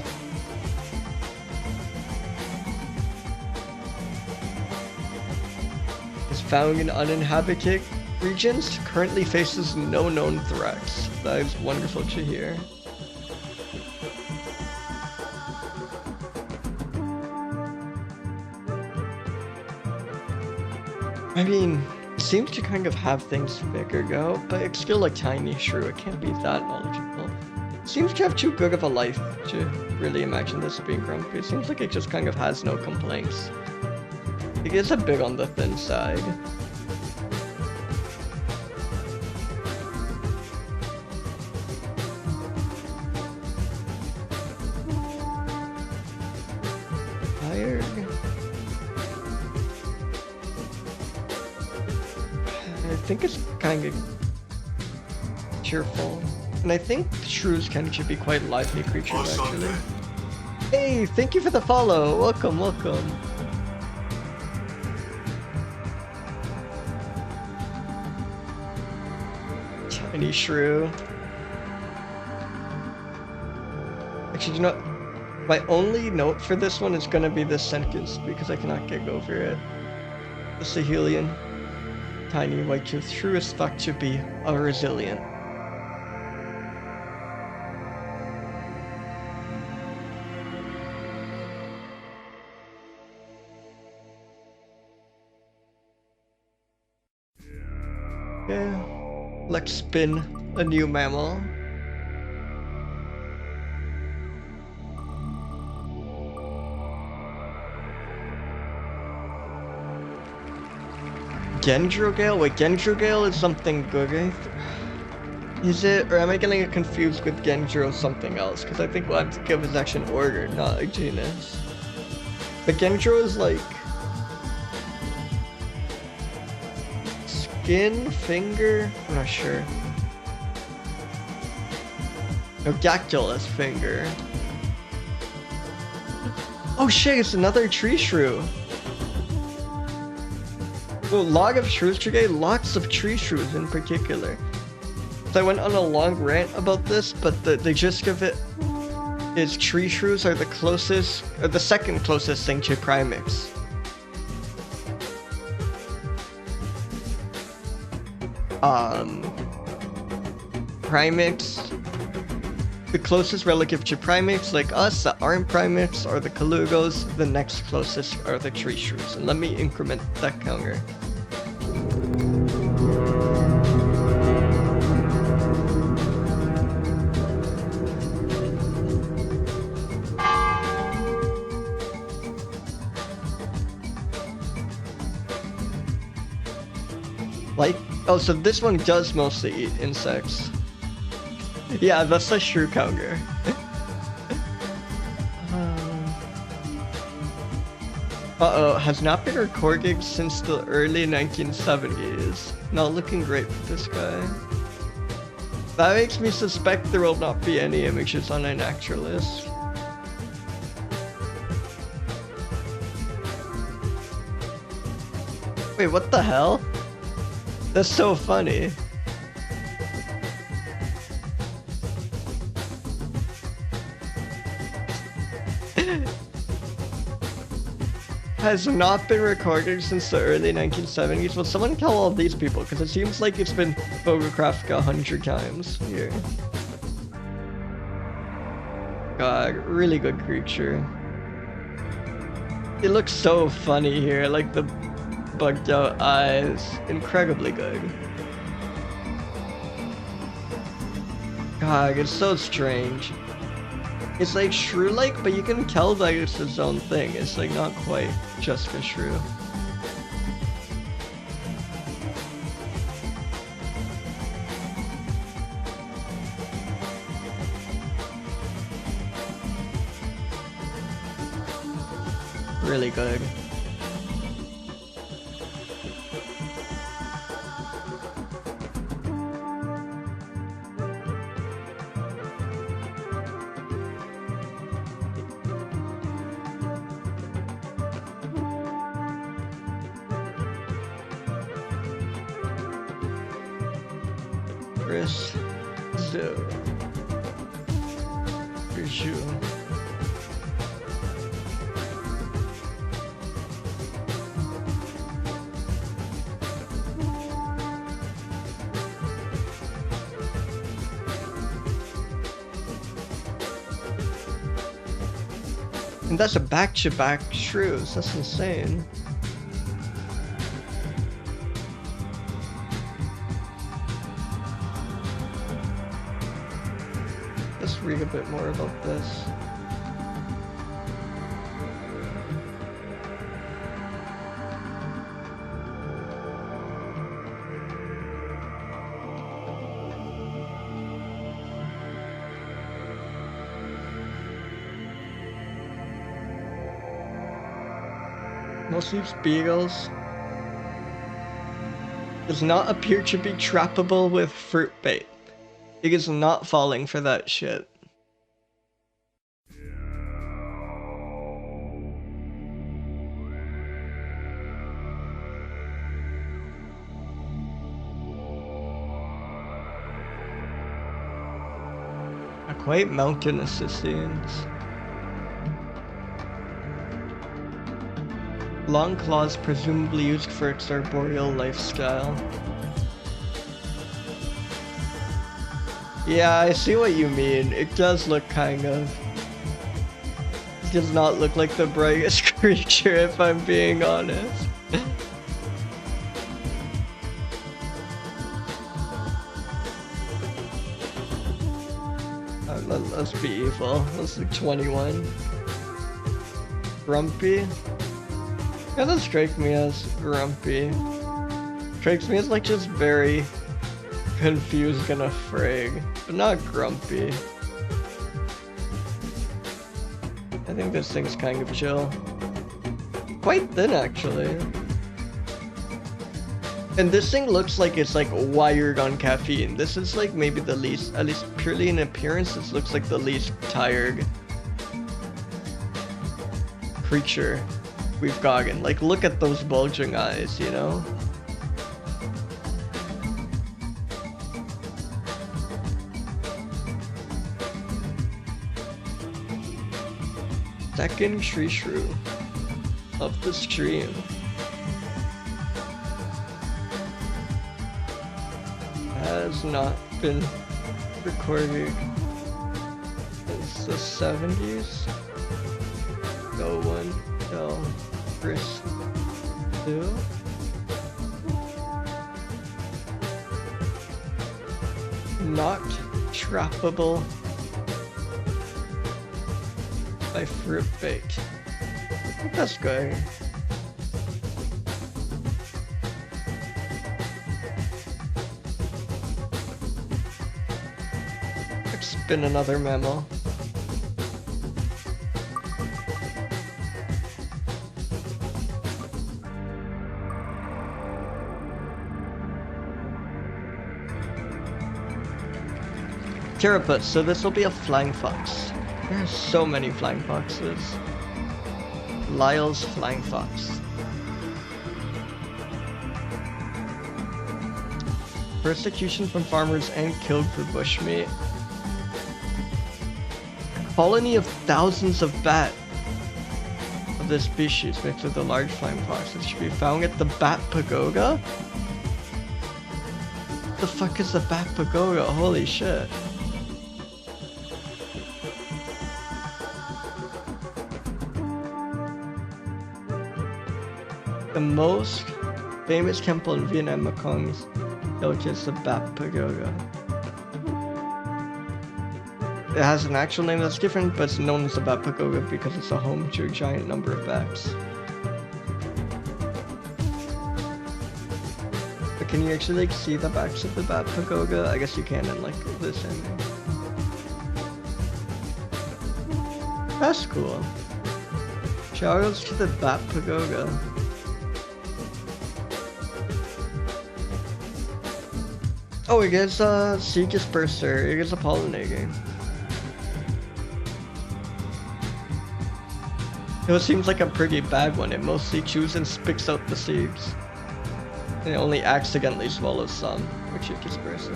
Speaker 1: Found in uninhabited regions, currently faces no known threats. That is wonderful to hear. I mean, it seems to kind of have things figured out, but it's still a tiny shrew. It can't be that knowledgeable. It seems to have too good of a life to really imagine this being grumpy. It seems like it just kind of has no complaints. It is a bit on the thin side. Tired. I think it's kind of cheerful. And I think shrews can be quite lively creatures actually. Hey, thank you for the follow. Welcome. Tiny shrew. Actually, you know, my only note for this one is gonna be this sentence because I cannot get over it. The Sahelian tiny white-toothed shrew is thought to be a resilient. Okay, let's spin a new mammal. Dendrogale? Wait, Dendrogale is something good, right? Is it? Or am I getting it confused with Gendro something else? Because I think what I'm thinking of is actually an order, not a genus. But Gendro is like... skin? Finger? I'm not sure. No, dactylus finger. Oh shit, it's another tree shrew! Well, log of shrews today, lots of tree shrews in particular. So I went on a long rant about this, but the gist of it is tree shrews are the closest, or the second closest thing to primates. Primates, the closest relative to primates like us that aren't primates are the colugos, the next closest are the tree shrews. And let me increment that counter. Like, oh, so this one does mostly eat insects. Yeah, that's a shrew counter. Uh-oh, has not been recorded since the early 1970s. Not looking great for this guy. That makes me suspect there will not be any images on a naturalist. Wait, what the hell? That's so funny. Has not been recorded since the early 1970s. Will someone tell all these people? Because it seems like it's been photographed 100 times here. God, really good creature. It looks so funny here, like the bugged out eyes. Incredibly good. God, it's so strange. It's like shrew-like, but you can tell that it's its own thing. It's like not quite just a shrew. Really good. And that's a back-to-back shrews. That's insane. Let's read a bit more about this. Most of these beetles does not appear to be trappable with fruit bait. It is not falling for that shit. Quite mountainous it seems. Long claws presumably used for its arboreal lifestyle. Yeah, I see what you mean. It does look kind of... It does not look like the brightest creature if I'm being honest. Let's be evil. Let's do 21. Grumpy. Doesn't strike me as grumpy. Strikes me as like just very confused and afraid, but not grumpy. I think this thing's kind of chill. Quite thin actually. And this thing looks like it's like wired on caffeine. This is like maybe the least, at least purely in appearance, this looks like the least tired creature we've gotten. Like look at those bulging eyes, you know? Second tree shrew of the stream. Has not been recorded since the 70s. No one shall pursue. Not trappable by fruit bait. That's good. Let's spin another mammal. Terraput, so this will be a flying fox. There's so many flying foxes. Lyle's flying fox. Persecution from farmers and killed for bushmeat. Colony of thousands of bat of this species mixed with a large flying fox. It should be found at the Bat Pagoda? What the fuck is the Bat Pagoda? Holy shit. The most famous temple in Vietnam, Mekong's village is the Bat Pagoda. It has an actual name that's different, but it's known as the Bat Pagoda because it's a home to a giant number of bats. But can you actually like see the backs of the Bat Pagoda? I guess you can in like this image. That's cool. Shoutouts to the Bat Pagoda. Oh, it gets a seed disperser, it gets a pollinating. It seems like a pretty bad one. It mostly chews and spits out the seeds. And it only accidentally swallows some, which it disperses.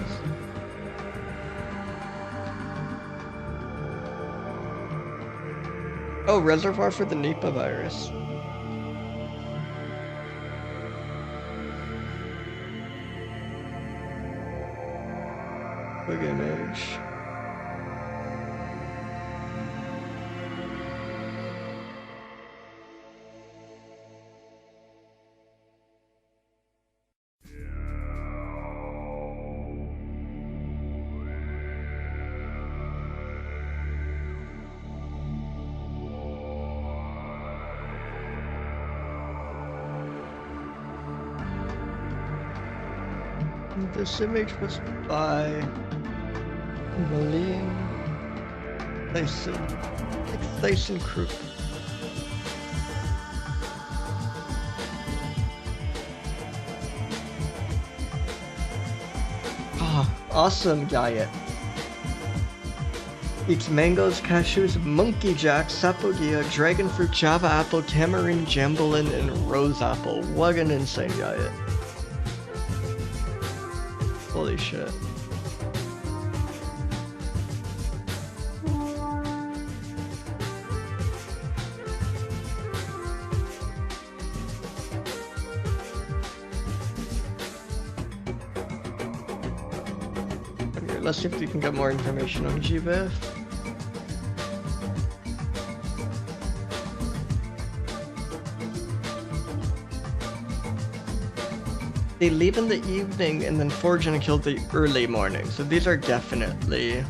Speaker 1: Oh, reservoir for the Nipah virus. Quick image. This image was by Malin Thyssen Krupp. Ah, awesome diet. Eats mangoes, cashews, monkey jack, sapodilla, dragon fruit, java apple, tamarind, jambalin, and rose apple. What an insane diet. Holy shit. Okay, let's see if we can get more information on GBIF. They leave in the evening and then forage and kill the early morning. So these are definitely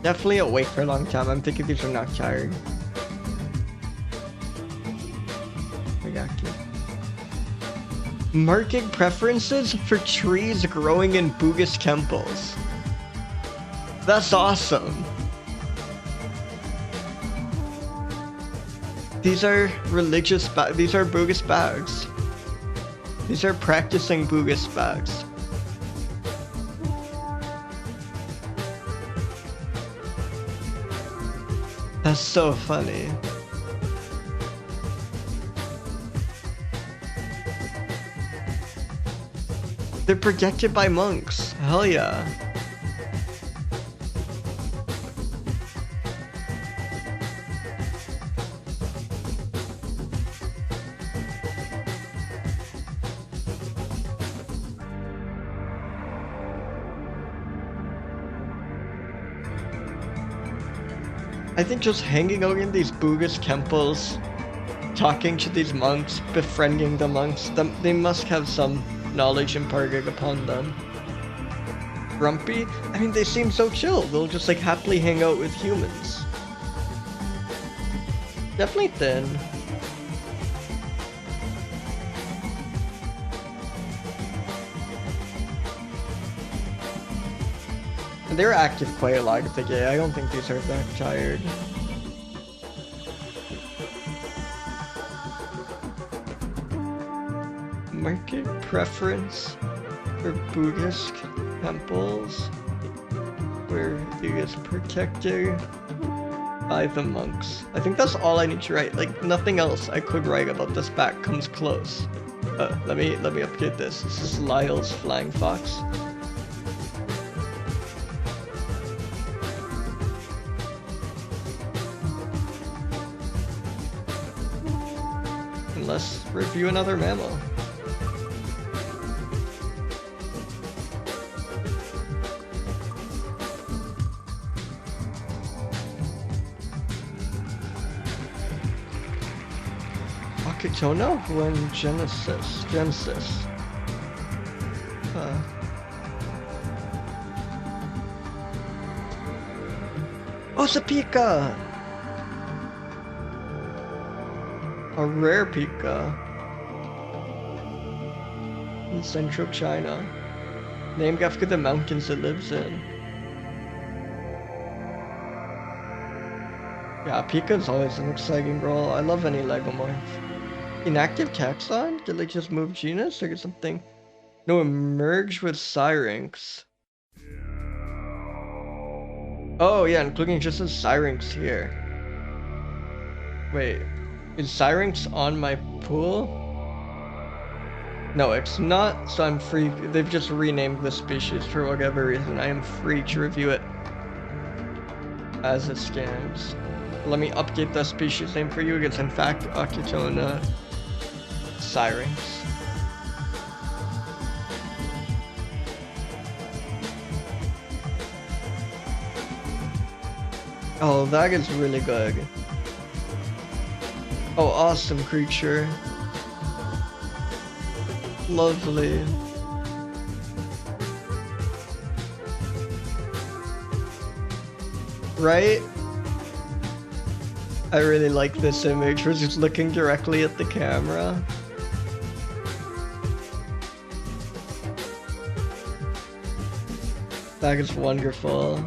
Speaker 1: Definitely awake for a long time. I'm thinking these are not tired. Marking preferences for trees growing in Bugus temples. That's awesome. These are religious these are Bugus bags. These are practicing Bugus bags. That's so funny. They're protected by monks. Hell yeah. I think just hanging out in these Bugus temples, talking to these monks, befriending the monks, they must have some knowledge imparted upon them. Grumpy? I mean, they seem so chill. They'll just like happily hang out with humans. Definitely thin. And they're active quite a lot of the day. I don't think these are that tired. Market preference for Buddhist temples where it is protected by the monks. I think that's all I need to write. Like nothing else I could write about this back comes close. Let me update this. This is Lyle's Flying Fox. And let's review another mammal. Ochotona when Genesis. Oh, it's a pika! A rare pika. In central China. Named after the mountains it lives in. Yeah, pika's always an exciting role. I love any legomorph. Inactive taxon? Did they just move genus or get something? No, emerge with syrinx. Oh yeah, including just a syrinx here. Wait, is syrinx on my pool? No, it's not, so I'm free. They've just renamed the species for whatever reason. I am free to review it as it stands. Let me update the species name for you. It's in fact Ochotona syrinx. Oh, that is really good. Oh, awesome creature. Lovely. Right? I really like this image. We're just looking directly at the camera. That is wonderful.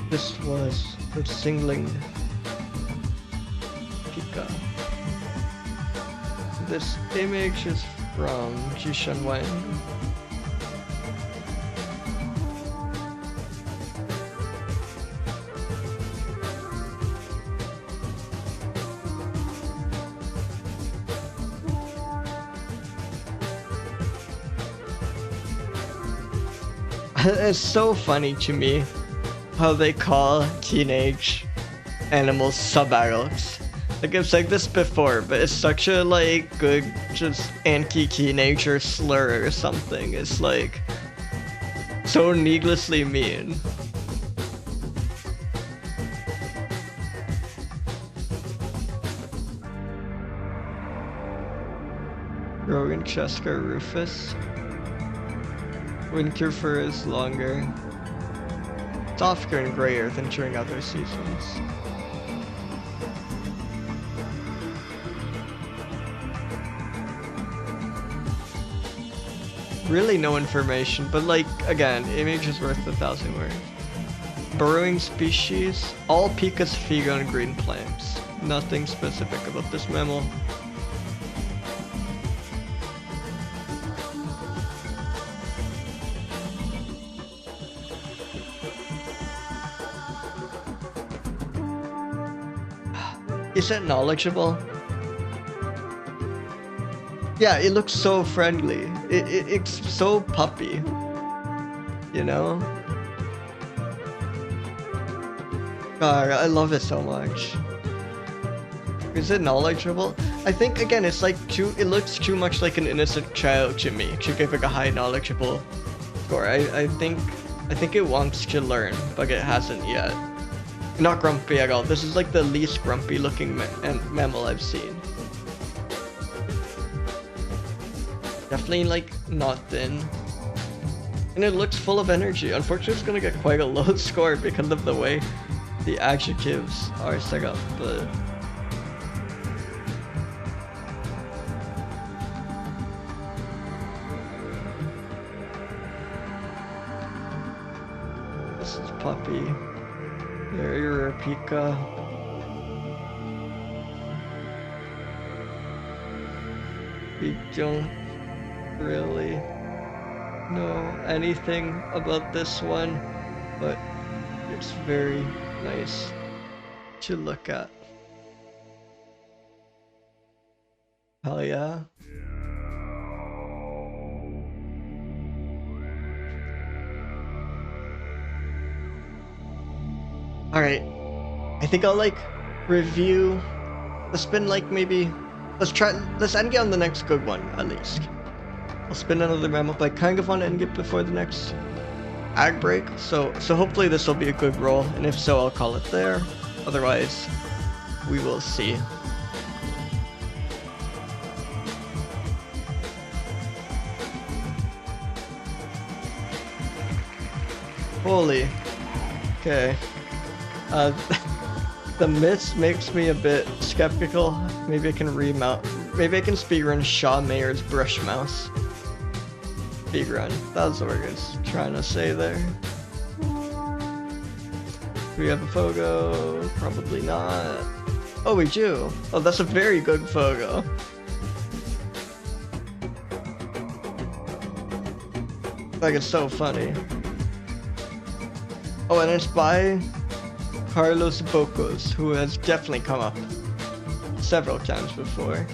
Speaker 1: This was the singling pika. This image is from Jishan Wang. It's so funny to me how they call teenage animals sub-adults. Like I've said this before, but it's such a like good just anti-teenager slur or something. It's like so needlessly mean. Cheska rufus. Winter fur is longer. Softer and grayer than during other seasons. Really no information, but like, again, image is worth 1,000 words. Burrowing species, all picas feed on green plants. Nothing specific about this mammal. Is it knowledgeable? Yeah, it looks so friendly. It's so puppy. You know? God, I love it so much. Is it knowledgeable? I think, again, it's like it looks too much like an innocent child to me to give like a high knowledgeable score. I think it wants to learn, but it hasn't yet. Not grumpy at all. This is like the least grumpy looking mammal I've seen. Definitely like not thin. And it looks full of energy. Unfortunately, it's gonna get quite a low score because of the way the adjectives are set up, but... This is puppy. There, Pika. We don't really know anything about this one, but it's very nice to look at. Hell yeah. Alright, I think I'll like review, let's spin like maybe, let's end it on the next good one at least. I'll spin another mammal, but I kind of want to end it before the next ag break, so hopefully this will be a good roll, and if so I'll call it there, otherwise we will see. Holy, okay. The mist makes me a bit skeptical. Maybe I can maybe I can speedrun Shaw Mayer's Brush Mouse. Speedrun. That's what I was trying to say there. Do we have a Fogo? Probably not. Oh, we do. Oh, that's a very good Fogo. Like, it's so funny. Oh, and it's by Carlos Bocos, who has definitely come up several times before.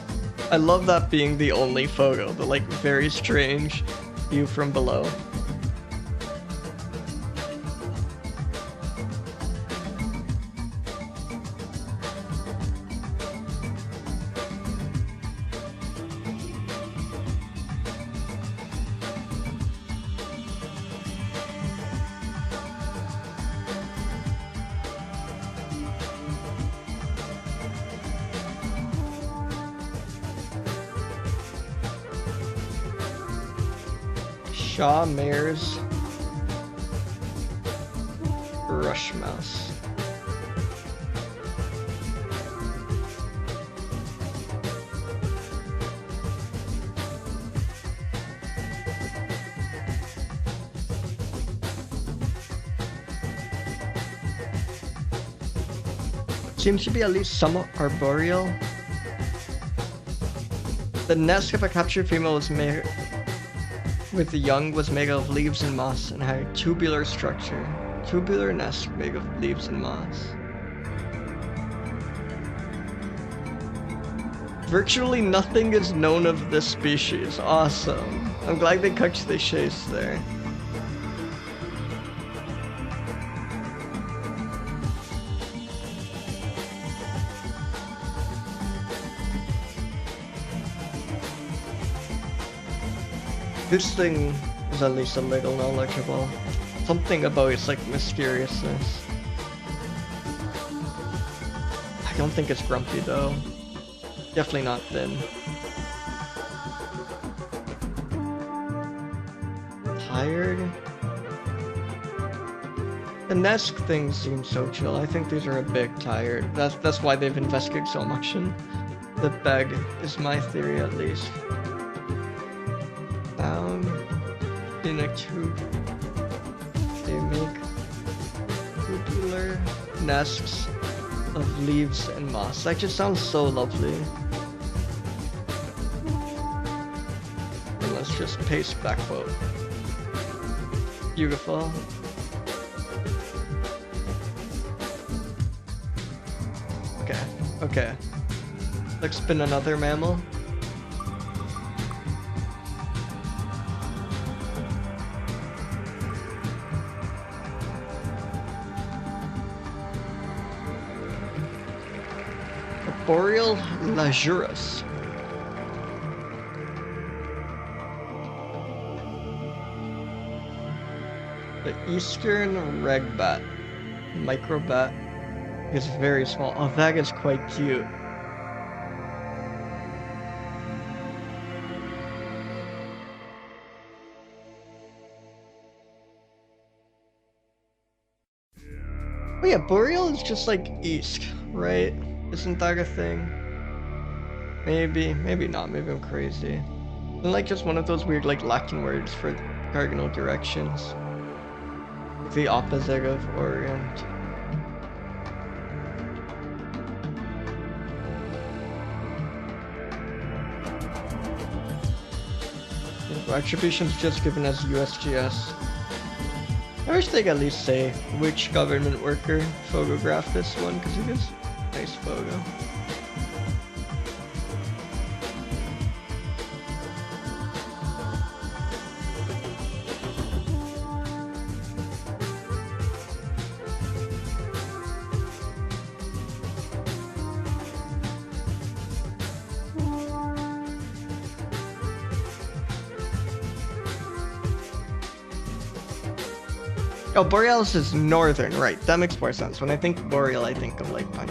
Speaker 1: I love that being the only photo, the like very strange view from below. Shaw Mayer's Brush Mouse. Seems to be at least somewhat arboreal. The nest of a captured female was made with the young was made of leaves and moss and had a tubular structure. Tubular nest made of leaves and moss. Virtually nothing is known of this species. Awesome. I'm glad they cut the chase there. This thing is at least a little knowledgeable. Something about its like mysteriousness. I don't think it's grumpy though. Definitely not thin. Tired? The Nesk things seem so chill. I think these are a bit tired. That's why they've invested so much in the bag, is my theory at least. Found in a tube. They make tubular nests of leaves and moss. That just sounds so lovely. And let's just paste back quote. Beautiful. Okay. Let's spin another mammal. A boreal Lasiurus. The eastern regbat, microbat, is very small. Oh, that is quite cute. Oh yeah, boreal is just like east, right? Isn't that a thing? Maybe not. Maybe I'm crazy. Isn't like just one of those weird like Latin words for cardinal directions? The opposite of orient. Attributions just given as USGS. I wish they'd at least say which government worker photographed this one, because it is a nice photo. Oh, borealis is northern, right? That makes more sense. When I think boreal, I think of like pine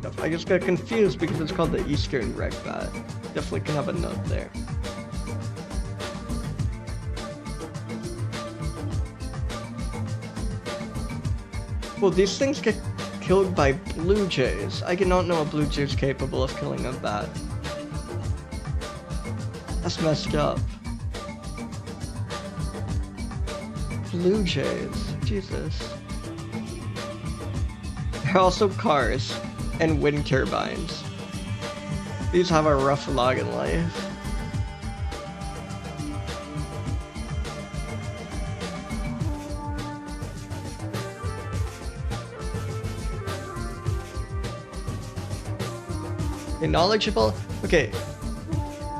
Speaker 1: stuff. I just got confused because it's called the eastern regbat. Definitely can have a note there. Well, these things get killed by blue jays. I did not know a blue jay is capable of killing a bat. That's messed up. Blue jays. Jesus. There are also cars and wind turbines. These have a rough log in life. Knowledgeable? Okay.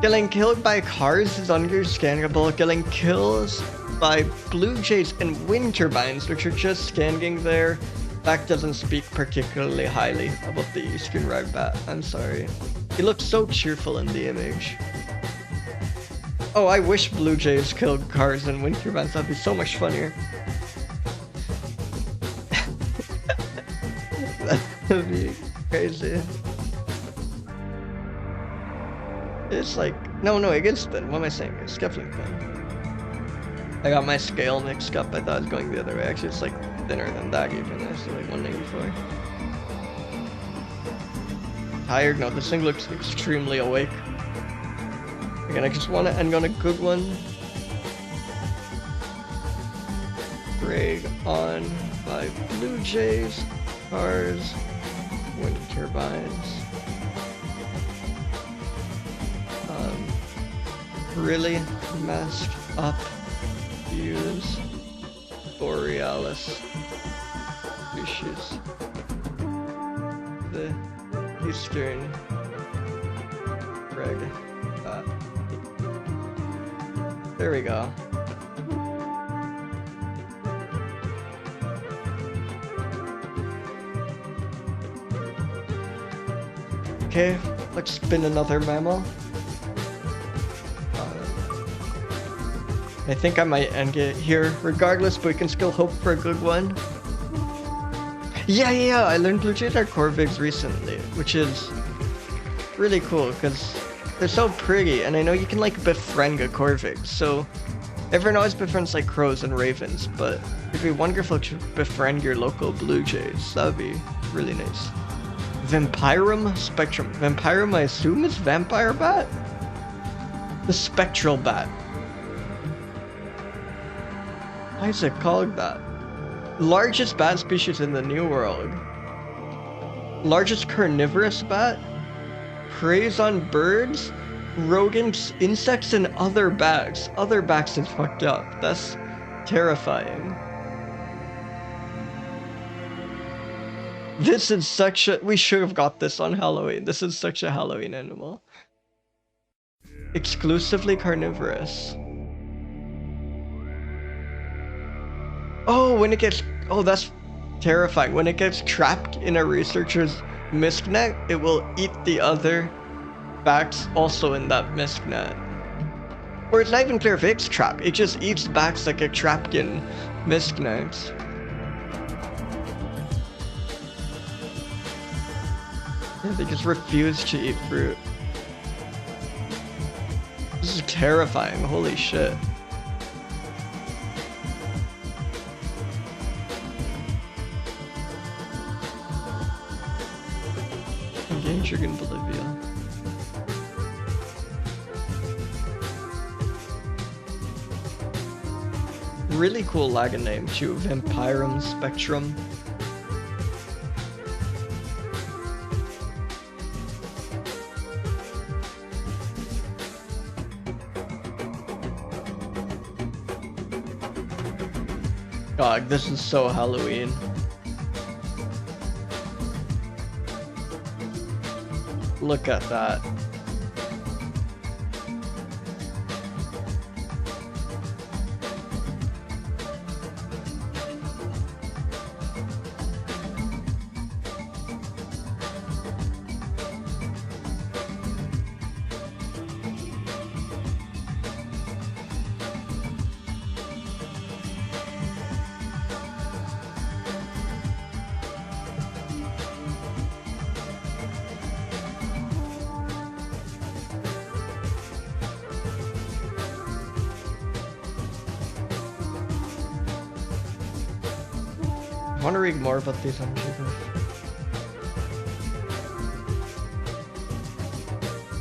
Speaker 1: Getting killed by cars is understandable. Getting kills by blue jays and wind turbines, which are just standing there, that doesn't speak particularly highly about the eastern regbat. I'm sorry. He looks so cheerful in the image. Oh, I wish blue jays killed cars and wind turbines. That'd be so much funnier. That'd be crazy. It's like, no, it is thin. What am I saying? It's definitely thin. I got my scale mixed up. I thought it was going the other way. Actually, it's like thinner than that even. It's like 194. Tired? No, this thing looks extremely awake. Again, I just want to end on a good one. Preyed on by blue jays, cars, wind turbines. Really messed up views. Borealis species. The eastern reg. There we go. Okay, let's spin another mammal. I think I might end it here regardless, but we can still hope for a good one. Yeah, I learned blue jays are corvids recently, which is really cool because they're so pretty, and I know you can like befriend a corvid. So everyone always befriends like crows and ravens, but it'd be wonderful to befriend your local blue jays. That'd be really nice. Vampirum spectrum. Vampirum, I assume, is vampire bat? The spectral bat. Why is it called that? Largest bat species in the New World. Largest carnivorous bat. Preys on birds, rodents, insects, and other bats. Other bats is fucked up. That's terrifying. This is such a... We should have got this on Halloween. This is such a Halloween animal. Exclusively carnivorous. Oh, when it gets... Oh, that's terrifying. When it gets trapped in a researcher's mist net, it will eat the other bats also in that mist net. Or it's not even clear if it's trapped. It just eats bats that get trapped in mist nets. Yeah, they just refuse to eat fruit. This is terrifying. Holy shit. Endangered in Bolivia. Really cool lagon name too, Vampirum spectrum. God, this is so Halloween. Look at that. I want to read more about these on YouTube.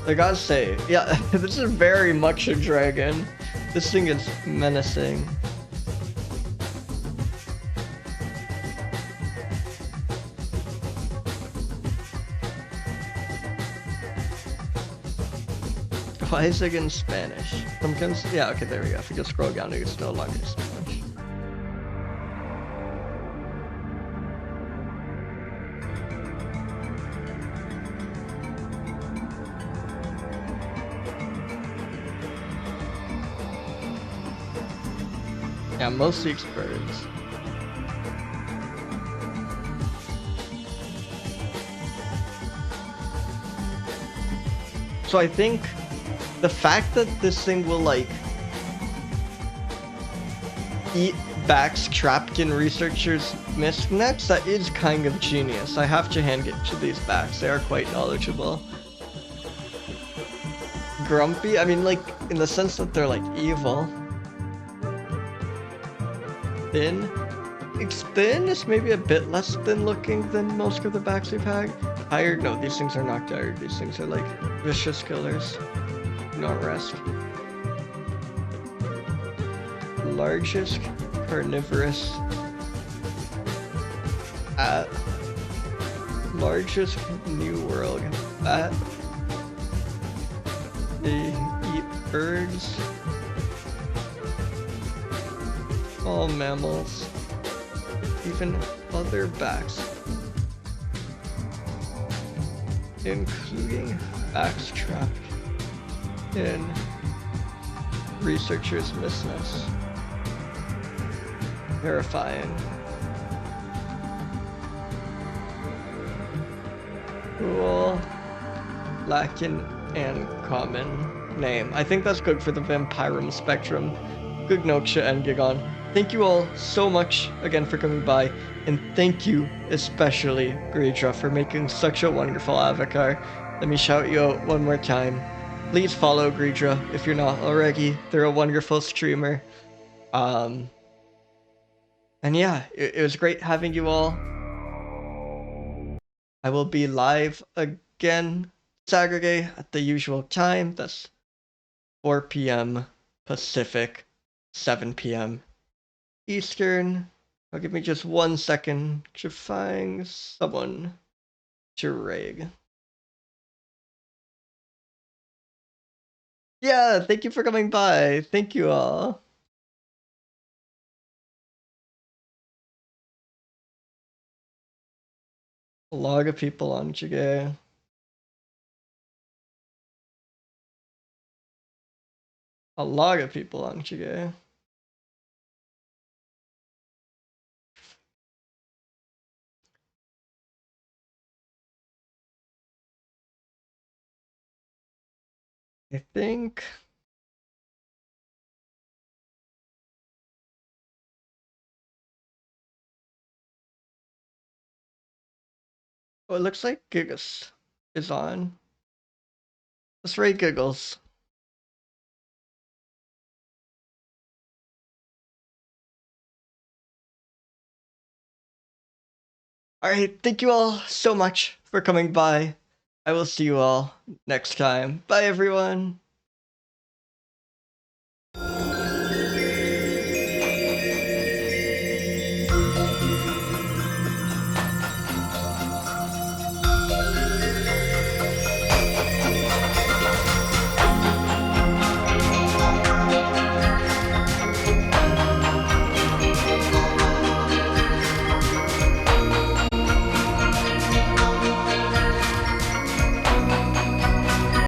Speaker 1: I gotta say, yeah, this is very much a dragon. This thing is menacing. Why is it in Spanish? Yeah, okay, there we go. If you just scroll down, it's no longer Spanish. Yeah, mostly it's birds. So I think the fact that this thing will like eat bats trapped in researchers' mist nets, that is kind of genius. I have to hand it to these bats. They are quite knowledgeable. Grumpy, I mean, like in the sense that they're like evil. Thin. It's thin. It's maybe a bit less thin looking than most of the bats we've had. Tired? No, these things are not tired. These things are like vicious killers. Not rest. Largest carnivorous bat. Largest New World bat. They eat birds. All mammals, even other bats, including bats trapped in researchers' mist nets. Terrifying. Cool. Latin and common name. I think that's good for the Vampirum spectrum. Gugnoksha, and Gigon. Thank you all so much again for coming by, and thank you especially, Gridra, for making such a wonderful avatar. Let me shout you out one more time. Please follow Gridra if you're not already. They're a wonderful streamer. And yeah, it was great having you all. I will be live again Saturday at the usual time. That's 4 p.m. Pacific, 7 p.m. Eastern. Now give me just 1 second to find someone to rig. Yeah, thank you for coming by. Thank you all. A lot of people on Jigay. A lot of people on Jigay. I think. Oh, it looks like Gigas is on. Let's rate Giggles. Alright, thank you all so much for coming by. I will see you all next time. Bye, everyone.